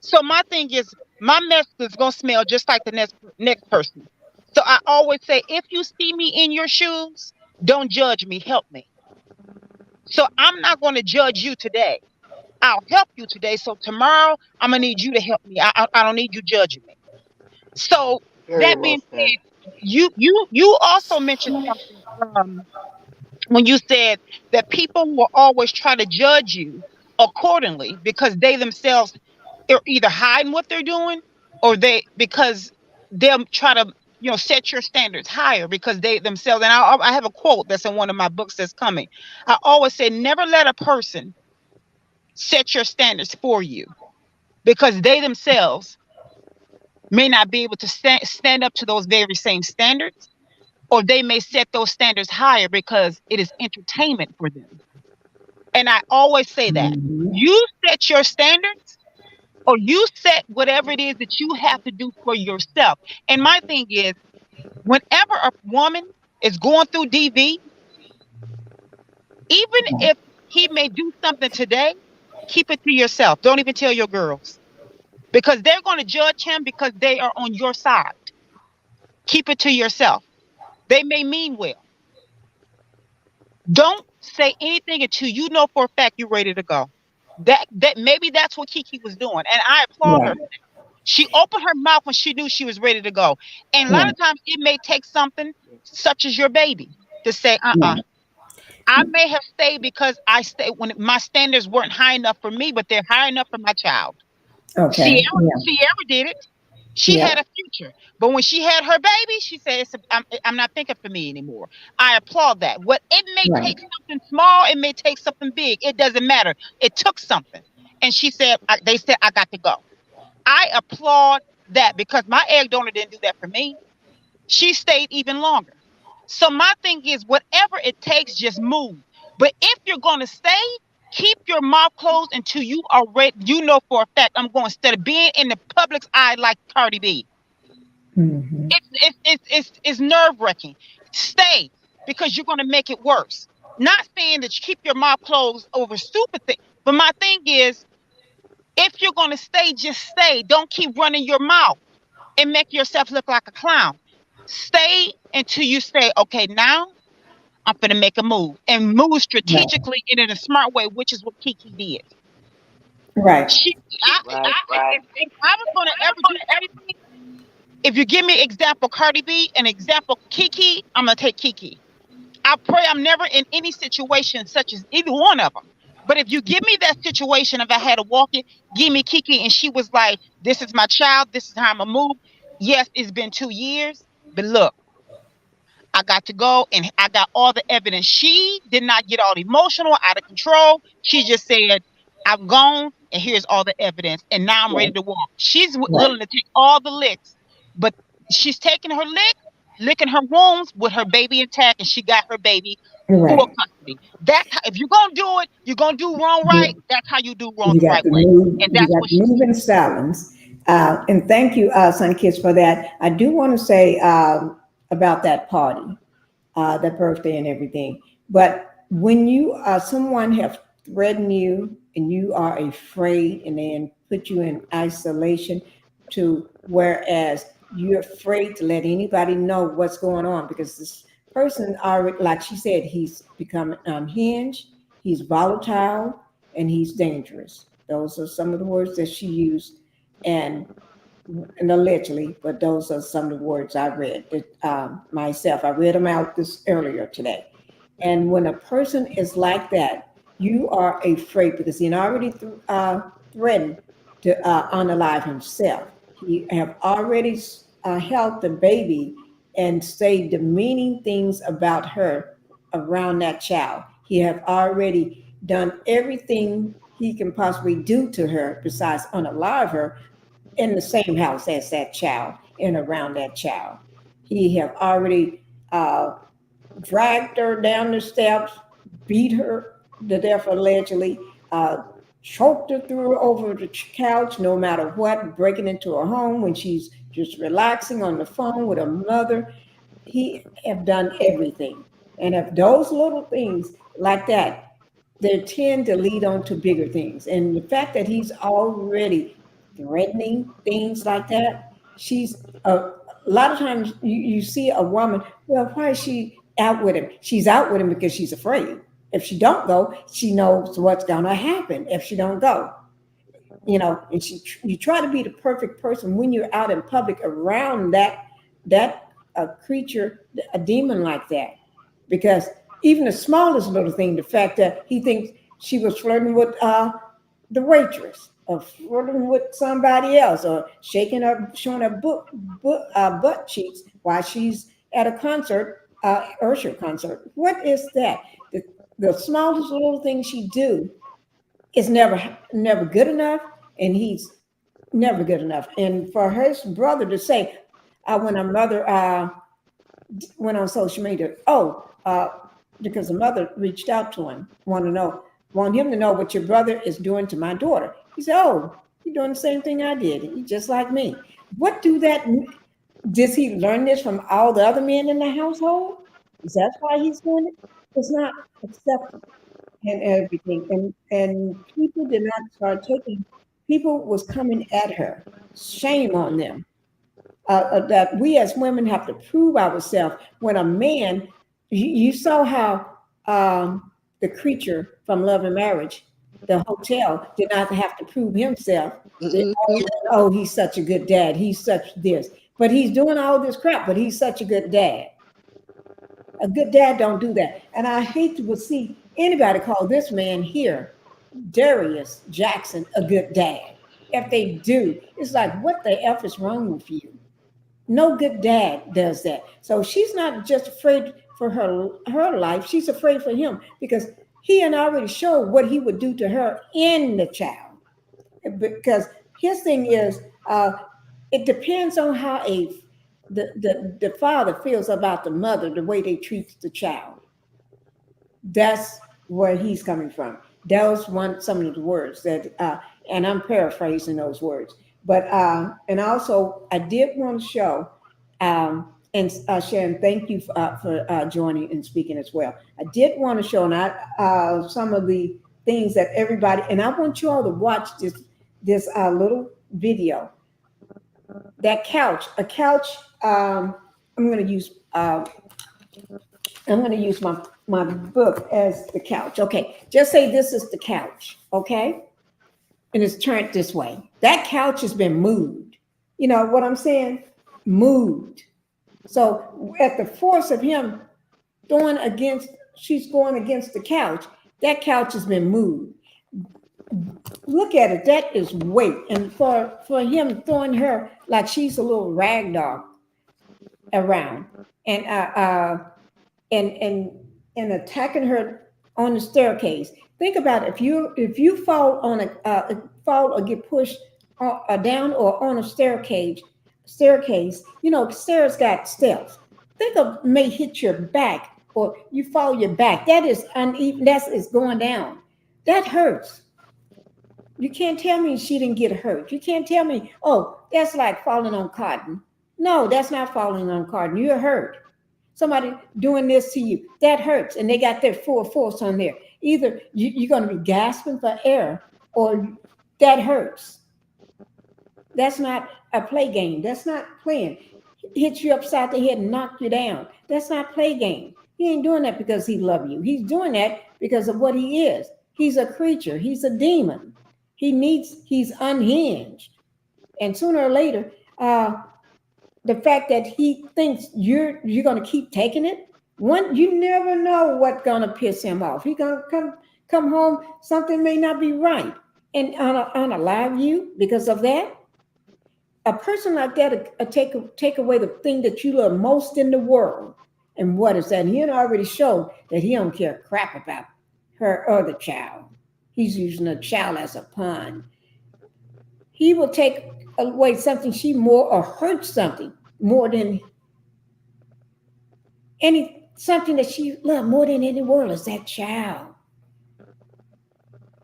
[SPEAKER 6] So my thing is, my mess is gonna smell just like the next person. So I always say, if you see me in your shoes, don't judge me, help me. So I'm not gonna judge you today. I'll help you today. So tomorrow I'm gonna need you to help me. I don't need you judging me. So
[SPEAKER 7] Very
[SPEAKER 6] that
[SPEAKER 7] well
[SPEAKER 6] being
[SPEAKER 7] said.
[SPEAKER 6] said, you also mentioned something when you said that people will always try to judge you accordingly because they themselves are either hiding what they're doing, or because they'll try to set your standards higher because they themselves. And I have a quote that's in one of my books that's coming. I always say, never let a person set your standards for you, because they themselves may not be able to stand up to those very same standards, or they may set those standards higher because it is entertainment for them. And I always say that
[SPEAKER 1] Hmm.
[SPEAKER 6] you set your standards, or you set whatever it is that you have to do for yourself. And my thing is, whenever a woman is going through DV, even if he may do something today, keep it to yourself. Don't even tell your girls, because they're going to judge him because they are on your side. Keep it to yourself. They may mean well. Don't say anything until you know for a fact you're ready to go. That maybe that's what Keke was doing, and I applaud her.
[SPEAKER 1] Right.
[SPEAKER 6] She opened her mouth when she knew she was ready to go. And a lot
[SPEAKER 1] Right.
[SPEAKER 6] of times it may take something such as your baby to say,
[SPEAKER 1] Right.
[SPEAKER 6] I may have stayed because I stayed when my standards weren't high enough for me, but they're high enough for my child.
[SPEAKER 1] Okay. Yeah.
[SPEAKER 6] Sierra did it. She
[SPEAKER 1] Yeah.
[SPEAKER 6] had a future. But when she had her baby, she said, I'm not thinking for me anymore. I applaud that. What it may
[SPEAKER 1] Right.
[SPEAKER 6] take something small, it may take something big. It doesn't matter. It took something. And she said, they said, I got to go. I applaud that because my egg donor didn't do that for me. She stayed even longer. So my thing is, whatever it takes, just move. But if you're going to stay, keep your mouth closed until you are ready. You know for a fact I'm going, instead of being in the public's eye like Cardi B.
[SPEAKER 1] Hmm.
[SPEAKER 6] It's nerve wracking. Stay, because you're going to make it worse. Not saying that you keep your mouth closed over stupid things, but my thing is, if you're going to stay, just stay. Don't keep running your mouth and make yourself look like a clown. Stay until you say, okay, now I'm going to make a move, and move
[SPEAKER 1] Right.
[SPEAKER 6] strategically and in a smart way, which is what Keke did.
[SPEAKER 1] Right.
[SPEAKER 6] She,
[SPEAKER 7] Right.
[SPEAKER 6] if I was going to ever do anything, if you give me example Cardi B and example Keke, I'm going to take Keke. I pray I'm never in any situation such as either one of them. But if you give me that situation, if I had to walk it, give me Keke, and she was like, this is my child, this is how I'm going to move. Yes, it's been 2 years, but look, I got to go and I got all the evidence. She did not get all emotional, out of control. She just said, I'm gone. and here's all the evidence, and now I'm ready
[SPEAKER 1] Right.
[SPEAKER 6] to walk. She's
[SPEAKER 1] Right.
[SPEAKER 6] willing to take all the licks, but she's taking her licking her wounds with her baby intact, and she got her baby full
[SPEAKER 1] Right.
[SPEAKER 6] custody. That's how, if you're gonna do it, you're gonna do wrong right.
[SPEAKER 1] You,
[SPEAKER 6] That's how you do wrong
[SPEAKER 1] you
[SPEAKER 6] the
[SPEAKER 1] got
[SPEAKER 6] right
[SPEAKER 1] to
[SPEAKER 6] way,
[SPEAKER 1] move.
[SPEAKER 6] and
[SPEAKER 1] You
[SPEAKER 6] that's
[SPEAKER 1] got
[SPEAKER 6] what
[SPEAKER 1] to
[SPEAKER 6] she
[SPEAKER 1] move
[SPEAKER 6] did.
[SPEAKER 1] in silence. And thank you, Son Kids, for that. I do want to say about that party, that birthday and everything. But when you someone have threatened you and you are afraid and then put you in isolation to whereas you're afraid to let anybody know what's going on because this person already, like she said, he's become unhinged, he's volatile, and he's dangerous. Those are some of the words that she used. And allegedly, but those are some of the words I read myself. I read them out this earlier today. And when a person is like that, you are afraid because he already threatened to unalive himself. He have already held the baby and say demeaning things about her around that child. He have already done everything he can possibly do to her besides unalive her in the same house as that child and around that child. He have already dragged her down the steps, beat her to death allegedly, choked her through over the couch, no matter what, breaking into her home when she's just relaxing on the phone with her mother. He have done everything. And if those little things like that, they tend to lead on to bigger things. And the fact that he's already threatening things like that, she's a lot of times you see a woman, well, why is she out with him? She's out with him because she's afraid. If she don't go, she knows what's gonna happen if she don't go. And you try to be the perfect person when you're out in public around that a creature, a demon like that, because even the smallest little thing, the fact that he thinks she was flirting with the waitress or flirting with somebody else or shaking her, showing her butt cheeks while she's at a concert, Usher concert. What is that? The, the smallest little thing she do is never good enough, and he's never good enough. And for his brother to say, when her mother went on social media, because the mother reached out to him, want him to know what your brother is doing to my daughter. He said, "Oh, you're doing the same thing I did. He's just like me." What do that? Does he learn this from all the other men in the household? Is that why he's doing it? It's not acceptable and everything. And people did not start taking. People was coming at her. Shame on them. That we as women have to prove ourselves. When a man, you saw how the creature from Love and Marriage, the hotel, did not have to prove himself.
[SPEAKER 3] Mhm.
[SPEAKER 1] Oh, he's such a good dad. He's such this, but he's doing all this crap. But he's such a good dad. A good dad don't do that. And I hate to see anybody call this man here, Darius Jackson, a good dad. If they do, it's like, what the F is wrong with you? No good dad does that. So she's not just afraid for her life, she's afraid for him because he had already showed what he would do to her in the child. Because his thing is, it depends on how the father feels about the mother, the way they treat the child. That's where he's coming from. That was some of the words that, and I'm paraphrasing those words. But and also I did want to show, and Sharon, thank you for joining and speaking as well. I did want to show, and some of the things that everybody, and I want you all to watch this little video. That couch, a couch. I'm going to use. I'm going to use my book as the couch. Okay, just say this is the couch. Okay, and it's turned this way. That couch has been moved. You know what I'm saying? Moved. So at the force of him she's going against the couch. That couch has been moved. Look at it. That is weight, and for him throwing her like she's a little rag doll around, and and and attacking her on the staircase. Think about it. If you fall or get pushed down or on a staircase, stairs got steps. Think of may hit your back or you fall your back. That is uneven. That is going down. That hurts. You can't tell me she didn't get hurt. You can't tell me, oh, that's like falling on cotton. No, that's not falling on cotton. You're hurt. Somebody doing this to you, that hurts. And they got their full force on there. Either you're going to be gasping for air or that hurts. That's not a play game. That's not playing. Hit you upside the head and knock you down. That's not play game. He ain't doing that because he love you. He's doing that because of what he is. He's a creature. He's a demon. He's unhinged. And sooner or later, the fact that he thinks you're going to keep taking it, you never know what's going to piss him off. He going to come home, something may not be right, and unalive you because of that. A person like that take away the thing that you love most in the world. And what is that? He already showed that he don't care crap about her or the child. He's using the child as a pawn. He will take away something she more or hurt something more than something that she loved more than any world is that child.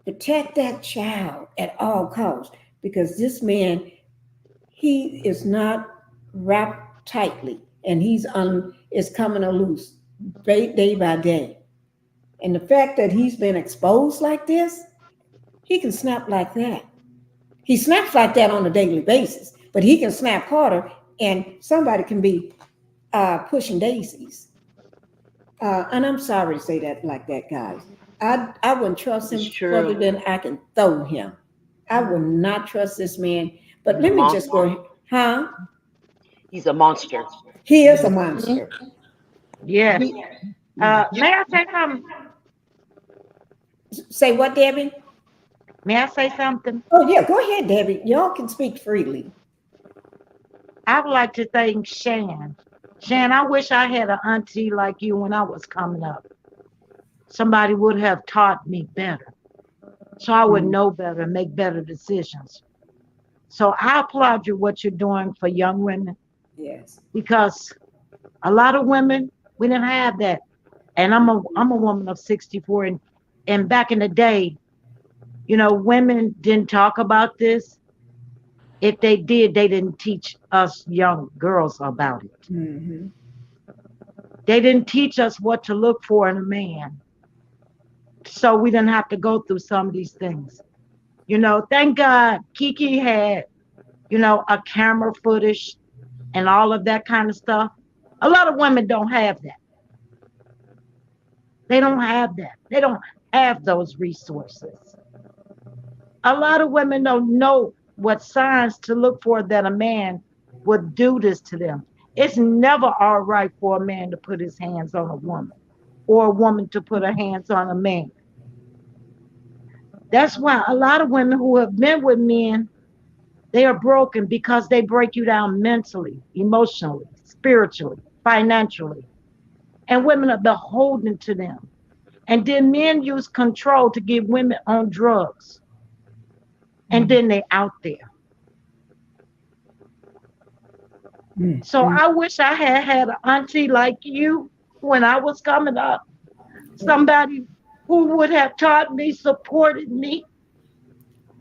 [SPEAKER 1] Protect that child at all costs because this man, he is not wrapped tightly and is coming loose day by day. And the fact that he's been exposed like this, he can snap like that. He snaps like that on a daily basis, but he can snap harder and somebody can be pushing daisies. And I'm sorry to say that like that, guys. I wouldn't trust him
[SPEAKER 7] It's true.
[SPEAKER 1] further than I can throw him. I would not trust this man. But let me just go, huh?
[SPEAKER 7] He's a monster.
[SPEAKER 1] He is a monster.
[SPEAKER 5] Yes. May I say something?
[SPEAKER 1] Say what, Debbie?
[SPEAKER 5] May I say something?
[SPEAKER 1] Oh, yeah, go ahead, Debbie. Y'all can speak freely.
[SPEAKER 5] I would like to thank Shan. Shan, I wish I had an auntie like you when I was coming up. Somebody would have taught me better. So I would know better and make better decisions. So I applaud you what you're doing for young women.
[SPEAKER 1] Yes.
[SPEAKER 5] Because a lot of women, we didn't have that. And I'm a woman of 64 and back in the day, women didn't talk about this. If they did, they didn't teach us young girls about it.
[SPEAKER 1] Mm-hmm.
[SPEAKER 5] They didn't teach us what to look for in a man. So we didn't have to go through some of these things. Thank God Keke had, a camera footage and all of that kind of stuff. A lot of women don't have that. They don't have that. They don't have those resources. A lot of women don't know what signs to look for that a man would do this to them. It's never all right for a man to put his hands on a woman or a woman to put her hands on a man. That's why a lot of women who have been with men, they are broken because they break you down mentally, emotionally, spiritually, financially. And women are beholden to them. And then men use control to get women on drugs. And then they out there. So I wish I had an auntie like you when I was coming up. Somebody who would have taught me, supported me,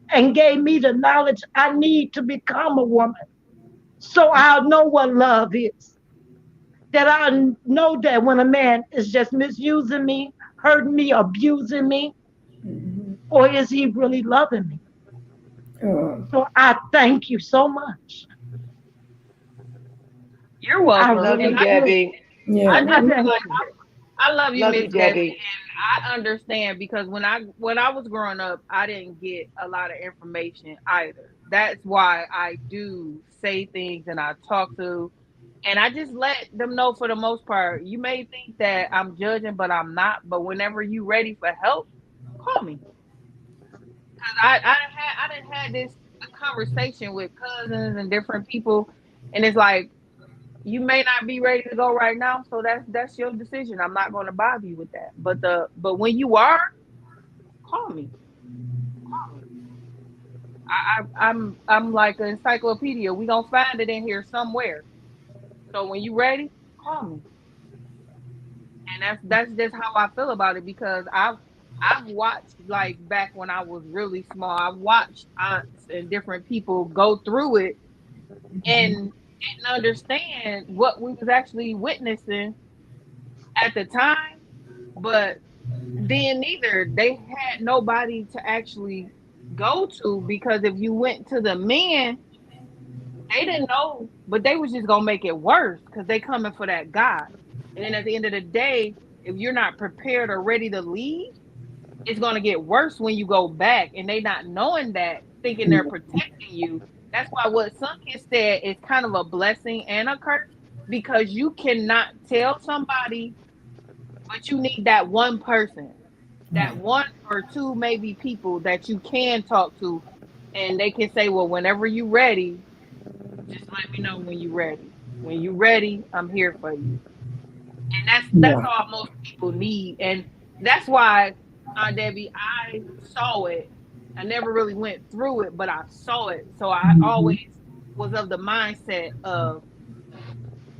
[SPEAKER 5] and gave me the knowledge I need to become a woman. So I'll know what love is. That I know that when a man is just misusing me, hurting me, abusing me, or is he really loving me? So I thank you so much.
[SPEAKER 8] You're welcome.
[SPEAKER 7] Love you, Debbie.
[SPEAKER 1] Yeah.
[SPEAKER 8] I love you,
[SPEAKER 7] Love you,
[SPEAKER 8] Miss Debbie,
[SPEAKER 7] Debbie.
[SPEAKER 8] and I understand because when I was growing up, I didn't get a lot of information either. That's why I do say things and I talk to, and I just let them know for the most part. You may think that I'm judging, but I'm not. But whenever you ready for help, call me. Cause I didn't had this conversation with cousins and different people, and it's like you may not be ready to go right now, so that's your decision. I'm not going to bother you with that. But when you are, call me. I'm like an encyclopedia. We gonna find it in here somewhere. So when you ready, call me. And that's just how I feel about it because I've watched like back when I was really small. I watched aunts and different people go through it and didn't understand what we was actually witnessing at the time, but then neither they had nobody to actually go to because if you went to the men, they didn't know, but they was just gonna make it worse because they coming for that guy. And then at the end of the day, if you're not prepared or ready to leave, it's gonna get worse when you go back. And they not knowing that, thinking they're protecting you. That's why what Sunkin said is kind of a blessing and a curse because you cannot tell somebody, but you need that one person, that one or two maybe people that you can talk to, and they can say, "Well, whenever you ready, just let me know when you're ready. When you're ready, I'm here for you." And that's
[SPEAKER 1] Right.
[SPEAKER 8] all most people need. And that's why, Aunt Debbie, I saw it. I never really went through it, but I saw it. So I always was of the mindset of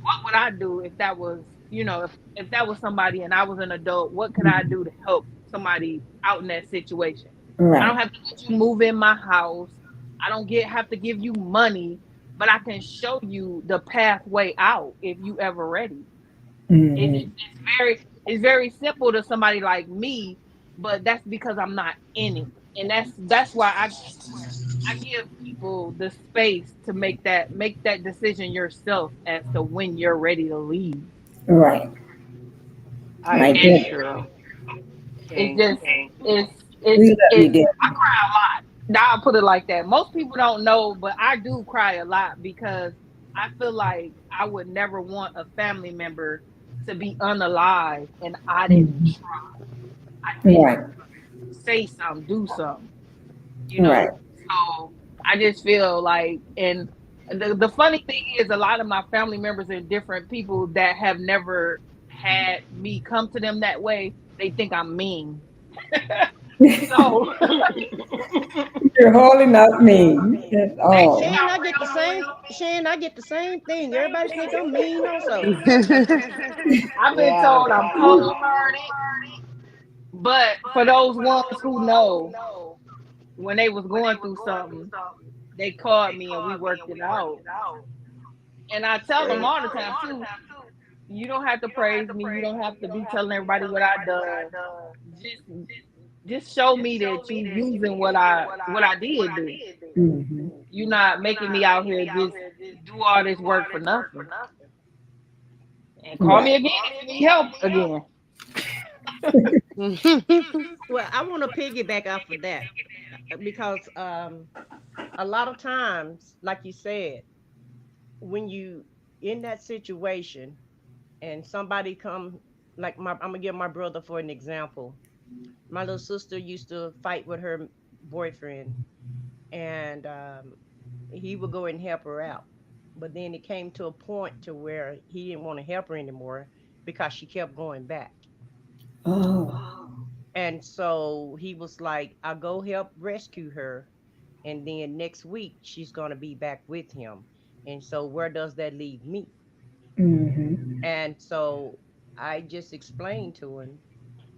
[SPEAKER 8] what would I do if that was, if that was somebody and I was an adult, what could I do to help somebody out in that situation? I don't
[SPEAKER 1] Right.
[SPEAKER 8] have to let you move in my house. I don't get have to give you money, but I can show you the pathway out if you ever ready.
[SPEAKER 1] Mm-hmm.
[SPEAKER 8] It's very simple to somebody like me, but that's because I'm not in it. And that's why I give people the space to make that decision yourself as to when you're ready to leave.
[SPEAKER 1] Right.
[SPEAKER 7] I
[SPEAKER 1] I
[SPEAKER 8] And
[SPEAKER 7] agree,
[SPEAKER 1] get it.
[SPEAKER 7] Cheryl.
[SPEAKER 8] it's
[SPEAKER 7] King,
[SPEAKER 8] just
[SPEAKER 7] King.
[SPEAKER 8] it's
[SPEAKER 1] We
[SPEAKER 8] it's
[SPEAKER 1] love
[SPEAKER 8] it
[SPEAKER 1] you, dear.
[SPEAKER 8] I cry a lot. Now I'll put it like that. Most people don't know, but I do cry a lot because I feel like I would never want a family member to be unalive and I didn't
[SPEAKER 1] Mhm.
[SPEAKER 8] try. I didn't
[SPEAKER 1] Right.
[SPEAKER 8] say something, do something, you
[SPEAKER 1] Right.
[SPEAKER 8] know. So I just feel like, and the funny thing is, a lot of my family members and different people that have never had me come to them that way, they think I'm mean. So
[SPEAKER 1] You're holding up me. That's
[SPEAKER 8] they
[SPEAKER 1] all.
[SPEAKER 8] think
[SPEAKER 9] Shane, I
[SPEAKER 8] I'm
[SPEAKER 9] get the same. Shane, I get the same thing. Everybody think I'm mean also.
[SPEAKER 8] real. I've been
[SPEAKER 7] Yeah.
[SPEAKER 8] told I'm cold hearted, but for those ones who know when they was going through something, they called me and we worked it out. And I tell them
[SPEAKER 7] Great.
[SPEAKER 8] all the time too, you don't have to praise me. You don't have to be telling everybody what I done. Just just show me that you using what I did do.
[SPEAKER 1] Mm-hmm.
[SPEAKER 8] You're not making me out here just do all this work for nothing. And call me
[SPEAKER 1] Right.
[SPEAKER 8] again if you need help again.
[SPEAKER 4] Well, I want to piggyback off of that because a lot of times, like you said, when you in that situation and somebody come, like I'm gonna give my brother for an example. My little sister used to fight with her boyfriend, and he would go and help her out. But then it came to a point to where he didn't want to help her anymore because she kept going back.
[SPEAKER 1] Oh.
[SPEAKER 4] And so he was like, I'll go help rescue her. And then next week, she's going to be back with him. And so, where does that leave me?
[SPEAKER 1] Mm-hmm.
[SPEAKER 4] And so, I just explained to him,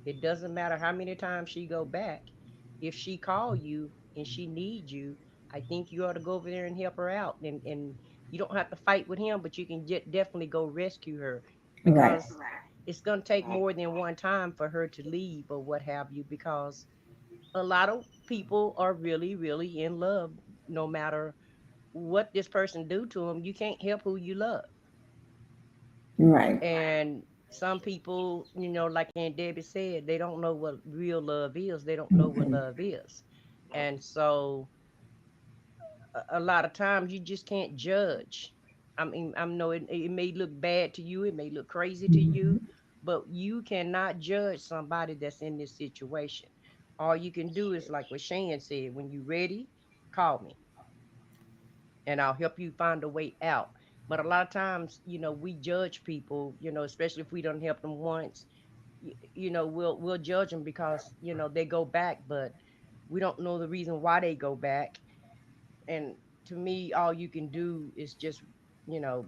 [SPEAKER 4] it doesn't matter how many times she go back. If she call you and she needs you, I think you ought to go over there and help her out. And you don't have to fight with him, but you can definitely go rescue her
[SPEAKER 1] Right.
[SPEAKER 4] because it's going to take more than one time for her to leave or what have you, because a lot of people are really, really in love. No matter what this person do to them, you can't help who you love.
[SPEAKER 1] Right.
[SPEAKER 4] And some people, like Aunt Debbie said, they don't know what real love is. They don't know what love is. And so a lot of times you just can't judge. I mean, I know it may look bad to you, it may look crazy to you, but you cannot judge somebody that's in this situation. All you can do is like what Shan said, when you're ready, call me and I'll help you find a way out. But a lot of times, we judge people, especially if we don't help them once. we'll judge them because they go back, but we don't know the reason why they go back. And to me, all you can do is just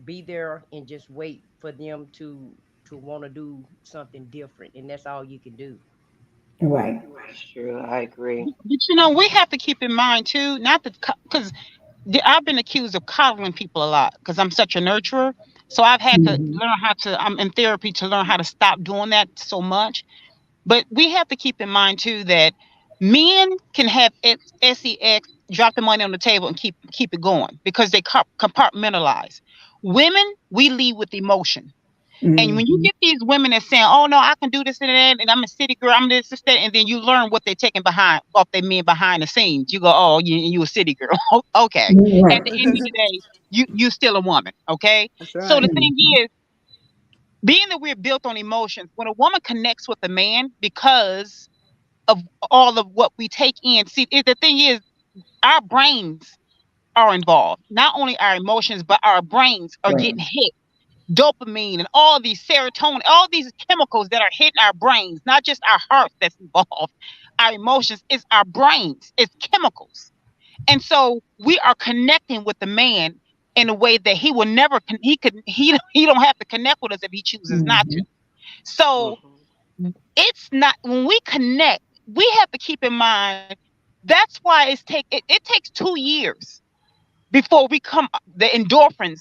[SPEAKER 4] be there and just wait for them to want to do something different, and that's all you can do.
[SPEAKER 1] Right.
[SPEAKER 7] That's true. I agree.
[SPEAKER 6] But we have to keep in mind too, not that because I've been accused of coddling people a lot because I'm such a nurturer. So I've had to
[SPEAKER 1] Hmm.
[SPEAKER 6] learn how to. I'm in therapy to learn how to stop doing that so much. But we have to keep in mind too that men can have sex, drop the money on the table, and keep it going because they compartmentalize. Women, we lead with emotion. And when you
[SPEAKER 1] Hmm.
[SPEAKER 6] get these women that saying, "Oh no, I can do this and that," and I'm a city girl, I'm this, that, and then you learn what they're taking behind off their men behind the scenes. You go, "Oh, you a city girl, okay." At
[SPEAKER 1] Right.
[SPEAKER 6] the end of the day, you still a woman, okay?
[SPEAKER 3] That's
[SPEAKER 6] So the
[SPEAKER 3] right.
[SPEAKER 6] thing
[SPEAKER 1] Hmm.
[SPEAKER 6] is, being that we're built on emotions, when a woman connects with a man because of all of what we take in, see, the thing is, our brains are involved. Not only our emotions, but our brains are
[SPEAKER 1] Right.
[SPEAKER 6] getting hit dopamine and all these serotonin, all these chemicals that are hitting our brains, not just our hearts that's involved, our emotions, it's our brains, it's chemicals. And so we are connecting with the man in a way that he will never he don't have to connect with us if he chooses not to.
[SPEAKER 1] Hmm.
[SPEAKER 6] So
[SPEAKER 7] Hmm.
[SPEAKER 6] it's not when we connect, we have to keep in mind that's why it takes 2 years before we come the endorphins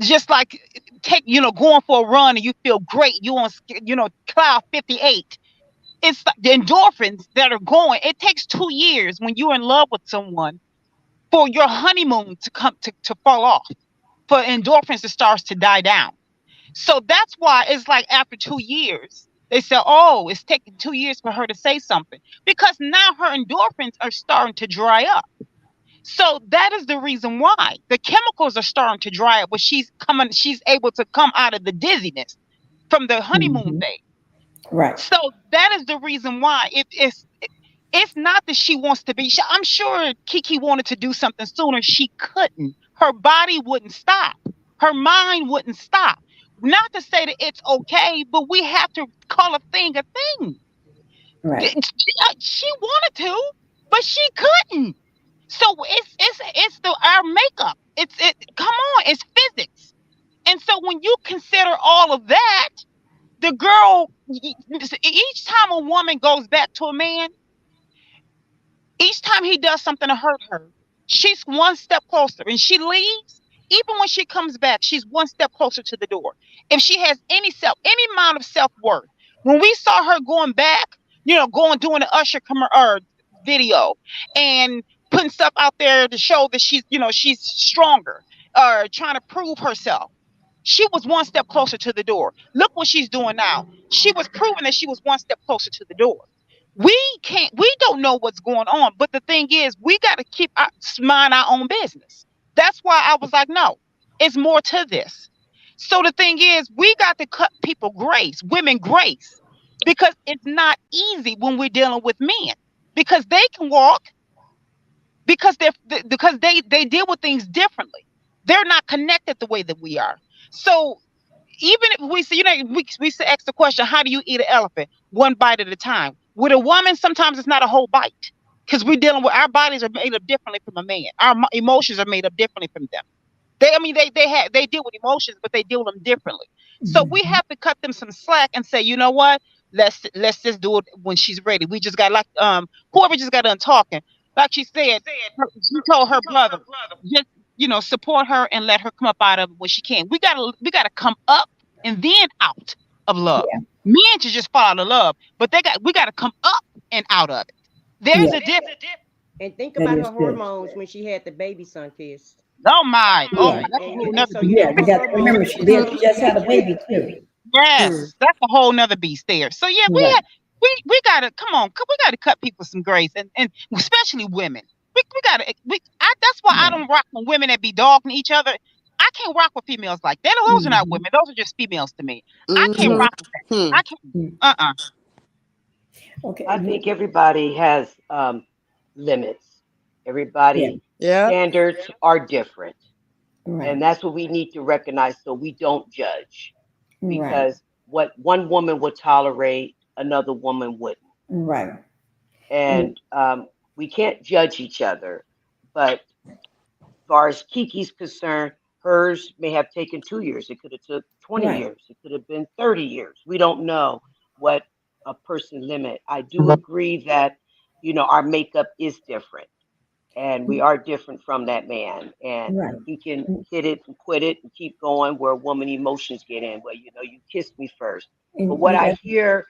[SPEAKER 6] just like take going for a run and you feel great you on cloud 58. It's the endorphins that are going. It takes 2 years when you're in love with someone for your honeymoon to come to fall off, for endorphins to start to die down. So that's why it's like after 2 years they say, oh, it's taking 2 years for her to say something because now her endorphins are starting to dry up. So that is the reason why the chemicals are starting to dry up. But she's able to come out of the dizziness from the honeymoon
[SPEAKER 1] Hmm.
[SPEAKER 6] phase.
[SPEAKER 1] Right.
[SPEAKER 6] So that is the reason why it's not that she wants to be. I'm sure Keke wanted to do something sooner. She couldn't. Her body wouldn't stop. Her mind wouldn't stop. Not to say that it's okay, but we have to call a thing a thing.
[SPEAKER 1] Right.
[SPEAKER 6] She wanted to, but she couldn't. So it's the our makeup. Come on, it's physics. And so when you consider all of that, the girl each time a woman goes back to a man, each time he does something to hurt her, she's one step closer. And she leaves, even when she comes back, she's one step closer to the door. If she has any amount of self-worth. When we saw her going back, doing the Usher video and putting stuff out there to show that she's stronger or trying to prove herself. She was one step closer to the door. Look what she's doing now. She was proving that she was one step closer to the door. We don't know what's going on, but the thing is we got to mind our own business. That's why I was like, no, it's more to this. So the thing is we got to cut people grace, women grace, because it's not easy when we're dealing with men, because they can walk, because they deal with things differently. They're not connected the way that we are. So even if we say, we say, ask the question, how do you eat an elephant? One bite at a time. With a woman, sometimes it's not a whole bite because we're dealing with our bodies are made up differently from a man. Our emotions are made up differently from them. They deal with emotions, but they deal with them differently. So we
[SPEAKER 1] Hmm.
[SPEAKER 6] have to cut them some slack and say, you know what? Let's just do it when she's ready. We just got like whoever just got done talking, like she said, she told her brother, just support her and let her come up out of it when she can. We gotta come up and then out of love.
[SPEAKER 1] Yeah.
[SPEAKER 6] Men should just fall out of love, but we gotta come up and out of it. There's
[SPEAKER 1] Yeah.
[SPEAKER 6] a difference.
[SPEAKER 4] And think
[SPEAKER 1] That
[SPEAKER 4] about
[SPEAKER 1] is
[SPEAKER 4] her
[SPEAKER 1] good.
[SPEAKER 4] hormones when she had the baby son kissed.
[SPEAKER 6] Oh my,
[SPEAKER 1] Yeah.
[SPEAKER 4] And
[SPEAKER 6] that's a
[SPEAKER 4] and,
[SPEAKER 6] whole
[SPEAKER 4] and
[SPEAKER 6] nother
[SPEAKER 4] so
[SPEAKER 6] beast.
[SPEAKER 1] Yeah. You
[SPEAKER 4] her
[SPEAKER 1] got to remember
[SPEAKER 4] hormones
[SPEAKER 1] she
[SPEAKER 4] was
[SPEAKER 1] did.
[SPEAKER 4] up
[SPEAKER 1] She
[SPEAKER 4] when she
[SPEAKER 1] just
[SPEAKER 4] got
[SPEAKER 1] had a
[SPEAKER 4] pregnant.
[SPEAKER 1] baby too.
[SPEAKER 3] Hmm.
[SPEAKER 6] Yes, that's a whole nother beast there. So yeah,
[SPEAKER 1] Right.
[SPEAKER 6] we gotta come on, we gotta cut people some grace, and especially women. We gotta. That's why I
[SPEAKER 1] Right.
[SPEAKER 6] don't rock with women that be dogging each other. I can't rock with females like that. Those are not
[SPEAKER 1] Hmm.
[SPEAKER 6] women. Those are just females to me. I can't
[SPEAKER 1] Right.
[SPEAKER 3] Mm-hmm.
[SPEAKER 6] rock with that.
[SPEAKER 3] Hmm.
[SPEAKER 6] I can't.
[SPEAKER 1] Mm.
[SPEAKER 6] Uh.
[SPEAKER 1] Okay.
[SPEAKER 7] I think everybody has limits.
[SPEAKER 1] Yeah.
[SPEAKER 7] Everybody
[SPEAKER 3] Yep.
[SPEAKER 7] standards are different,
[SPEAKER 1] Right.
[SPEAKER 7] and that's what we need to recognize so we don't judge
[SPEAKER 1] Right.
[SPEAKER 7] because what one woman would tolerate, another woman wouldn't.
[SPEAKER 1] Right.
[SPEAKER 7] And we can't judge each other. But as far as Kiki's concerned, hers may have taken 2 years. It could have took 20
[SPEAKER 1] Right.
[SPEAKER 7] years. It could have been 30 years. We don't know what a person limit. I do agree that, our makeup is different, and we are different from that man. And
[SPEAKER 1] Right.
[SPEAKER 7] he can hit it and quit it and keep going where woman emotions get in. Well, you kissed me first. But
[SPEAKER 1] And
[SPEAKER 7] what
[SPEAKER 1] you
[SPEAKER 7] I
[SPEAKER 1] got
[SPEAKER 7] hear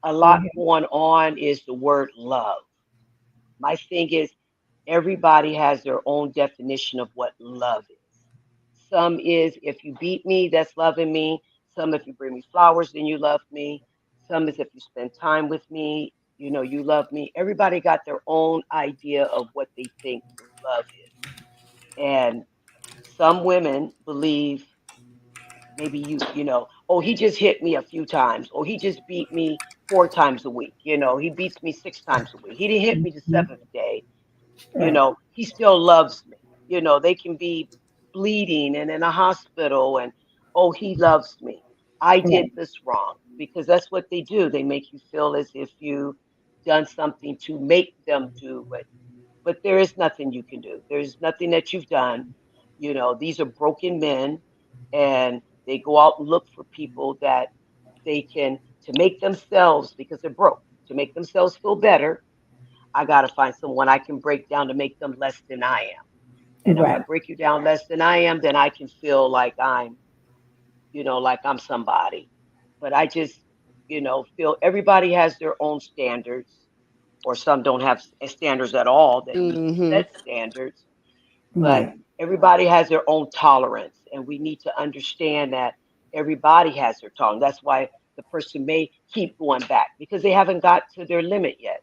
[SPEAKER 7] a
[SPEAKER 1] go
[SPEAKER 7] lot
[SPEAKER 1] ahead.
[SPEAKER 7] going on is the word love. My thing is, everybody has their own definition of what love is. Some is, if you beat me, that's loving me. Some, if you bring me flowers, then you love me. Some is, if you spend time with me, you love me. Everybody got their own idea of what they think love is. And some women believe, maybe oh, he just hit me a few times, or he just beat me 4 times a week. He beats me 6 times a week. He didn't hit me the
[SPEAKER 1] Mhm.
[SPEAKER 7] seventh day.
[SPEAKER 1] Right.
[SPEAKER 7] He still loves me. They can be bleeding and in a hospital, and oh, he loves me. I did
[SPEAKER 1] Right.
[SPEAKER 7] this wrong, because that's what they do. They make you feel as if you done something to make them do it. But there is nothing you can do. There's nothing that you've done. These are broken men, and they go out and look for people that they can, to make themselves, because they're broke, to make themselves feel better. I got to find someone I can break down to make them less than I am. And if I
[SPEAKER 1] Right.
[SPEAKER 7] break you down less than I am, then I can feel like I'm somebody. But I just, feel everybody has their own standards, or some don't have standards at all that need to
[SPEAKER 3] Mm-hmm.
[SPEAKER 7] set standards. But
[SPEAKER 1] Right.
[SPEAKER 7] everybody has their own tolerance, and we need to understand that everybody has their tolerance. That's why the person may keep going back, because they haven't got to their limit yet.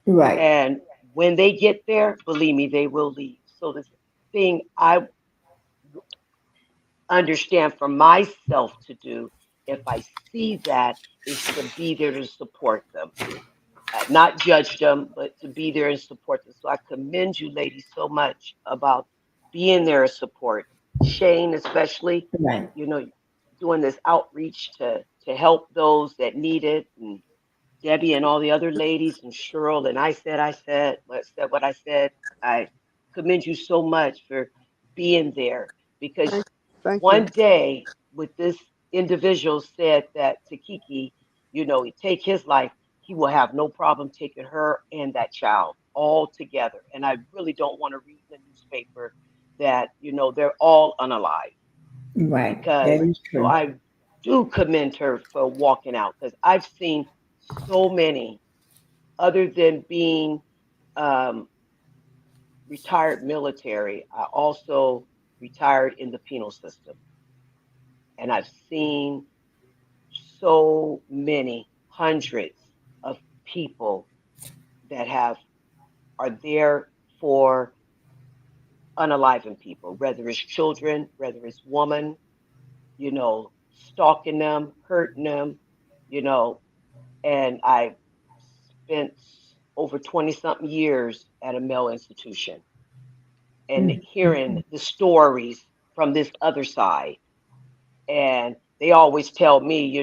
[SPEAKER 1] Right.
[SPEAKER 7] And when they get there, believe me, they will leave. So the thing I understand for myself to do, if I see that, is to be there to support them, not judge them, but to be there and support them. So I commend you, ladies, so much about being there as support. Shane, especially,
[SPEAKER 1] Right.
[SPEAKER 7] you know, doing this outreach to help those that need it, and Debbie and all the other ladies, and Cheryl, and what I said. I commend you so much for being there, because
[SPEAKER 3] Thank you.
[SPEAKER 7] one day, with this individual said that to Kiki, he take his life, he will have no problem taking her and that child all together. And I really don't want to read in the newspaper that, they're all unalive,
[SPEAKER 1] Right.
[SPEAKER 7] because
[SPEAKER 1] That is
[SPEAKER 7] so
[SPEAKER 1] true.
[SPEAKER 7] I do commend her for walking out, because I've seen so many, other than being um, retired military, I also retired in the penal system. And I've seen so many hundreds of people that are there for unaliving people, whether it's children, whether it's women, stalking them, hurting them, you know, and I spent over 20 something years at a male institution, and hearing
[SPEAKER 1] Mhm.
[SPEAKER 7] the stories from this other side. And they always tell me,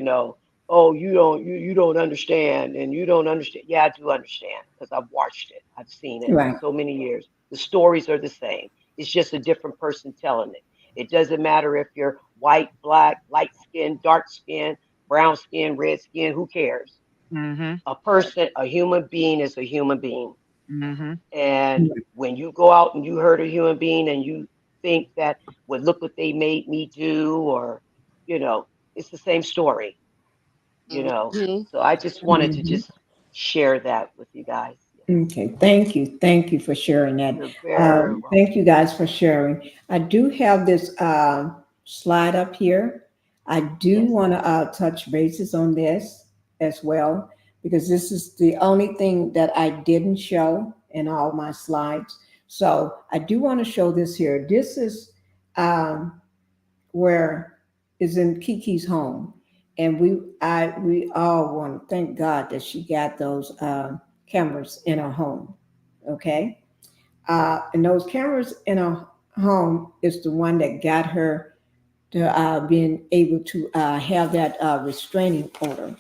[SPEAKER 7] oh, you don't understand, and you don't understand. Yeah, I do understand, because I've watched it. I've seen it
[SPEAKER 1] Right.
[SPEAKER 7] so many years. The stories are the same. It's just a different person telling it. It doesn't matter if you're white, black, light skin, dark skin, brown skin, red skin, who cares?
[SPEAKER 6] Mm-hmm.
[SPEAKER 7] A person, a human being is a human being.
[SPEAKER 6] Mm-hmm.
[SPEAKER 7] And when you go out and you hurt a human being, and you think that, well, look what they made me do, or, you know, it's the same story, you know.
[SPEAKER 3] Mm-hmm.
[SPEAKER 7] So I just wanted to
[SPEAKER 1] Mhm.
[SPEAKER 7] just share that with you guys.
[SPEAKER 1] Okay, thank you. Thank you for sharing that.
[SPEAKER 7] You're very
[SPEAKER 1] Thank
[SPEAKER 7] welcome.
[SPEAKER 1] you guys for sharing. I do have this slide up here. I do
[SPEAKER 7] Yes.
[SPEAKER 1] want to touch bases on this as well, because this is the only thing that I didn't show in all my slides. So I do want to show this here. This is where is in Kiki's home, and we all want to thank God that she got those cameras in her home. Okay, and those cameras in her home is the one that got her being able to have that restraining order.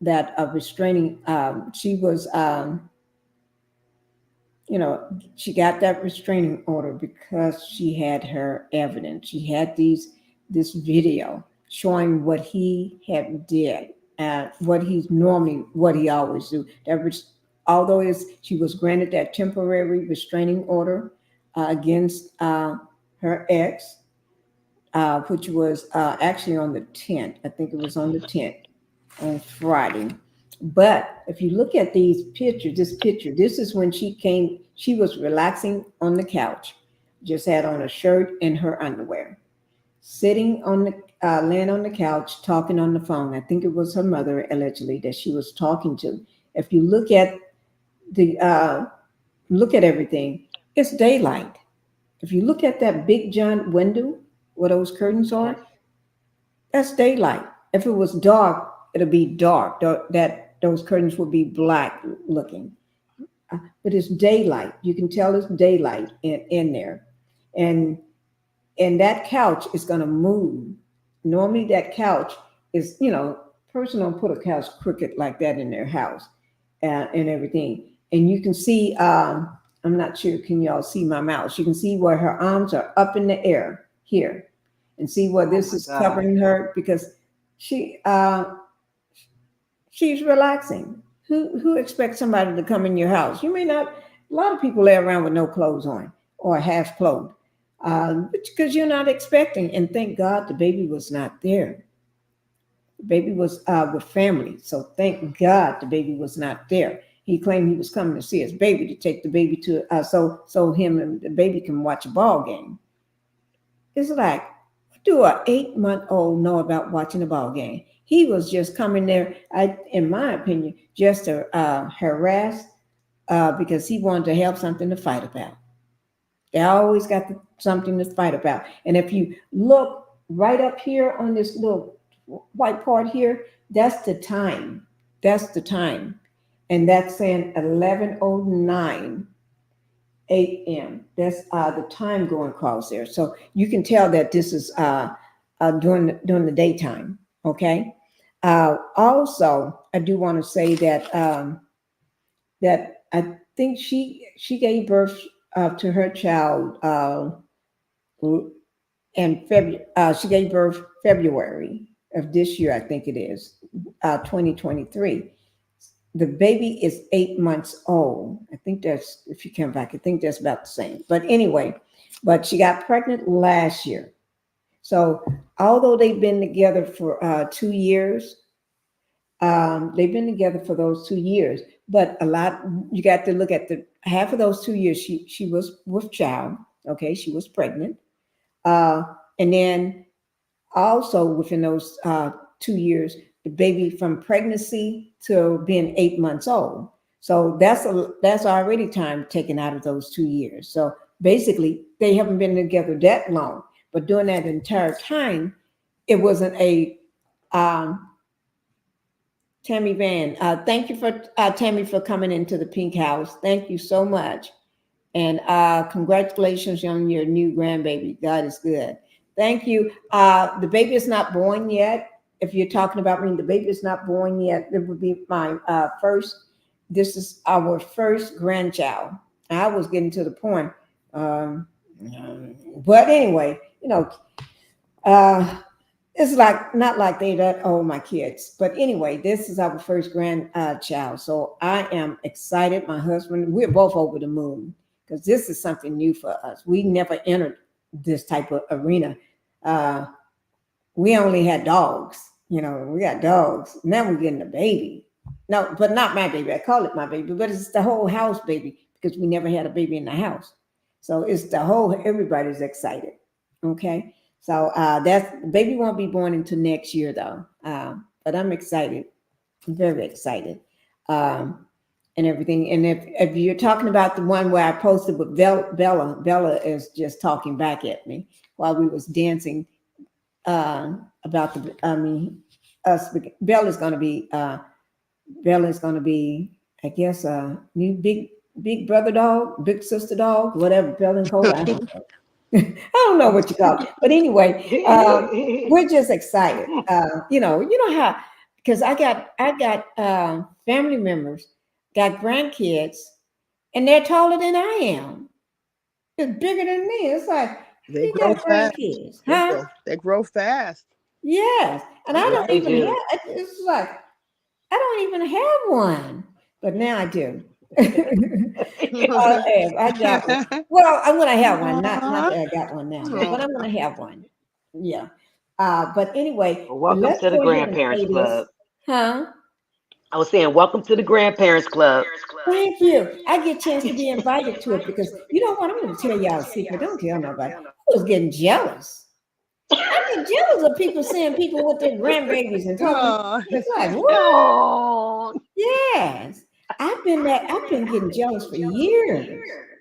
[SPEAKER 1] That restraining, she was, she got that restraining order because she had her evidence. She had this video showing what he had did and what he always do. Although she was granted that temporary restraining order against her ex, which was actually on the 10th. I think it was on the 10th on Friday. But if you look at this picture, this is when she was relaxing on the couch, just had on a shirt and her underwear, sitting on laying on the couch, talking on the phone. I think it was her mother, allegedly, that she was talking to. If you look at everything, it's daylight. If you look at that big giant window where those curtains
[SPEAKER 7] Yes.
[SPEAKER 1] are, that's daylight. If it was dark, it'll be dark. That those curtains would be black looking. But it's daylight. You can tell it's daylight in there. And that couch is gonna move. Normally that couch is, person don't put a couch crooked like that in their house and everything. And you can see, I'm not sure, can y'all see my mouse? You can see where her arms are up in the air here, and see where
[SPEAKER 7] Oh
[SPEAKER 1] this
[SPEAKER 7] my
[SPEAKER 1] is
[SPEAKER 7] God.
[SPEAKER 1] covering her because she she's relaxing. Who expects somebody to come in your house? You may not. A lot of people lay around with no clothes on or half clothed, because you're not expecting. And thank God the baby was not there. The baby was with family, so thank God the baby was not there. He claimed he was coming to see his baby to take the baby to so him and the baby can watch a ball game. It's like, what do a 8-month-old know about watching a ball game? He was just coming there, in my opinion, just to harass because he wanted to have something to fight about. They always got something to fight about. And if you look right up here on this little white part here, that's the time. That's the time. And that's saying 11:09 a.m. That's the time going across there. So you can tell that this is during the daytime. Okay. Also, I do want to say that that I think she gave birth to her child in February. She gave birth February of this year. I think it is 2023. The baby is 8 months old. I think that's, if you come back, I think that's about the same. But anyway, but she got pregnant last year. So although they've been together for 2 years, they've been together for those 2 years. But a lot, you got to look at the half of those 2 years. She was with child. Okay, she was pregnant, uh, and then also within those 2 years, the baby from pregnancy to being 8 months old. So that's already time taken out of those 2 years. So basically, they haven't been together that long. But during that entire time, it wasn't a um, Tammy Van. Thank you for Tammy for coming into the Pink House. Thank you so much. And congratulations on your new grandbaby. God is good. Thank you. The baby is not born yet. If you're talking about me, the baby is not born yet. It would be my first. This is our first grandchild. I was getting to the point. Um, but anyway, uh, it's like not like they that old, my kids. But anyway, this is our first grandchild. So I am excited. My husband, we're both over the moon because this is something new for us. We never entered this type of arena. Uh, we only had dogs. We got dogs. Now we're getting a baby. No, but not my baby. I call it my baby, but it's the whole house baby because we never had a baby in the house. So it's the whole, everybody's excited. Okay. So that's baby won't be born until next year though. But I'm excited. I'm very excited. And everything. And if you're talking about the one where I posted with Bella is just talking back at me while we was dancing about us. Bella's going to be, I guess, new big brother dog, big sister dog, whatever. Bella and Cola. I don't know. I don't know what you call it, but anyway, we're just excited. You know how because I got family members got grandkids, and they're taller than I am. It's bigger than me. It's like, how
[SPEAKER 3] They
[SPEAKER 1] you
[SPEAKER 3] grow
[SPEAKER 1] got
[SPEAKER 3] fast.
[SPEAKER 1] grandkids, huh?
[SPEAKER 3] They grow fast.
[SPEAKER 1] Yes, and I
[SPEAKER 7] Yes,
[SPEAKER 1] don't
[SPEAKER 7] they
[SPEAKER 1] even
[SPEAKER 7] do.
[SPEAKER 1] have. It's like I don't even have one, but now I do. I got one. Well, I'm gonna have one. Not
[SPEAKER 3] Aw.
[SPEAKER 1] that I got one now,
[SPEAKER 3] Aw.
[SPEAKER 1] but I'm gonna have one. Yeah. But anyway,
[SPEAKER 7] Well, welcome
[SPEAKER 1] let's
[SPEAKER 7] to the
[SPEAKER 1] go ahead and
[SPEAKER 7] Grandparents
[SPEAKER 1] play this,
[SPEAKER 7] Club.
[SPEAKER 1] huh?
[SPEAKER 7] I was saying, welcome to the Grandparents Club.
[SPEAKER 1] Thank you. I get a chance to be invited to it because you know what? I'm going to tell y'all a secret. Don't tell nobody. I was getting jealous. I get jealous of people seeing people with their grandbabies and talking.
[SPEAKER 3] Aw.
[SPEAKER 1] It's like, what?
[SPEAKER 7] Oh,
[SPEAKER 1] Yes. I've been getting jealous for years.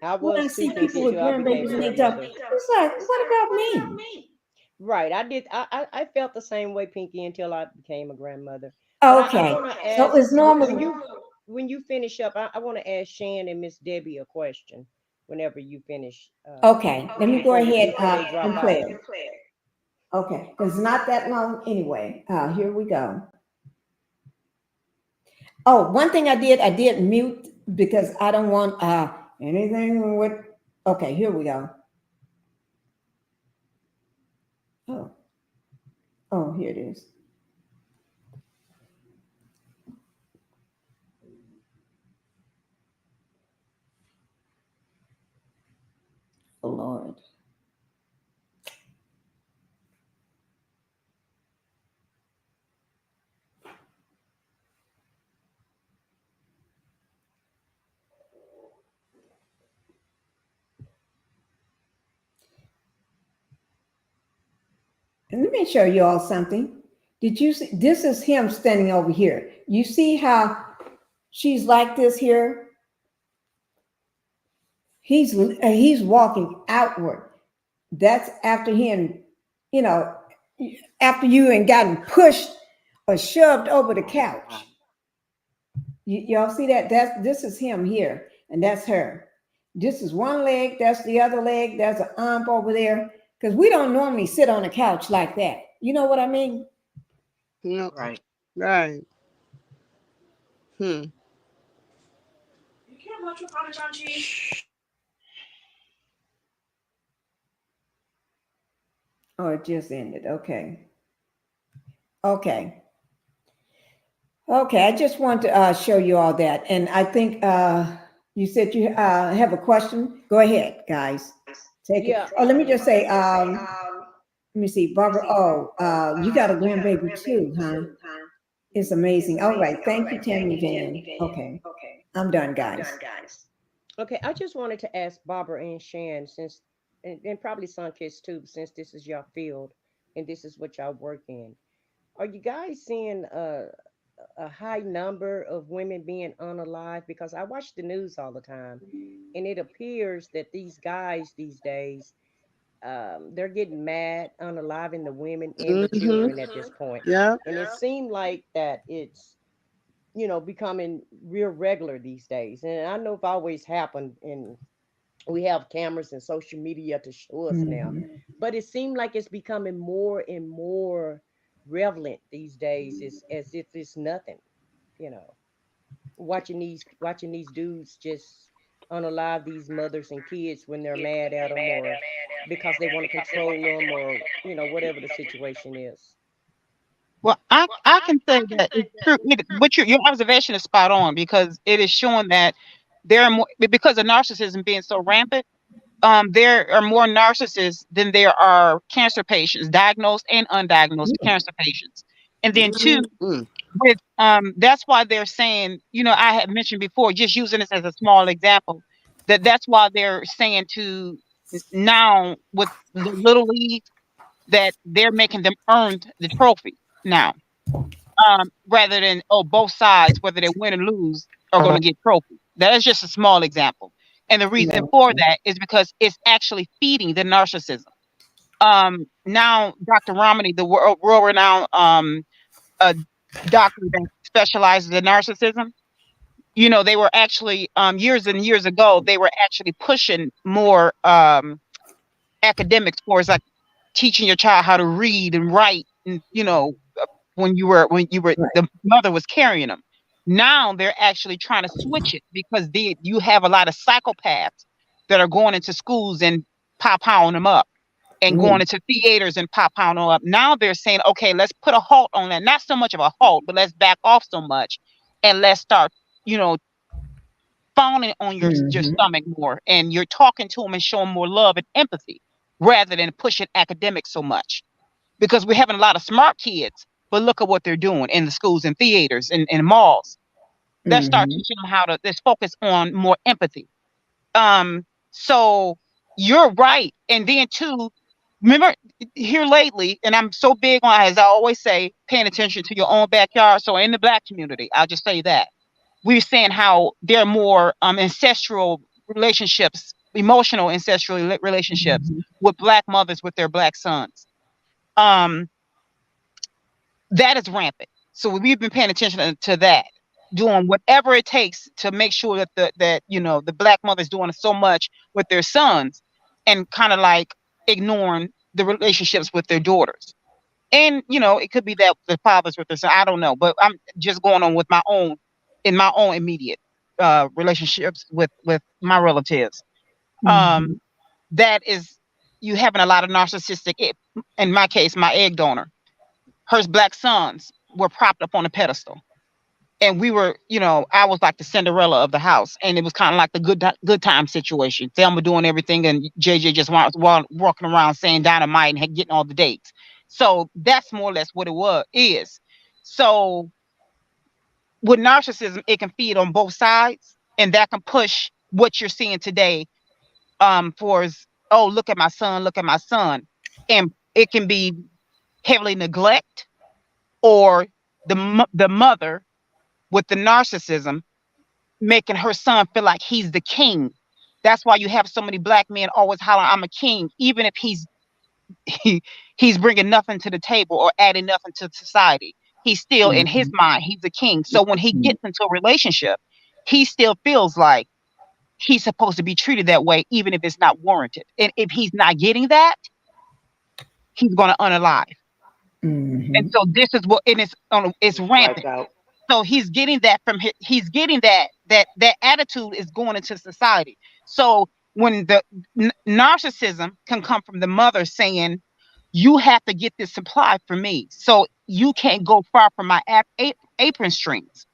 [SPEAKER 4] I
[SPEAKER 1] When I
[SPEAKER 4] was too,
[SPEAKER 1] see
[SPEAKER 4] Pinky,
[SPEAKER 1] people with
[SPEAKER 4] until I became
[SPEAKER 1] grandbabies
[SPEAKER 4] a
[SPEAKER 1] and they talk,
[SPEAKER 4] grandmother.
[SPEAKER 1] it's like, what about me?
[SPEAKER 4] Right. I did. I felt the same way, Pinky, until I became a grandmother. But I
[SPEAKER 1] Okay.
[SPEAKER 4] want to
[SPEAKER 1] So
[SPEAKER 4] ask
[SPEAKER 1] it's normal.
[SPEAKER 4] when you finish up. I want to ask Shan and Miss Debbie a question. Whenever you finish,
[SPEAKER 1] Okay. Let me go ahead
[SPEAKER 4] before they drop
[SPEAKER 1] and
[SPEAKER 4] off.
[SPEAKER 1] play it. Okay. Because it's not that long anyway. Here we go. Oh, one thing I did mute because I don't want anything with. Okay, here we go. Oh, oh, here it is. Oh Lord. And let me show you all something. Did you see? This is him standing over here. You see how she's like this here? He's walking outward. That's after he and you know after you and gotten pushed or shoved over the couch. Y'all see that? This is him here, and that's her. This is one leg. That's the other leg. There's an arm over there. Because we don't normally sit on a couch like that. You know what I mean?
[SPEAKER 3] No.
[SPEAKER 7] right.
[SPEAKER 3] Right. Hmm.
[SPEAKER 1] Oh, it just ended. Okay. Okay. Okay. I just want to show you all that, and I think you said you have a question. Go ahead, guys. Take it.
[SPEAKER 4] Yeah.
[SPEAKER 1] Oh, let me just say. Let me see, Barbara. Oh, you got a grandbaby too, huh? It's amazing. All right. Thank you, Tammy Van. Okay. I'm done, guys.
[SPEAKER 4] Okay. I just wanted to ask Barbara and Shan, since, and probably Sunkiss too, since this is your field and this is what y'all work in. Are you guys seeing a high number of women being unalive? Because I watch the news all the time, and it appears that these guys these days, they're getting mad, unaliving the women and the
[SPEAKER 3] Mm-hmm.
[SPEAKER 4] children at this point.
[SPEAKER 3] Yeah.
[SPEAKER 4] And it seemed like that it's, becoming real regular these days. And I know it's always happened, and we have cameras and social media to show us now.
[SPEAKER 1] Mhm.
[SPEAKER 4] But it seemed like it's becoming more and more relevant these days. It's as if it's nothing, you know. Watching these dudes just unalive these mothers and kids when they're mad at them, or because they want to control them, or whatever the situation is.
[SPEAKER 6] Well, I can say that it's true. What your observation is spot on, because it is showing that there are more, because of narcissism being so rampant. There are more narcissists than there are cancer patients, diagnosed and undiagnosed cancer patients. And then two,
[SPEAKER 3] Mm-hmm.
[SPEAKER 6] with that's why they're saying, I had mentioned before, just using this as a small example, that's why they're saying to now with the little league, that they're making them earn the trophy now, rather than, both sides, whether they win or lose, are going to get trophy. That is just a small example. And the reason
[SPEAKER 1] No.
[SPEAKER 6] for that is because it's actually feeding the narcissism. Now Dr. Romney, the world renowned uh, doctor that specializes in narcissism, they were actually, years and years ago, they were actually pushing more academics for is like teaching your child how to read and write, and when
[SPEAKER 1] Right.
[SPEAKER 6] the mother was carrying them. Now they're actually trying to switch it because you have a lot of psychopaths that are going into schools and pop pounding them up, and going
[SPEAKER 1] Ooh.
[SPEAKER 6] into theaters and pop pounding them up. Now they're saying, okay, let's put a halt on that. Not so much of a halt, but let's back off so much, and let's start, you know, fawning on your
[SPEAKER 1] Mm-hmm.
[SPEAKER 6] stomach more, and you're talking to them and showing more love and empathy rather than pushing academics so much, because we're having a lot of smart kids, but look at what they're doing in the schools and theaters and malls. Let's start
[SPEAKER 1] Mm-hmm.
[SPEAKER 6] teaching them how to, let's focus on more empathy. Um, so you're right. And then too, remember here lately, and I'm so big on, as I always say, paying attention to your own backyard. So in the Black community, I'll just say that we're saying how there are more ancestral relationships, emotional ancestral relationships
[SPEAKER 1] Mm-hmm.
[SPEAKER 6] with Black mothers with their Black sons. Um, that is rampant. So we've been paying attention to that, doing whatever it takes to make sure that the Black mother's doing so much with their sons, and kind of like ignoring the relationships with their daughters. And it could be that the fathers with their son. I don't know, but I'm just going on with my own immediate relationships with my relatives.
[SPEAKER 1] Mm-hmm.
[SPEAKER 6] Um, that is, you having a lot of narcissistic. In my case, my egg donor, her Black sons were propped up on a pedestal, and we were, I was like the Cinderella of the house, and it was kind of like the good time situation. Thelma doing everything, and JJ just walking around saying dynamite and getting all the dates. So that's more or less what it is. So with narcissism, it can feed on both sides, and that can push what you're seeing today. For oh, look at my son, and it can be heavily neglect, or the mother with the narcissism making her son feel like he's the king. That's why you have so many Black men always hollering, "I'm a king," even if he, he's bringing nothing to the table or adding nothing to society. He's still, in his
[SPEAKER 1] Mm-hmm.
[SPEAKER 6] mind, he's a king. So when he gets into a relationship, he still feels like he's supposed to be treated that way, even if it's not warranted. And if he's not getting that, he's going to unalive. And
[SPEAKER 1] Mm-hmm.
[SPEAKER 6] so this is what, and it's
[SPEAKER 7] Strike
[SPEAKER 6] rampant.
[SPEAKER 7] out.
[SPEAKER 6] So he's getting that from he's getting that attitude is going into society. So when the narcissism can come from the mother saying, you have to get this supply for me, so you can't go far from my apron strings.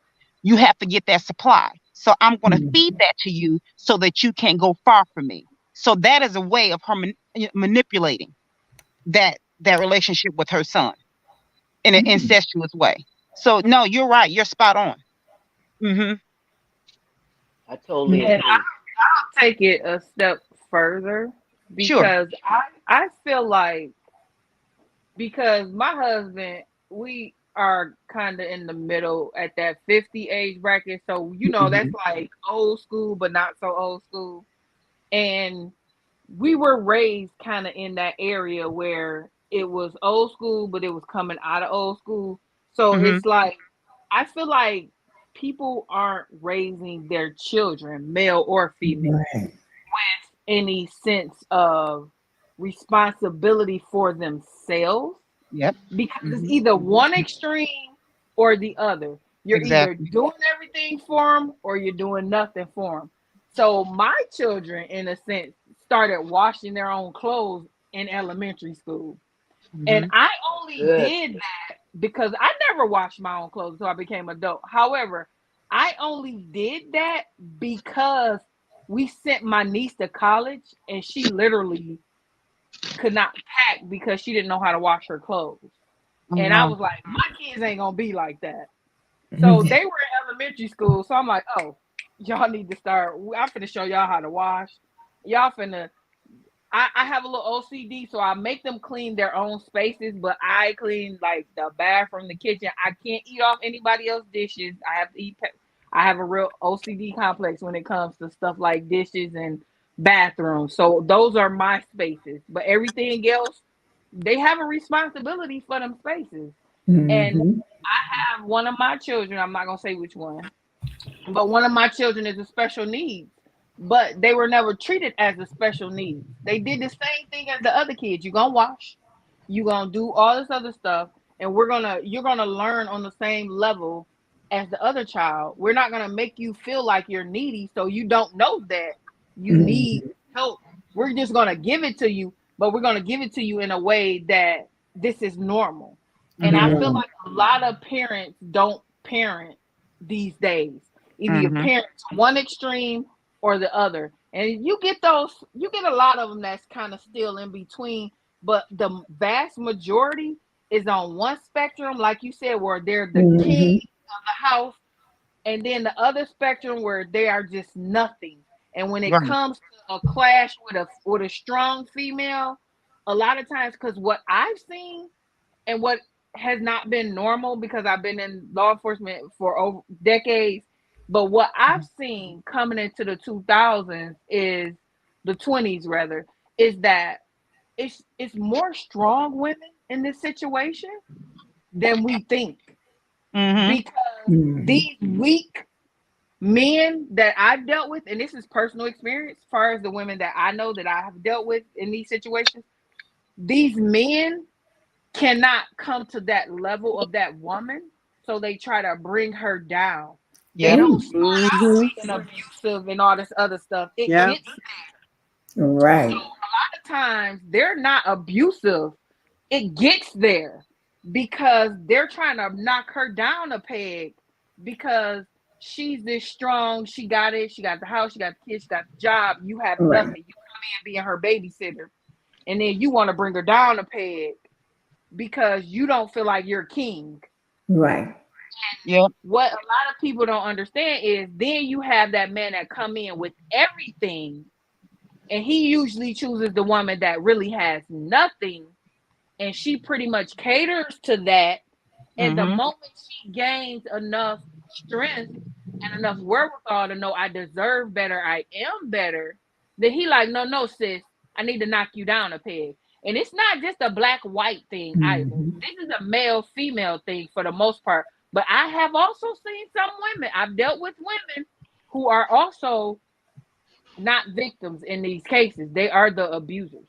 [SPEAKER 6] You have to get that supply, so I'm going to feed
[SPEAKER 1] Mm-hmm.
[SPEAKER 6] that to you so that you can't go far from me. So that is a way of her manipulating that relationship with her son in an incestuous way. So no, you're right. You're spot on. Hmm.
[SPEAKER 7] I totally
[SPEAKER 8] And
[SPEAKER 7] agree.
[SPEAKER 8] I'll take it a step further
[SPEAKER 6] Sure.
[SPEAKER 8] because I feel like, because my husband, we are kind of in the middle at that 50 age bracket. So, that's like old school, but not so old school. And we were raised kind of in that area where it was old school, but it was coming out of old school. So
[SPEAKER 6] Hmm.
[SPEAKER 8] it's like, I feel like people aren't raising their children, male or female,
[SPEAKER 1] Right.
[SPEAKER 8] any sense of responsibility for themselves,
[SPEAKER 6] Yep.
[SPEAKER 8] because it's
[SPEAKER 6] Hmm.
[SPEAKER 8] either one extreme or the other. You're either
[SPEAKER 6] Exactly.
[SPEAKER 8] doing everything for them or you're doing nothing for them. So my children, in a sense, started washing their own clothes in elementary school. And
[SPEAKER 6] Hmm.
[SPEAKER 8] I only
[SPEAKER 7] Good.
[SPEAKER 8] did that because I never washed my own clothes until I became adult. However, I only did that because we sent my niece to college and she literally could not pack because she didn't know how to wash her clothes.
[SPEAKER 6] Oh,
[SPEAKER 8] And I
[SPEAKER 6] wow.
[SPEAKER 8] was like, my kids ain't gonna be like that. So
[SPEAKER 1] Mhm.
[SPEAKER 8] they were in elementary school. So I'm like, oh, y'all need to start. I'm finna show y'all how to wash. Y'all finna. I have a little OCD, so I make them clean their own spaces, but I clean like the bathroom, the kitchen. I can't eat off anybody else's dishes. I have to eat. I have a real OCD complex when it comes to stuff like dishes and bathrooms. So those are my spaces. But everything else, they have a responsibility for them spaces. And
[SPEAKER 1] Mhm.
[SPEAKER 8] I have one of my children. I'm not gonna say which one, but one of my children is a special needs. but they were never treated as a special need. They did the same thing as the other kids. You're gonna wash, you're gonna do all this other stuff, and you're gonna learn on the same level as the other child. We're not gonna make you feel like you're needy, so you don't know that you need
[SPEAKER 1] Mm-hmm.
[SPEAKER 8] help. We're just gonna give it to you, but we're gonna give it to you in a way that this is normal. And I
[SPEAKER 5] Mm-hmm.
[SPEAKER 8] feel
[SPEAKER 1] Right.
[SPEAKER 8] like a lot of parents don't parent these days. Either you
[SPEAKER 5] Mm-hmm.
[SPEAKER 8] parent to one extreme or the other. And you get a lot of them that's kind of still in between, but the vast majority is on one spectrum, like you said, where they're the king
[SPEAKER 1] Mm-hmm.
[SPEAKER 8] of the house, and then the other spectrum where they are just nothing. And when it
[SPEAKER 6] Right.
[SPEAKER 8] comes to a clash with a strong female, a lot of times, because what I've seen and what has not been normal, because I've been in law enforcement for over decades, but what I've seen coming into the 2000s is the 20s rather, is that it's more strong women in this situation than we think,
[SPEAKER 6] Mm-hmm.
[SPEAKER 8] because
[SPEAKER 1] Mm-hmm.
[SPEAKER 8] these weak men that I've dealt with, and this is personal experience as far as the women that I know that I have dealt with in these situations, these men cannot come to that level of that woman, so they try to bring her down. They
[SPEAKER 6] Yep.
[SPEAKER 8] don't start out
[SPEAKER 3] Mm-hmm.
[SPEAKER 8] being abusive and all this other stuff. It
[SPEAKER 3] Yeah.
[SPEAKER 8] gets so
[SPEAKER 1] Right.
[SPEAKER 8] a lot of times they're not abusive. It gets there because they're trying to knock her down a peg, because she's this strong. She got it. She got the house. She got the kids. She got the job. You have
[SPEAKER 1] Right.
[SPEAKER 8] nothing. You come in being her babysitter, and then you want to bring her down a peg because you don't feel like you're king.
[SPEAKER 1] Right.
[SPEAKER 6] Yep.
[SPEAKER 8] What a lot of people don't understand is then you have that man that come in with everything, and he usually chooses the woman that really has nothing, and she pretty much caters to that. And the
[SPEAKER 6] Mm-hmm.
[SPEAKER 8] moment she gains enough strength and enough wherewithal to know I deserve better, I am better, then he like, no, no, sis, I need to knock you down a peg. And it's not just a black white thing either.
[SPEAKER 1] Mm-hmm.
[SPEAKER 8] This is a male female thing for the most part. But I have also seen some women. I've dealt with women who are also not victims in these cases. They are the abusers.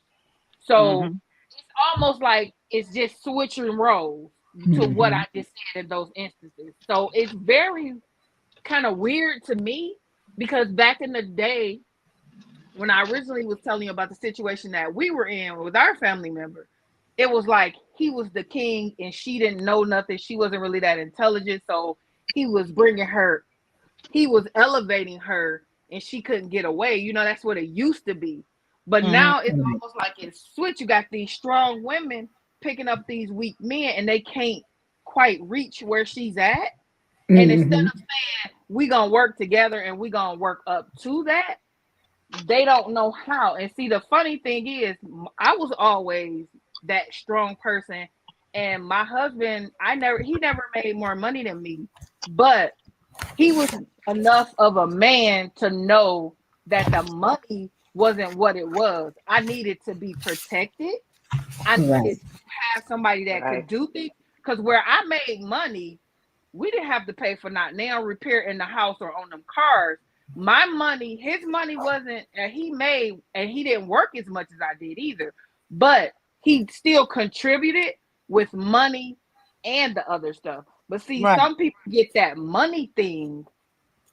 [SPEAKER 8] So
[SPEAKER 6] Mm-hmm.
[SPEAKER 8] it's almost like it's just switching roles to what
[SPEAKER 1] Mm-hmm.
[SPEAKER 8] I just said in those instances. So it's very kind of weird to me, because back in the day, when I originally was telling you about the situation that we were in with our family member, it was like he was the king and she didn't know nothing. She wasn't really that intelligent. So he was bringing her, he was elevating her, and she couldn't get away. You know, that's what it used to be. But
[SPEAKER 6] Mm-hmm.
[SPEAKER 8] now it's
[SPEAKER 1] Right.
[SPEAKER 8] almost like it's switch. You got these strong women picking up these weak men, and they can't quite reach where she's at. And instead
[SPEAKER 1] Mm-hmm.
[SPEAKER 8] of saying we gonna work together and we gonna work up to that, they don't know how. And see, the funny thing is, I was always that strong person, and my husband, he never made more money than me, but he was enough of a man to know that the money wasn't what it was. I needed to be protected. I
[SPEAKER 1] Right.
[SPEAKER 8] needed to have somebody that
[SPEAKER 7] Right.
[SPEAKER 8] could do things, because where I made money, we didn't have to pay for not now repair in the house or on them cars. My money, his money wasn't, he made, and he didn't work as much as I did either, but he still contributed with money and the other stuff. But see,
[SPEAKER 6] Right.
[SPEAKER 8] some people get that money thing,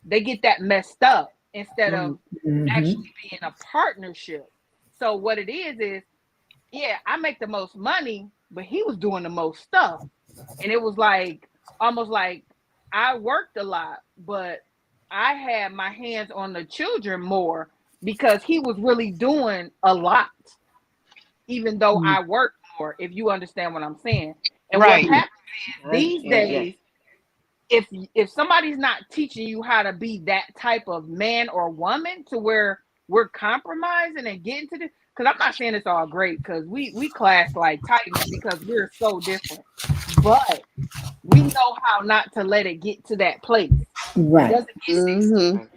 [SPEAKER 8] they get that messed up instead of
[SPEAKER 1] Mm-hmm.
[SPEAKER 8] actually being a partnership. So what it is, yeah, I make the most money, but he was doing the most stuff. And it was like almost like I worked a lot, but I had my hands on the children more because he was really doing a lot, even though
[SPEAKER 6] Mm.
[SPEAKER 8] I worked more, if you understand what I'm saying. And what
[SPEAKER 6] Right.
[SPEAKER 8] happens is
[SPEAKER 7] I
[SPEAKER 8] these
[SPEAKER 7] understand. Yes.
[SPEAKER 8] days, if somebody's not teaching you how to be that type of man or woman to where we're compromising and getting to this, because I'm not saying it's all great, because we clash like titans because we're so different, but we know how not to let it get to that place. It
[SPEAKER 1] Right.
[SPEAKER 8] doesn't get there.
[SPEAKER 3] Mm-hmm.
[SPEAKER 7] Right.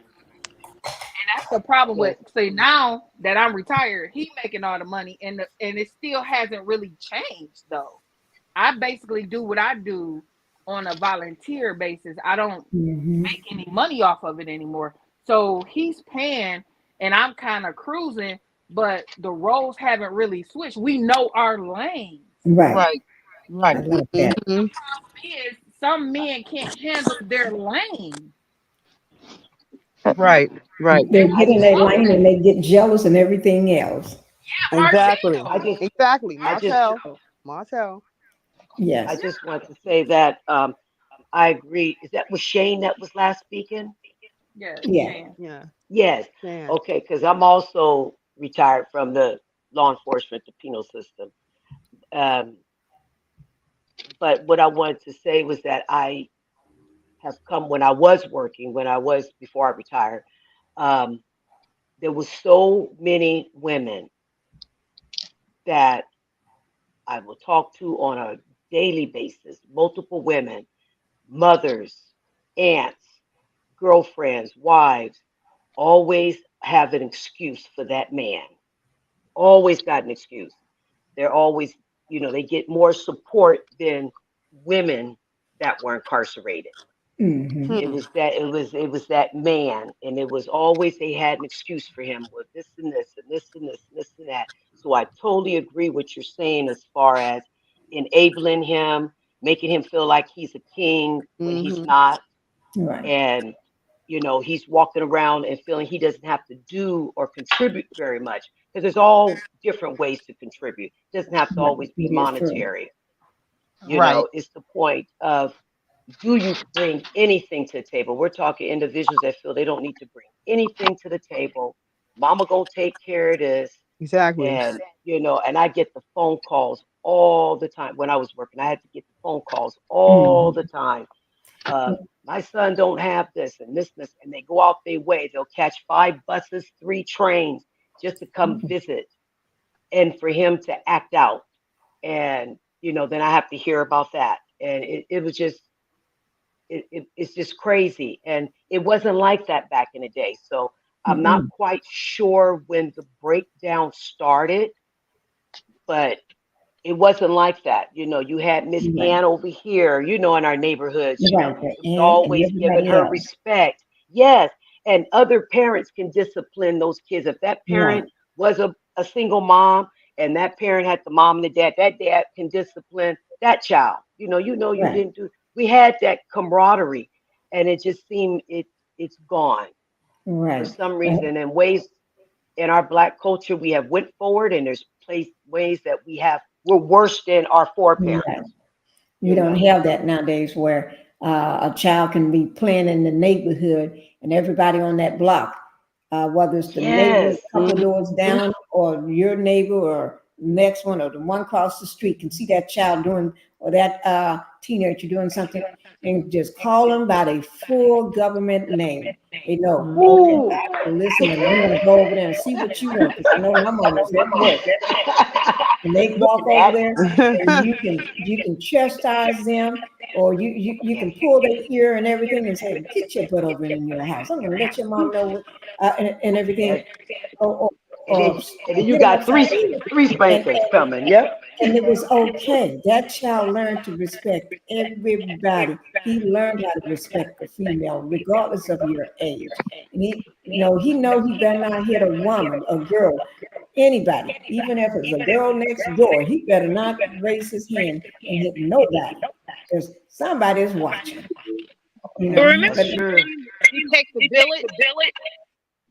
[SPEAKER 8] And that's the problem
[SPEAKER 7] Yes.
[SPEAKER 8] with, say, now that I'm retired, he making all the money, and it still hasn't really changed though. I basically do what I do on a volunteer basis. I don't
[SPEAKER 1] Mm-hmm.
[SPEAKER 8] make any money off of it anymore. So he's paying, and I'm kind of cruising, but the roles haven't really switched. We know our lanes.
[SPEAKER 1] Right.
[SPEAKER 6] Right.
[SPEAKER 1] I
[SPEAKER 6] Right.
[SPEAKER 1] like that.
[SPEAKER 3] Mhm.
[SPEAKER 8] Some men can't handle their lane.
[SPEAKER 6] Right. Right.
[SPEAKER 1] They
[SPEAKER 3] I
[SPEAKER 1] get in
[SPEAKER 3] just,
[SPEAKER 1] their lane and they get jealous and everything else.
[SPEAKER 3] exactly,
[SPEAKER 7] I just,
[SPEAKER 3] exactly.
[SPEAKER 7] I just,
[SPEAKER 3] Martell.
[SPEAKER 7] I
[SPEAKER 1] Yes.
[SPEAKER 7] just want to say that I agree. Was Shane that was last speaking?
[SPEAKER 8] Yeah,
[SPEAKER 1] Yeah.
[SPEAKER 8] Shan.
[SPEAKER 3] Yeah,
[SPEAKER 7] Yes.
[SPEAKER 3] Shan.
[SPEAKER 7] Okay, because I'm also retired from the law enforcement, the penal system. Um, but what I wanted to say was that I have come when I was working, before I retired. Um, there was so many women that I will talk to on a daily basis, multiple women, mothers, aunts, girlfriends, wives, always have an excuse for that man. Always got an excuse. They're always, they get more support than women that were incarcerated.
[SPEAKER 1] Hmm.
[SPEAKER 3] Hmm.
[SPEAKER 7] It was that man, and it was always they had an excuse for him with this and this and this and this and this and that. So I totally agree what you're saying as far as enabling him, making him feel like he's a king when he's
[SPEAKER 3] Hmm.
[SPEAKER 7] not,
[SPEAKER 1] Right.
[SPEAKER 7] and he's walking around and feeling he doesn't have to do or contribute very much because there's all different ways to contribute. It doesn't have to
[SPEAKER 1] Right.
[SPEAKER 7] always be
[SPEAKER 1] It is true.
[SPEAKER 7] monetary.
[SPEAKER 6] Right.
[SPEAKER 7] It's the point of, do you bring anything to the table? We're talking individuals that feel they don't need to bring anything to the table. Mama gonna take care of this.
[SPEAKER 3] Exactly.
[SPEAKER 7] And and I get the phone calls all the time. When I was working, I had to get the phone calls all the
[SPEAKER 1] Hmm.
[SPEAKER 7] time. My son don't have this and this, and they go out their way. They'll catch 5 buses, 3 trains just to come visit and for him to act out. And then I have to hear about that. And it was just it's just crazy. And it wasn't like that back in the day. So I'm not
[SPEAKER 1] Mm-mm.
[SPEAKER 7] quite sure when the breakdown started, but it wasn't like that. You had Miss
[SPEAKER 1] Right.
[SPEAKER 7] Ann over here, in our neighborhood. She
[SPEAKER 1] Right. The
[SPEAKER 7] was
[SPEAKER 1] aunt and
[SPEAKER 7] always giving
[SPEAKER 1] everybody
[SPEAKER 7] her
[SPEAKER 1] else.
[SPEAKER 7] respect. Yes. And other parents can discipline those kids. If that
[SPEAKER 1] Right.
[SPEAKER 7] parent was a single mom and that parent had the mom and the dad, that dad can discipline that child. You
[SPEAKER 1] Right.
[SPEAKER 7] didn't do, we had that camaraderie, and it just seemed it's gone for
[SPEAKER 1] Right.
[SPEAKER 7] some reason. And ways in our black culture we have went forward, and there's ways that we're worse than our
[SPEAKER 1] Right.
[SPEAKER 7] foreparents.
[SPEAKER 1] You
[SPEAKER 7] You
[SPEAKER 1] don't
[SPEAKER 7] know.
[SPEAKER 1] have that nowadays where a child can be playing in the neighborhood and everybody on that block, whether it's the neighbor
[SPEAKER 7] Yes.
[SPEAKER 1] a couple of doors
[SPEAKER 3] Hmm.
[SPEAKER 1] down or your neighbor or next one or the one across the street can see that child doing or that teenager doing something and just call them by their full government name. They know, okay,
[SPEAKER 7] Ooh.
[SPEAKER 1] I gotta listen and I'm gonna go over there and see what you want because I know my mama's at work. And they walk over
[SPEAKER 7] That
[SPEAKER 1] there and you can chastise them or you can pull their ear and everything and say, get your butt over in your house. I'm gonna let your mom know what, and everything
[SPEAKER 7] and,
[SPEAKER 1] or,
[SPEAKER 7] and then
[SPEAKER 1] or
[SPEAKER 7] and then you
[SPEAKER 1] get them
[SPEAKER 7] got three
[SPEAKER 1] upside the ear.
[SPEAKER 7] three
[SPEAKER 1] And,
[SPEAKER 7] spankings coming. Yep.
[SPEAKER 1] and it was okay. That child learned to respect everybody. He learned how to respect a female, regardless of your age. And he better not hit a woman, a girl, anybody, even if it's a girl next door. He better not raise his hand and hit nobody, because somebody is watching.
[SPEAKER 6] But remember,
[SPEAKER 7] That's
[SPEAKER 1] But
[SPEAKER 7] true.
[SPEAKER 6] it takes a village.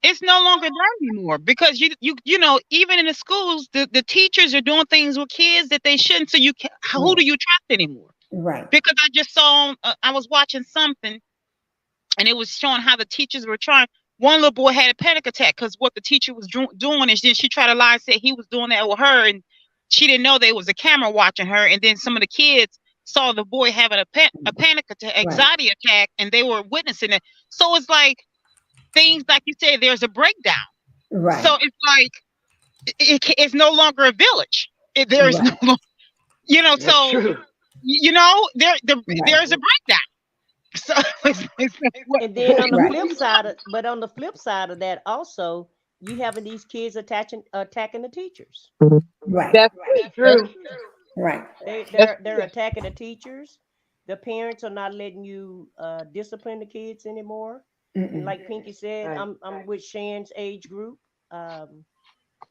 [SPEAKER 6] It's no longer there anymore because even in the schools, the teachers are doing things with kids that they shouldn't. So who
[SPEAKER 1] right,
[SPEAKER 6] do you trust anymore?
[SPEAKER 1] right,
[SPEAKER 6] Because I just saw I was watching something and it was showing how the teachers were trying. One little boy had a panic attack because what the teacher was doing is then she tried to lie and say he was doing that with her, and she didn't know there was a camera watching her. And then some of the kids saw the boy having a panic attack,
[SPEAKER 1] right,
[SPEAKER 6] anxiety attack, and they were witnessing it. So it's like things like you said, there's a breakdown.
[SPEAKER 1] right,
[SPEAKER 6] So it's like it's no longer a village. There's no,
[SPEAKER 1] right,
[SPEAKER 7] That's
[SPEAKER 6] so
[SPEAKER 7] true.
[SPEAKER 6] there's a
[SPEAKER 1] right,
[SPEAKER 6] breakdown. So it's what,
[SPEAKER 9] And then on the
[SPEAKER 1] right,
[SPEAKER 9] flip side, on the flip side of that, also you having these kids attacking the teachers.
[SPEAKER 1] right,
[SPEAKER 6] that's
[SPEAKER 7] That's
[SPEAKER 6] that's
[SPEAKER 7] true.
[SPEAKER 1] right,
[SPEAKER 6] that's
[SPEAKER 9] They're attacking the teachers. The parents are not letting you discipline the kids anymore. And
[SPEAKER 1] Mm-mm.
[SPEAKER 9] like Pinkie said,
[SPEAKER 7] Right.
[SPEAKER 9] I'm with Shan's age group.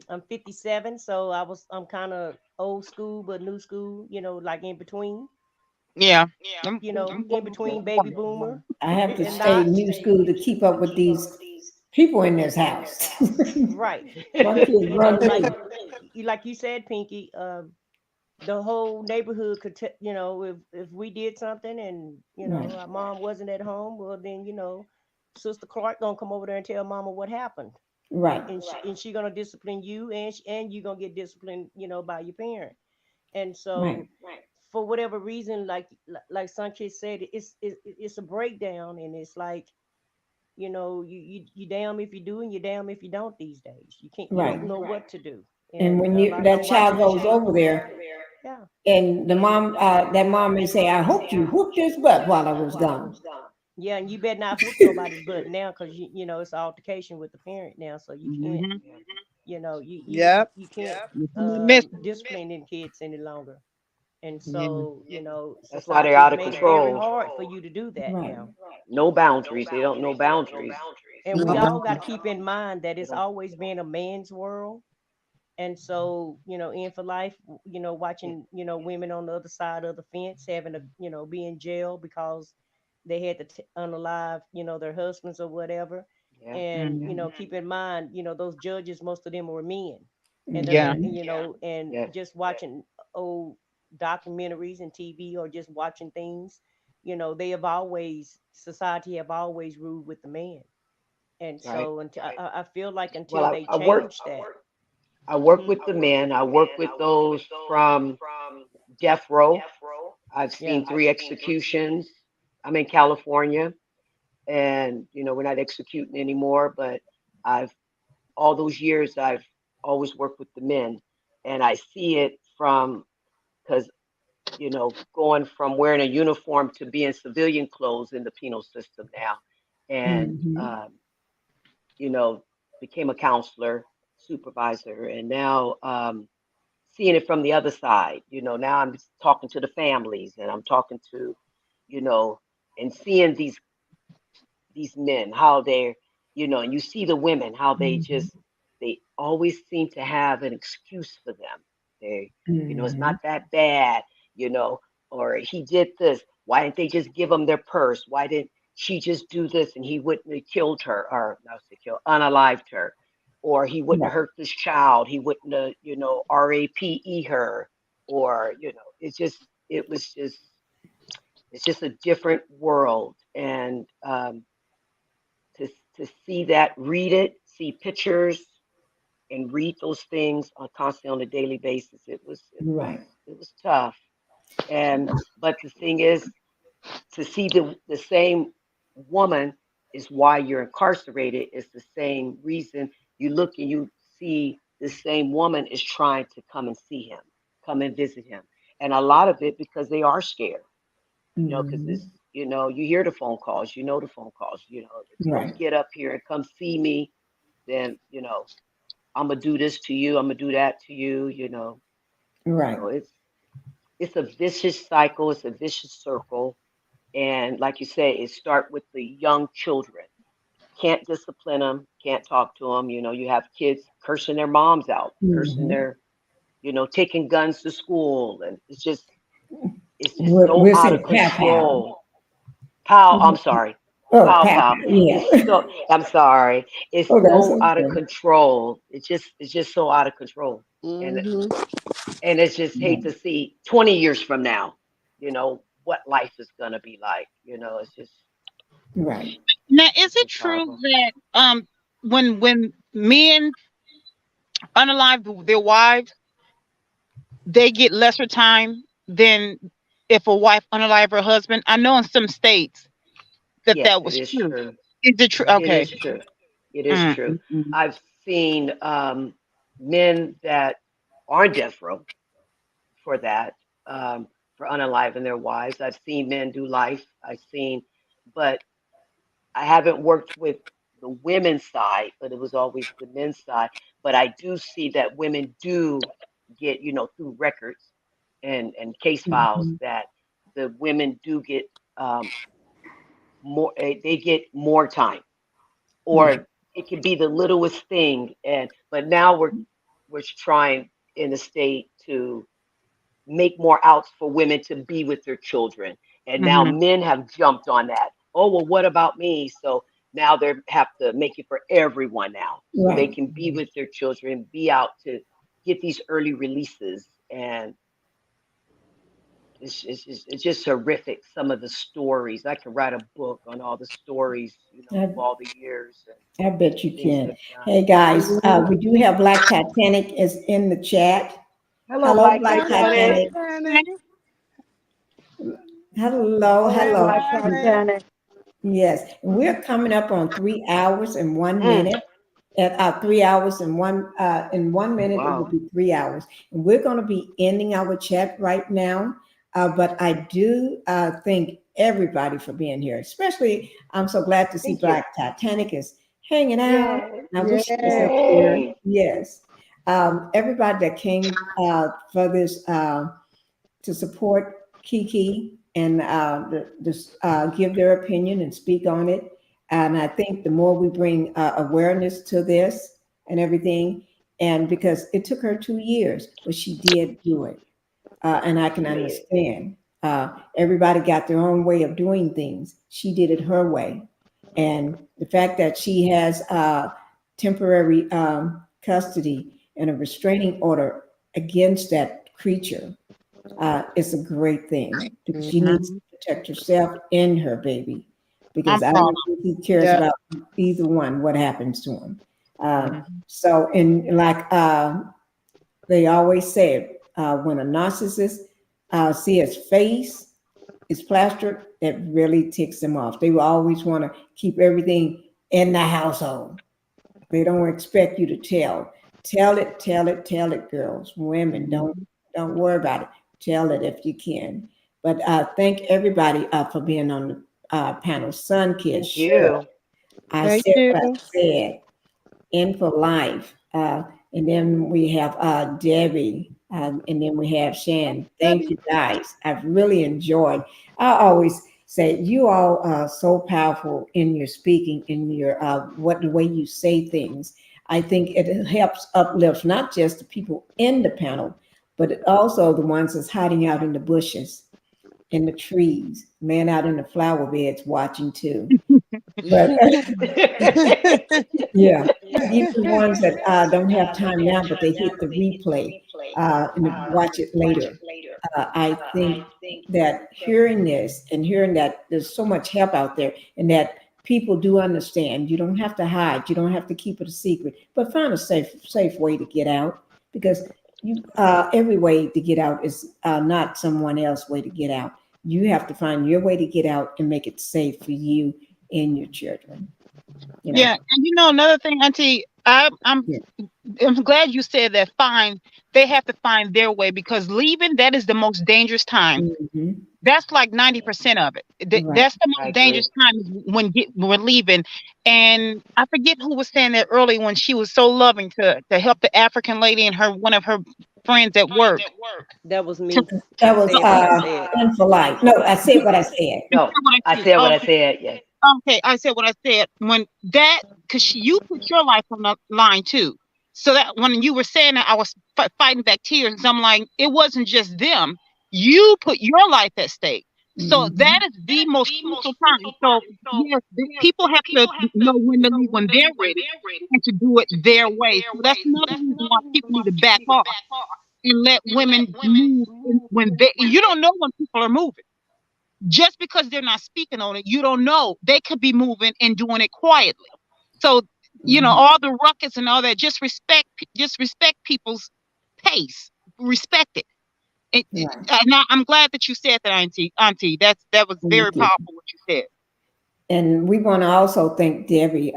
[SPEAKER 9] I'm 57, so I'm kind of old school but new school, like in between,
[SPEAKER 6] Yeah. I'm,
[SPEAKER 9] in between baby boomer
[SPEAKER 1] I have to
[SPEAKER 9] and
[SPEAKER 1] stay
[SPEAKER 9] not.
[SPEAKER 1] new school to keep up with these people in this house.
[SPEAKER 9] Right.
[SPEAKER 1] My kids run
[SPEAKER 9] Like
[SPEAKER 1] through.
[SPEAKER 9] like you said, Pinkie, the whole neighborhood could, if we did something and
[SPEAKER 1] Right,
[SPEAKER 9] our mom wasn't at home, well then Sister Clark gonna come over there and tell Mama what happened,
[SPEAKER 1] right,
[SPEAKER 9] and she gonna discipline you, and you gonna get disciplined, by your parent. And
[SPEAKER 1] right,
[SPEAKER 9] so, for whatever reason, like Sanchez said, it's a breakdown, and it's like, you damn if you do and you damn if you don't these days. You
[SPEAKER 1] right.
[SPEAKER 9] don't know what to do,
[SPEAKER 1] And
[SPEAKER 9] and
[SPEAKER 1] when
[SPEAKER 9] a
[SPEAKER 1] you
[SPEAKER 9] lot
[SPEAKER 1] that
[SPEAKER 9] of
[SPEAKER 1] child
[SPEAKER 9] watching
[SPEAKER 1] goes
[SPEAKER 9] children.
[SPEAKER 1] over there,
[SPEAKER 9] Yeah.
[SPEAKER 1] and that mom may say, "I hope you whooped his butt while I was gone."
[SPEAKER 9] Yeah, and you better not whoop nobody's butt now, because it's an altercation with the parent now, so you can't,
[SPEAKER 6] hmm
[SPEAKER 7] Yeah.
[SPEAKER 9] you
[SPEAKER 3] Yep.
[SPEAKER 9] can't
[SPEAKER 6] Miss.
[SPEAKER 9] discipline in kids any longer. And
[SPEAKER 6] Yeah.
[SPEAKER 9] so,
[SPEAKER 7] That's why they're
[SPEAKER 9] society has
[SPEAKER 7] out of
[SPEAKER 9] made it very
[SPEAKER 7] control.
[SPEAKER 9] hard for you to do that
[SPEAKER 1] Right,
[SPEAKER 9] now.
[SPEAKER 7] No boundaries. They don't know boundaries.
[SPEAKER 9] And we
[SPEAKER 3] No.
[SPEAKER 9] all got to keep in mind that
[SPEAKER 7] They
[SPEAKER 9] it's
[SPEAKER 7] don't.
[SPEAKER 9] always been a man's world. And so, in for life,
[SPEAKER 7] Yeah.
[SPEAKER 9] watching, women on the other side of the fence having to, be in jail because they had to unalive, their husbands or whatever.
[SPEAKER 7] Yeah.
[SPEAKER 9] And,
[SPEAKER 6] Mm,
[SPEAKER 9] keep in mind, those judges, most of them were men. And they're,
[SPEAKER 6] yeah.
[SPEAKER 1] hmm,
[SPEAKER 9] and
[SPEAKER 7] Yes.
[SPEAKER 9] just watching old documentaries and TV, or just watching things, society have always ruled with the man. And
[SPEAKER 7] Right.
[SPEAKER 9] so, until I feel like
[SPEAKER 7] Well,
[SPEAKER 9] until they
[SPEAKER 7] I work.
[SPEAKER 9] change that.
[SPEAKER 7] I work
[SPEAKER 9] Mhm.
[SPEAKER 7] with the men. I work with those from death row. I've
[SPEAKER 9] Yeah.
[SPEAKER 7] seen 3 executions. I'm in California, and we're not executing anymore. But I've all those years I've always worked with the men, and I see it from because going from wearing a uniform to being civilian clothes in the penal system now, and
[SPEAKER 1] hmm,
[SPEAKER 7] you know, became a counselor, supervisor, and now seeing it from the other side. Now I'm talking to the families, and I'm talking to, you know, and seeing these men how they're, and you see the women how they always seem to have an excuse for them. They, it's
[SPEAKER 1] hmm,
[SPEAKER 7] not that bad, you know, or he did this. Why didn't they just give him their purse? Why didn't she just do this and he wouldn't have killed her, or not say kill, unalived her, or he wouldn't have
[SPEAKER 1] right,
[SPEAKER 7] hurt this child. He wouldn't have, RAPE her, or, it was just, it's just a different world. And to to see that, read it, see pictures, and read those things on constantly on a daily basis.
[SPEAKER 1] right,
[SPEAKER 7] It was tough. And but the thing is, to see the same woman is why you're incarcerated. It's the same reason you look and you see the same woman is trying to come and see him, come and visit him, and a lot of it because they are scared. Because
[SPEAKER 1] hmm,
[SPEAKER 7] it's, you hear the phone calls, the phone calls, if you
[SPEAKER 1] right,
[SPEAKER 7] don't get up here and come see me, then, I'm gonna do this to you, I'm gonna do that to you,
[SPEAKER 1] right,
[SPEAKER 7] So it's a vicious cycle, it's a vicious circle. And like you say, it start with the young children. Can't discipline them, can't talk to them. You have kids cursing their moms out, cursing
[SPEAKER 1] hmm.
[SPEAKER 7] their, taking guns to school, and it's just so
[SPEAKER 1] We'll
[SPEAKER 7] out
[SPEAKER 1] say
[SPEAKER 7] of
[SPEAKER 1] pow pow.
[SPEAKER 7] control. Pow, I'm sorry.
[SPEAKER 1] Oh,
[SPEAKER 7] Pow
[SPEAKER 1] pow.
[SPEAKER 7] pow.
[SPEAKER 1] Yeah.
[SPEAKER 7] It's so I'm sorry. It's
[SPEAKER 1] Oh, that's
[SPEAKER 7] so out of
[SPEAKER 1] okay.
[SPEAKER 7] control. It's just so out of control. And
[SPEAKER 3] Hmm.
[SPEAKER 7] and it's just hate to see 20 years from now, what life is gonna be like. It's just
[SPEAKER 1] Right.
[SPEAKER 6] Now, is it
[SPEAKER 7] it's
[SPEAKER 6] true
[SPEAKER 7] horrible.
[SPEAKER 6] that when men unalive their wives, they get lesser time than if a wife unalive her husband? I know in some states that
[SPEAKER 7] Yes,
[SPEAKER 6] that
[SPEAKER 7] it
[SPEAKER 6] was
[SPEAKER 7] is
[SPEAKER 6] true.
[SPEAKER 7] true.
[SPEAKER 6] Is it true?
[SPEAKER 7] It
[SPEAKER 6] Okay.
[SPEAKER 7] is true. It is
[SPEAKER 6] Mm,
[SPEAKER 7] true.
[SPEAKER 6] mm, mm.
[SPEAKER 7] I've seen men that are death row for that, for unaliving their wives. I've seen men do life. But I haven't worked with the women's side, but it was always the men's side. But I do see that women do get, through records and case files,
[SPEAKER 1] Hmm.
[SPEAKER 7] that the women do get more, they get more time.
[SPEAKER 1] Yeah.
[SPEAKER 7] or it could be the littlest thing. And but now we're trying in the state to make more outs for women to be with their children. And now
[SPEAKER 6] Mm-hmm.
[SPEAKER 7] men have jumped on that. Oh, well, what about me? So now they have to make it for everyone now. So they
[SPEAKER 1] Right.
[SPEAKER 7] can be with their children, be out to get these early releases. And it's just horrific. Some of the stories. I could write a book on all the stories,
[SPEAKER 1] I,
[SPEAKER 7] of all the years and
[SPEAKER 1] I bet you
[SPEAKER 7] things
[SPEAKER 1] can.
[SPEAKER 7] they've done.
[SPEAKER 1] Hey guys,
[SPEAKER 3] Mhm.
[SPEAKER 1] we do have Black Titanic is in the chat.
[SPEAKER 7] Hello,
[SPEAKER 1] Hello,
[SPEAKER 7] Black
[SPEAKER 1] Black
[SPEAKER 3] Hello,
[SPEAKER 7] Titanic.
[SPEAKER 1] Titanic.
[SPEAKER 3] Titanic.
[SPEAKER 1] Hello,
[SPEAKER 3] Hey,
[SPEAKER 1] hello.
[SPEAKER 5] Black
[SPEAKER 3] Titanic.
[SPEAKER 5] Titanic.
[SPEAKER 1] Yes, and we're coming up on 3 hours and one
[SPEAKER 7] Mm.
[SPEAKER 1] minute. At 3 hours and in 1 minute, it will
[SPEAKER 7] Wow.
[SPEAKER 1] be 3 hours, and we're going to be ending our chat right now. But I do thank everybody for being here. Especially, I'm so glad to see
[SPEAKER 7] Thank you.
[SPEAKER 1] Black Titanic is hanging out.
[SPEAKER 7] Yay.
[SPEAKER 1] I wish she was
[SPEAKER 3] Yeah.
[SPEAKER 1] up here.
[SPEAKER 7] Yay.
[SPEAKER 1] Yes, everybody that came for this. To support Keke and give their opinion and speak on it. And I think the more we bring awareness to this and everything, and because it took her 2 years, but she did do it. And I can
[SPEAKER 7] She made it.
[SPEAKER 1] understand. Everybody got their own way of doing things. She did it her way. And the fact that she has temporary custody and a restraining order against that creature is a great thing because she needs
[SPEAKER 3] Mhm.
[SPEAKER 1] to protect herself and her baby
[SPEAKER 6] I'm
[SPEAKER 1] because I
[SPEAKER 6] proud
[SPEAKER 1] don't think he cares
[SPEAKER 3] Yeah.
[SPEAKER 1] about either one, what happens to him.
[SPEAKER 3] Mhm.
[SPEAKER 1] So, and like they always say, when a narcissist see his face is plastered, it really ticks them off. They will always want to keep everything in the household. They don't expect you to tell. Tell it, tell it, tell it, girls. Women,
[SPEAKER 3] Mhm.
[SPEAKER 1] don't worry about it. Tell it if you can. But thank everybody for being on the panel. Sun Kids,
[SPEAKER 7] Thank
[SPEAKER 1] Shug,
[SPEAKER 7] you.
[SPEAKER 1] I
[SPEAKER 3] Thank
[SPEAKER 1] said
[SPEAKER 3] you.
[SPEAKER 1] what I said. In for life. And then we have Debbie, and then we have Shan. Thank you guys. I've really enjoyed. I always say you all are so powerful in your speaking, in your what the way you say things. I think it helps uplift not just the people in the panel, but it also the ones that's hiding out in the bushes, in the trees, man out in the flower beds watching too. But yeah, even the ones that don't have time now, but they hit the replay and watch it later. I think that hearing this and hearing that there's so much help out there, and that people do understand. You don't have to hide. You don't have to keep it a secret, but find a safe way to get out because you every way to get out is not someone else's way to get out. You have to find your way to get out and make it safe for you and your children. You know.
[SPEAKER 6] Yeah, and another thing, Auntie,
[SPEAKER 1] Yeah.
[SPEAKER 6] I'm glad you said that. Fine, they have to find their way because leaving, that is the most dangerous time.
[SPEAKER 1] Mhm.
[SPEAKER 6] That's like 90% of it.
[SPEAKER 1] Right.
[SPEAKER 6] That's the
[SPEAKER 7] I
[SPEAKER 6] most
[SPEAKER 7] agree.
[SPEAKER 6] dangerous time is when we're leaving. And I forget who was saying that early when she was so loving to help the African lady and one of her friends at work.
[SPEAKER 9] That was
[SPEAKER 6] To,
[SPEAKER 9] me. I
[SPEAKER 1] That was
[SPEAKER 9] said what I said.
[SPEAKER 1] in for life. No, I said what I said.
[SPEAKER 6] to say
[SPEAKER 7] No,
[SPEAKER 6] what I
[SPEAKER 7] I
[SPEAKER 6] said.
[SPEAKER 7] said what I
[SPEAKER 6] Okay,
[SPEAKER 7] said. Yes.
[SPEAKER 6] okay, I said what I said. When that, because you put your life on the line too. So that when you were saying that, I was fighting back tears. 'Cause I'm like, it wasn't just them. You put your life at stake. So that
[SPEAKER 1] Mhm.
[SPEAKER 6] is the most crucial time. So yes, people have to know when to leave when they're ready and to do it their way. So that's another reason why people need to back off and let women move when you don't know when people are moving. Just because they're not speaking on it, you don't know. They could be moving and doing it quietly. So,
[SPEAKER 1] Mhm.
[SPEAKER 6] all the ruckus and all that, just respect people's pace. Respect it.
[SPEAKER 1] Right.
[SPEAKER 6] I'm glad that you said that, Auntie. That was very
[SPEAKER 1] Thank you.
[SPEAKER 6] powerful what you said.
[SPEAKER 1] And we want to also thank Debbie,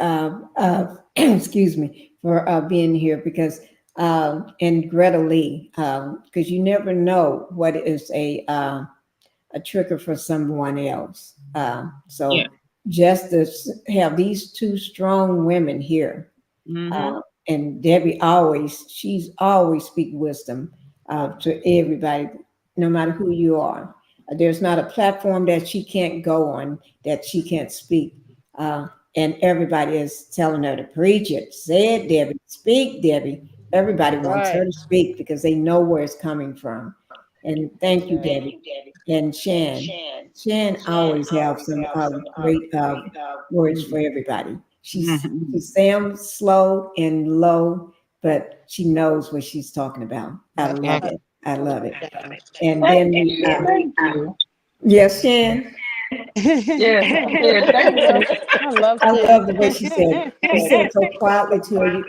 [SPEAKER 1] excuse me, for being here because, and Greta Lee, because you never know what is a trigger for someone else.
[SPEAKER 6] Yeah.
[SPEAKER 1] So just to have these two strong women here,
[SPEAKER 6] Mm-hmm.
[SPEAKER 1] uh, and Debbie she's always speak wisdom to everybody, no matter who you are. There's not a platform that she can't go on that she can't speak. and everybody is telling her to preach it. Say it, Debbie. Speak, Debbie. Everybody wants her
[SPEAKER 3] Right.
[SPEAKER 1] to speak because they know where it's coming from. And thank you,
[SPEAKER 3] Exactly.
[SPEAKER 1] Debbie. And Shan. Shan always have some great words for everybody.
[SPEAKER 6] Mhm.
[SPEAKER 1] She sounds slow and low, but she knows what she's talking about. I
[SPEAKER 3] That's
[SPEAKER 1] love
[SPEAKER 6] Ex-
[SPEAKER 3] right.
[SPEAKER 1] it. I
[SPEAKER 3] Most
[SPEAKER 1] love it.
[SPEAKER 3] definitely.
[SPEAKER 1] And
[SPEAKER 8] Thank
[SPEAKER 1] then we,
[SPEAKER 8] you. Thank you.
[SPEAKER 1] yes, Shan.
[SPEAKER 8] Yes, I said thank
[SPEAKER 3] love,
[SPEAKER 8] you.
[SPEAKER 3] I love
[SPEAKER 1] I
[SPEAKER 3] Shan.
[SPEAKER 1] love the way she said. She said it so quietly to her,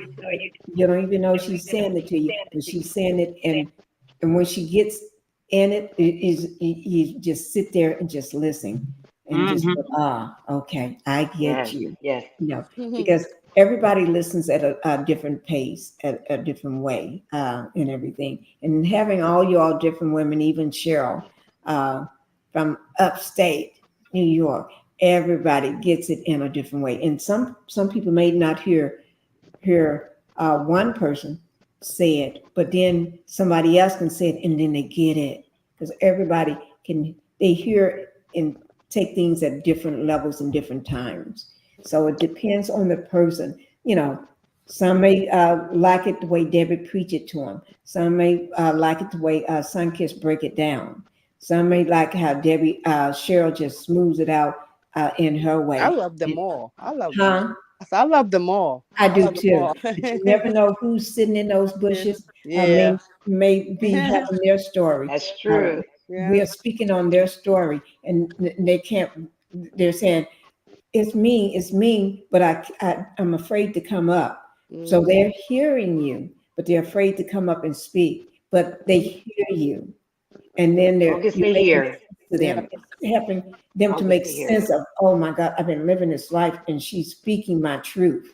[SPEAKER 1] you don't even know she's saying it to you, but she's saying it, and when she gets in it, you just sit there and just listen, and just
[SPEAKER 6] mhm.
[SPEAKER 1] go, okay, I get
[SPEAKER 7] Yes,
[SPEAKER 1] you,
[SPEAKER 7] yes.
[SPEAKER 1] because everybody listens at a different pace, at a different way, and everything, and having all y'all different women, even Cheryl, uh, from upstate New York. Everybody gets it in a different way, and some people may not hear one person say it, but then somebody else can say it, and then they get it because everybody can they hear and take things at different levels and different times. So it depends on the person. Some may like it the way Debbie preach it to them. Some may like it the way Sunkiss break it down. Some may like how Debbie Cheryl just smooths it out in her
[SPEAKER 3] I
[SPEAKER 1] way.
[SPEAKER 3] love them all. I love them all.
[SPEAKER 1] Huh?
[SPEAKER 3] I love them all.
[SPEAKER 1] I
[SPEAKER 3] I
[SPEAKER 1] do
[SPEAKER 3] love them
[SPEAKER 1] too.
[SPEAKER 3] all.
[SPEAKER 1] But you never know who's sitting in those bushes.
[SPEAKER 3] Yeah.
[SPEAKER 1] May be having their story.
[SPEAKER 7] That's
[SPEAKER 1] Uh,
[SPEAKER 7] true.
[SPEAKER 1] we
[SPEAKER 3] Yeah.
[SPEAKER 1] are speaking on their story, and they can't. They're saying it's me, but I'm afraid to come up. So
[SPEAKER 3] Hmm.
[SPEAKER 1] they're hearing you, but they're afraid to come up and speak. But they hear you, and then
[SPEAKER 7] Long as
[SPEAKER 1] you're
[SPEAKER 7] they
[SPEAKER 1] making
[SPEAKER 7] hear.
[SPEAKER 1] sense to
[SPEAKER 3] Yeah.
[SPEAKER 1] them. It's helping them to
[SPEAKER 7] Long as
[SPEAKER 1] make
[SPEAKER 7] they hear.
[SPEAKER 1] sense of, oh my God, I've been living this life, and she's speaking my truth.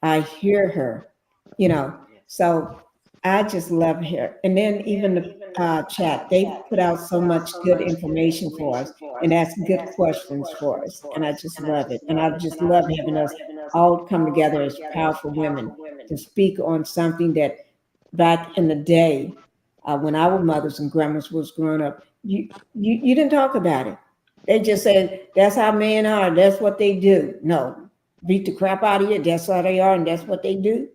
[SPEAKER 1] I hear her, you know.
[SPEAKER 7] Yes.
[SPEAKER 1] So I just love her. And then even the chat, they put out so much good information for us and ask good questions for us. And I just love it. And I just love having us all come together as powerful women to speak on something that back in the day, when our mothers and grandmas was growing up, you didn't talk about it. They just said that's how men are. That's what they do. No, beat the crap out of you. That's how they are, and that's what they do.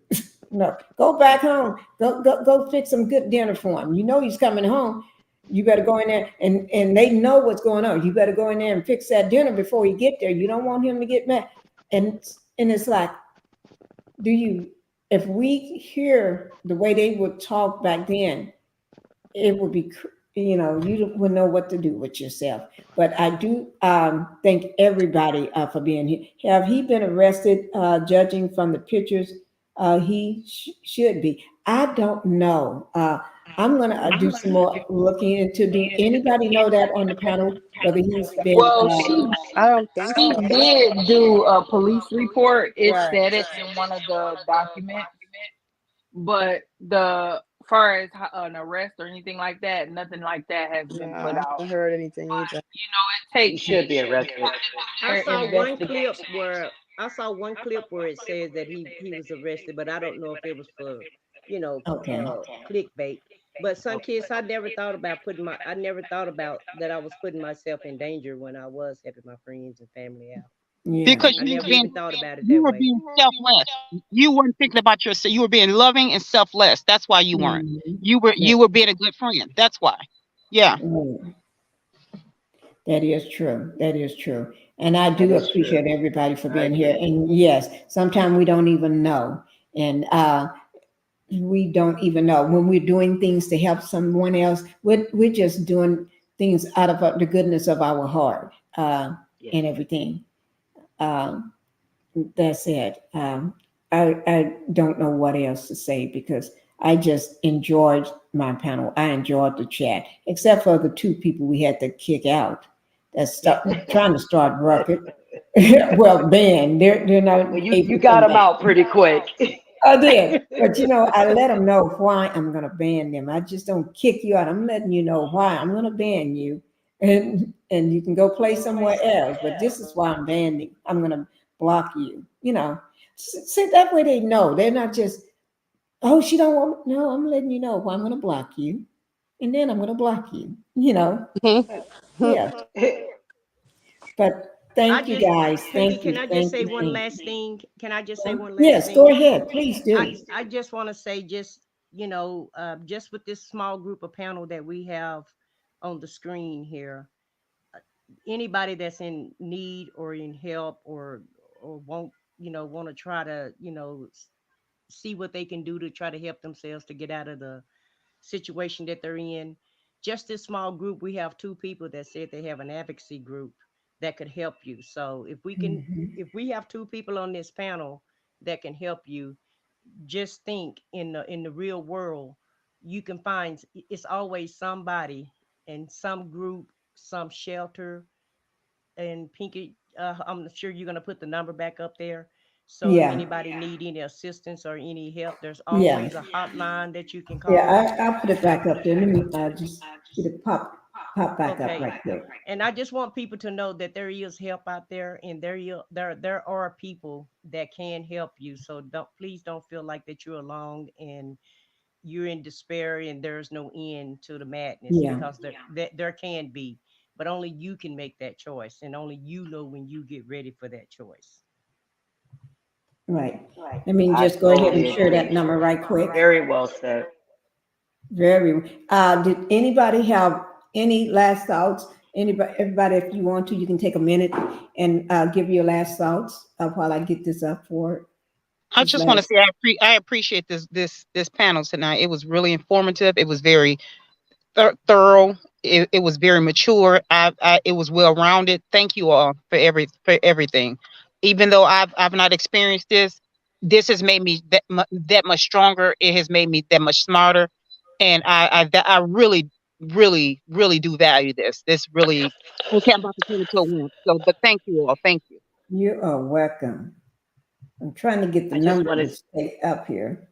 [SPEAKER 1] No, go back home. Go fix some good dinner for him. You know he's coming home. You better go in there, and they know what's going on. You better go in there and fix that dinner before he get there. You don't want him to get mad. And it's like, do you? If we hear the way they would talk back then, it would be, you would know what to do with yourself. But I do thank everybody for being here. Have he been arrested? Judging from the pictures, he should be. I don't know. I'm going to do some more looking into. Do anybody know that on the panel whether he's been?
[SPEAKER 8] Well,
[SPEAKER 3] I don't think
[SPEAKER 8] she
[SPEAKER 3] so.
[SPEAKER 8] did do a police report. It
[SPEAKER 3] Right.
[SPEAKER 8] said it in one of the documents, but the far as an arrest or anything like that, nothing like that has
[SPEAKER 3] No,
[SPEAKER 8] been put
[SPEAKER 3] I
[SPEAKER 8] out.
[SPEAKER 3] haven't heard anything
[SPEAKER 8] But
[SPEAKER 3] either.
[SPEAKER 8] it
[SPEAKER 7] He
[SPEAKER 8] takes
[SPEAKER 7] should be arrested.
[SPEAKER 9] I
[SPEAKER 8] their
[SPEAKER 9] saw one clip
[SPEAKER 8] investigation.
[SPEAKER 9] where it says that he was arrested, but I don't know if it was for,
[SPEAKER 1] Okay.
[SPEAKER 9] clickbait. But Sunkiss, I never thought about that I was putting myself in danger when I was helping my friends and family out.
[SPEAKER 1] Yeah.
[SPEAKER 6] Because
[SPEAKER 9] I
[SPEAKER 6] you were
[SPEAKER 9] never
[SPEAKER 6] being
[SPEAKER 9] even thought about it
[SPEAKER 6] you
[SPEAKER 9] that
[SPEAKER 6] were
[SPEAKER 9] way.
[SPEAKER 6] being selfless. You weren't thinking about yourself. You were being loving and selfless. That's why you weren't.
[SPEAKER 1] Mhm.
[SPEAKER 6] You were being a good friend. That's why. Yeah.
[SPEAKER 1] Yeah. That is true. That is true. And I
[SPEAKER 7] That
[SPEAKER 1] do
[SPEAKER 7] is true.
[SPEAKER 1] appreciate everybody for
[SPEAKER 7] I
[SPEAKER 1] being here.
[SPEAKER 7] agree.
[SPEAKER 1] And yes, sometimes we don't even know. And we don't even know when we're doing things to help someone else. We're just doing things out of the goodness of our heart
[SPEAKER 7] Yes.
[SPEAKER 1] and everything. Um, that's it. I don't know what else to say because I just enjoyed my panel. I enjoyed the chat, except for the two people we had to kick out that trying to start ruckus. Well, Ben, they're not
[SPEAKER 7] Well, you
[SPEAKER 1] able to
[SPEAKER 7] got
[SPEAKER 1] come
[SPEAKER 7] him
[SPEAKER 1] back.
[SPEAKER 7] out pretty quick.
[SPEAKER 1] I did, but I let them know why I'm going to ban them. I just don't kick you out. I'm letting you know why I'm going to ban you, and you can go play somewhere else. But this is why I'm banning. I'm going to block you. So that way they know they're not just, oh, she don't want. No, I'm letting you know why I'm going to block you, and then I'm going to block you. Yeah. But Thank you, guys.
[SPEAKER 9] Pinkie,
[SPEAKER 1] Thank
[SPEAKER 9] can
[SPEAKER 1] you.
[SPEAKER 9] I just
[SPEAKER 1] Thank
[SPEAKER 9] say
[SPEAKER 1] you.
[SPEAKER 9] one
[SPEAKER 1] Thank
[SPEAKER 9] last
[SPEAKER 1] you.
[SPEAKER 9] thing? Can I just say one last
[SPEAKER 1] Yes, go
[SPEAKER 9] thing?
[SPEAKER 1] ahead. Please do.
[SPEAKER 9] I just want to say, just just with this small group of panel that we have on the screen here, anybody that's in need or in help or want to try to see what they can do to try to help themselves to get out of the situation that they're in. Just this small group, we have two people that said they have an advocacy group that could help you. So
[SPEAKER 1] Mhm.
[SPEAKER 9] if we have two people on this panel that can help you, just think in the real world, you can find it's always somebody in some group, some shelter. And Pinky, I'm sure you're gonna put the number back up there. So if
[SPEAKER 1] Yeah.
[SPEAKER 9] anybody need any assistance or any help, there's
[SPEAKER 1] Yeah.
[SPEAKER 9] always a hotline that you can
[SPEAKER 1] Yeah.
[SPEAKER 9] call.
[SPEAKER 1] I'll put it back up there. Let me just get it pop back up
[SPEAKER 9] Okay.
[SPEAKER 1] right quick.
[SPEAKER 9] And I just want people to know that there is help out there, and there are people that can help you. So please don't feel like that you're alone and you're in despair and there's no end to the madness,
[SPEAKER 1] Yeah.
[SPEAKER 9] because there can be, but only you can make that choice, and only you know when you get ready for that choice.
[SPEAKER 1] Right. Let me
[SPEAKER 7] I
[SPEAKER 1] just go ahead and
[SPEAKER 7] totally
[SPEAKER 1] share that
[SPEAKER 7] agree.
[SPEAKER 1] number right quick.
[SPEAKER 7] Very well said.
[SPEAKER 1] Very. Did anybody have any last thoughts? Anybody, everybody, if you want to, you can take a minute and give your last thoughts while I get this up for
[SPEAKER 6] I
[SPEAKER 1] this
[SPEAKER 6] just want to
[SPEAKER 1] last.
[SPEAKER 6] say I appreciate this panel tonight. It was really informative. It was very thorough. It was very mature. It was well rounded. Thank you all for everything. Even though I've not experienced this, this has made me that much stronger. It has made me that much smarter, and I really really do value this. This really, okay, I'm about to turn into a wimp. So, but thank you all. Thank you.
[SPEAKER 1] You are welcome. I'm trying to get the
[SPEAKER 7] I just
[SPEAKER 1] number
[SPEAKER 7] want
[SPEAKER 1] to
[SPEAKER 7] to
[SPEAKER 1] stay up here.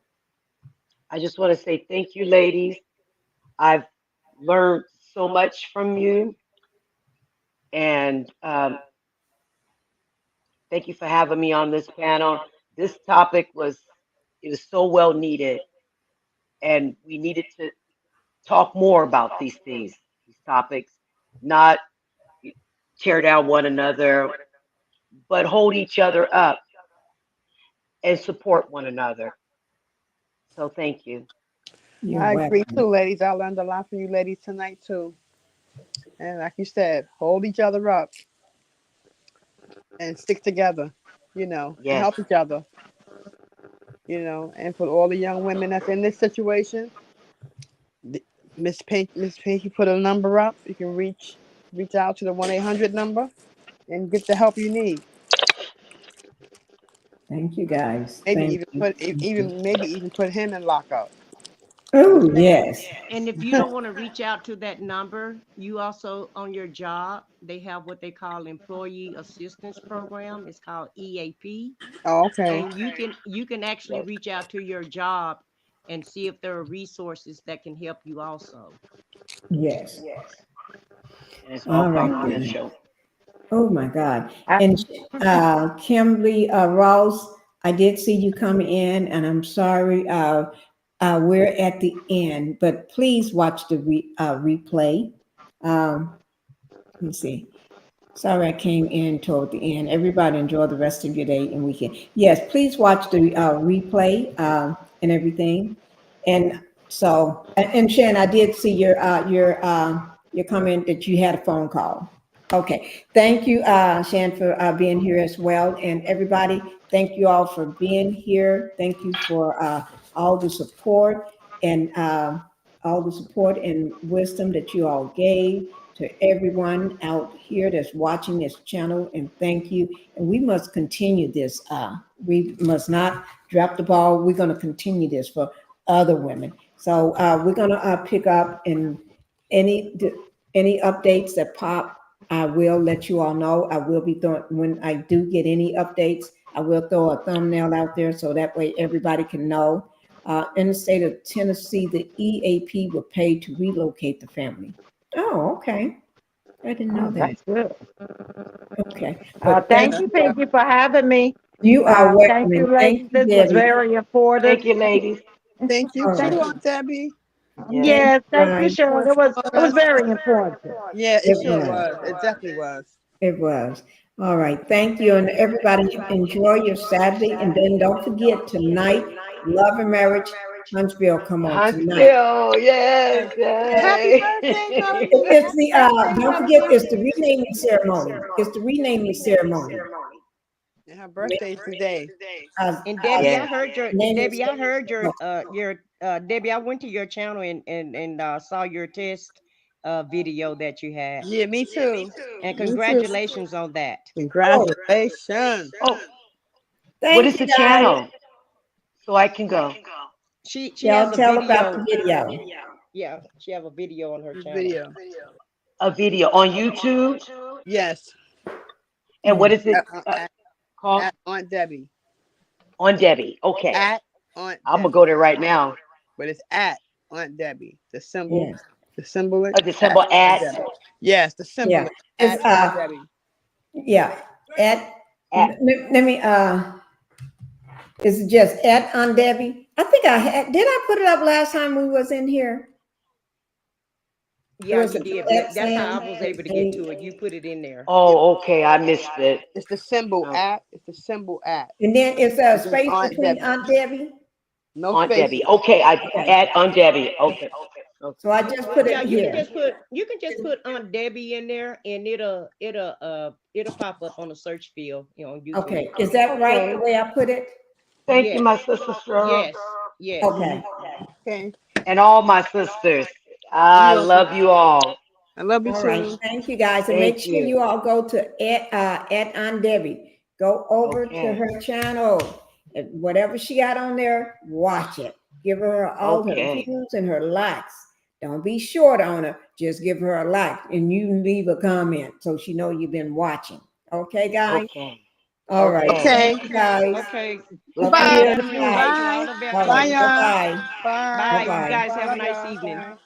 [SPEAKER 7] I just want to say thank you, ladies. I've learned so much from you, and thank you for having me on this panel. This topic was it was so well needed, and we needed to talk more about these topics, not tear down one another, but hold each other up and support one another. So thank you.
[SPEAKER 1] You're
[SPEAKER 3] I agree
[SPEAKER 1] welcome.
[SPEAKER 3] too, ladies. I learned a lot from you ladies tonight too. And like you said, hold each other up and stick together, and
[SPEAKER 7] Yes.
[SPEAKER 3] help each other, And for all the young women that's in this situation, Miss Pinky put a number up. You can reach out to the 1-800 number and get the help you need.
[SPEAKER 1] Thank you, guys.
[SPEAKER 3] Maybe
[SPEAKER 1] Thank
[SPEAKER 3] even
[SPEAKER 1] you.
[SPEAKER 3] put even maybe even put him in lockup.
[SPEAKER 1] Oh, yes.
[SPEAKER 9] And if you don't want to reach out to that number, you also on your job, they have what they call employee assistance program. It's called EAP.
[SPEAKER 3] Oh, okay.
[SPEAKER 9] And you can actually
[SPEAKER 7] Yes.
[SPEAKER 9] reach out to your job and see if there are resources that can help you also.
[SPEAKER 1] Yes.
[SPEAKER 7] And it's all
[SPEAKER 1] All right then.
[SPEAKER 7] confidential.
[SPEAKER 1] Oh my God.
[SPEAKER 5] I,
[SPEAKER 1] And Kimberly Ross, I did see you come in, and I'm sorry. We're at the end, but please watch the replay. Let me see. Sorry, I came in toward the end. Everybody enjoy the rest of your day and weekend. Yes, please watch the replay and everything. And so, and Shannon, I did see your comment that you had a phone call. Okay, thank you, Shan, for being here as well. And everybody, thank you all for being here. Thank you for all the support and all the support and wisdom that you all gave to everyone out here that's watching this channel. And thank you. And we must continue this. We must not drop the ball. We're going to continue this for other women. So we're going to pick up in any any updates that pop. I will let you all know. I will be throwing, when I do get any updates, I will throw a thumbnail out there so that way everybody can know. In the state of Tennessee, the EAP will pay to relocate the family. Oh, okay. I didn't know
[SPEAKER 5] oh,
[SPEAKER 1] that.
[SPEAKER 5] that's good.
[SPEAKER 1] Okay. But thank
[SPEAKER 5] Thank you,
[SPEAKER 1] you.
[SPEAKER 5] Pinky, for having me.
[SPEAKER 1] You are welcome.
[SPEAKER 5] Thank you,
[SPEAKER 1] And thank
[SPEAKER 5] ladies.
[SPEAKER 1] you,
[SPEAKER 5] This was
[SPEAKER 1] Debbie.
[SPEAKER 5] very informative.
[SPEAKER 7] Thank you, ladies.
[SPEAKER 3] Thank you
[SPEAKER 1] All
[SPEAKER 3] too,
[SPEAKER 1] right.
[SPEAKER 3] Aunt Debbie.
[SPEAKER 7] Yes.
[SPEAKER 1] Thank
[SPEAKER 5] Yes,
[SPEAKER 1] you,
[SPEAKER 5] thank you,
[SPEAKER 1] guys.
[SPEAKER 5] Sharon. It was very informative.
[SPEAKER 3] Yeah, it
[SPEAKER 1] It
[SPEAKER 3] sure
[SPEAKER 1] was.
[SPEAKER 3] was. It definitely was.
[SPEAKER 1] It was. All right. Thank you. And everybody enjoy your Saturday. And then don't forget tonight, Love and Marriage, Huntsville come on tonight.
[SPEAKER 7] Huntsville, yes,
[SPEAKER 3] Happy
[SPEAKER 7] yay.
[SPEAKER 3] birthday, Melody.
[SPEAKER 1] It's the
[SPEAKER 3] Happy
[SPEAKER 1] don't
[SPEAKER 3] birthday,
[SPEAKER 1] forget
[SPEAKER 3] Melody.
[SPEAKER 1] it's the renaming ceremony. It's the renaming ceremony.
[SPEAKER 3] And her birthday is today.
[SPEAKER 9] And Debbie,
[SPEAKER 7] Yes.
[SPEAKER 9] I heard your
[SPEAKER 1] Naming
[SPEAKER 9] Debbie, I heard
[SPEAKER 1] ceremony.
[SPEAKER 9] your Debbie, I went to your channel and saw your test video that you had.
[SPEAKER 3] Yeah, me too.
[SPEAKER 9] And
[SPEAKER 3] Me too.
[SPEAKER 9] congratulations on that.
[SPEAKER 1] Oh,
[SPEAKER 3] Congratulations.
[SPEAKER 7] Oh, what
[SPEAKER 1] thank
[SPEAKER 7] is
[SPEAKER 1] you
[SPEAKER 7] the
[SPEAKER 1] guys.
[SPEAKER 7] channel? So I can go.
[SPEAKER 9] She
[SPEAKER 1] Y'all
[SPEAKER 9] has a
[SPEAKER 1] tell about
[SPEAKER 9] video.
[SPEAKER 1] the video.
[SPEAKER 9] Yeah, she have a video on her
[SPEAKER 3] This
[SPEAKER 9] channel.
[SPEAKER 3] video.
[SPEAKER 7] A video on YouTube.
[SPEAKER 3] Yes.
[SPEAKER 7] And what is it
[SPEAKER 3] At
[SPEAKER 7] called?
[SPEAKER 3] Aunt Debbie.
[SPEAKER 7] On Debbie. Okay.
[SPEAKER 3] At Aunt
[SPEAKER 7] I'm gonna
[SPEAKER 3] Debbie.
[SPEAKER 7] go there right now.
[SPEAKER 3] But it's at Aunt Debbie. The symbol.
[SPEAKER 1] Yes.
[SPEAKER 3] The symbol is
[SPEAKER 7] The symbol
[SPEAKER 3] Aunt
[SPEAKER 7] at
[SPEAKER 3] Debbie. Yes, the symbol
[SPEAKER 1] Yeah.
[SPEAKER 3] is
[SPEAKER 1] It's
[SPEAKER 3] at Aunt Debbie.
[SPEAKER 1] yeah. At
[SPEAKER 7] at
[SPEAKER 1] let me is it just at on Debbie? I think I had did I put it up last time we was in here?
[SPEAKER 9] Yeah,
[SPEAKER 1] Was
[SPEAKER 9] you
[SPEAKER 1] it
[SPEAKER 9] did.
[SPEAKER 1] at
[SPEAKER 9] That's how
[SPEAKER 1] Sam?
[SPEAKER 9] I was able to get to it. You put it in there.
[SPEAKER 7] Oh, okay. I missed it.
[SPEAKER 3] It's the symbol
[SPEAKER 7] Oh,
[SPEAKER 3] at. It's the symbol at.
[SPEAKER 1] And then it's a
[SPEAKER 3] It's just
[SPEAKER 1] space
[SPEAKER 3] Aunt
[SPEAKER 1] between
[SPEAKER 3] Debbie.
[SPEAKER 1] Aunt Debbie.
[SPEAKER 3] No
[SPEAKER 7] Aunt
[SPEAKER 3] spaces.
[SPEAKER 7] Debbie. Okay, I
[SPEAKER 1] Okay.
[SPEAKER 7] at on Debbie. Okay.
[SPEAKER 1] So I just put
[SPEAKER 9] Yeah,
[SPEAKER 1] it
[SPEAKER 9] you can
[SPEAKER 1] here.
[SPEAKER 9] just put Aunt Debbie in there and it'll pop up on the search field, on YouTube.
[SPEAKER 1] Okay. Is that right
[SPEAKER 7] Okay.
[SPEAKER 1] the way I put it?
[SPEAKER 7] Thank
[SPEAKER 9] Yes.
[SPEAKER 7] you, my sister Stroh.
[SPEAKER 9] Yes. Yes.
[SPEAKER 1] Okay.
[SPEAKER 3] Okay.
[SPEAKER 7] And all my sisters. I
[SPEAKER 3] You welcome.
[SPEAKER 7] love you all.
[SPEAKER 3] I love you
[SPEAKER 1] All right.
[SPEAKER 3] too.
[SPEAKER 1] Thank you guys. And make
[SPEAKER 7] Thank
[SPEAKER 1] sure
[SPEAKER 7] you.
[SPEAKER 1] you all go to at Aunt Debbie. Go over to
[SPEAKER 7] Okay.
[SPEAKER 1] her channel. And whatever she got on there, watch it. Give her all her
[SPEAKER 7] Okay.
[SPEAKER 1] views and her likes. Don't be short on her. Just give her a like and you leave a comment so she know you've been watching. Okay, guys?
[SPEAKER 7] Okay.
[SPEAKER 1] All right.
[SPEAKER 7] Okay.
[SPEAKER 1] Thank you guys.
[SPEAKER 9] Okay.
[SPEAKER 3] Bye.
[SPEAKER 9] Madam, you
[SPEAKER 1] Bye.
[SPEAKER 9] all the
[SPEAKER 3] Bye.
[SPEAKER 9] best.
[SPEAKER 1] All
[SPEAKER 3] Bye,
[SPEAKER 1] right.
[SPEAKER 3] y'all.
[SPEAKER 1] Bye-bye.
[SPEAKER 3] Bye.
[SPEAKER 9] Bye. You
[SPEAKER 1] Bye-bye.
[SPEAKER 9] guys have a
[SPEAKER 3] Love
[SPEAKER 9] nice
[SPEAKER 3] y'all.
[SPEAKER 9] evening.
[SPEAKER 3] Bye.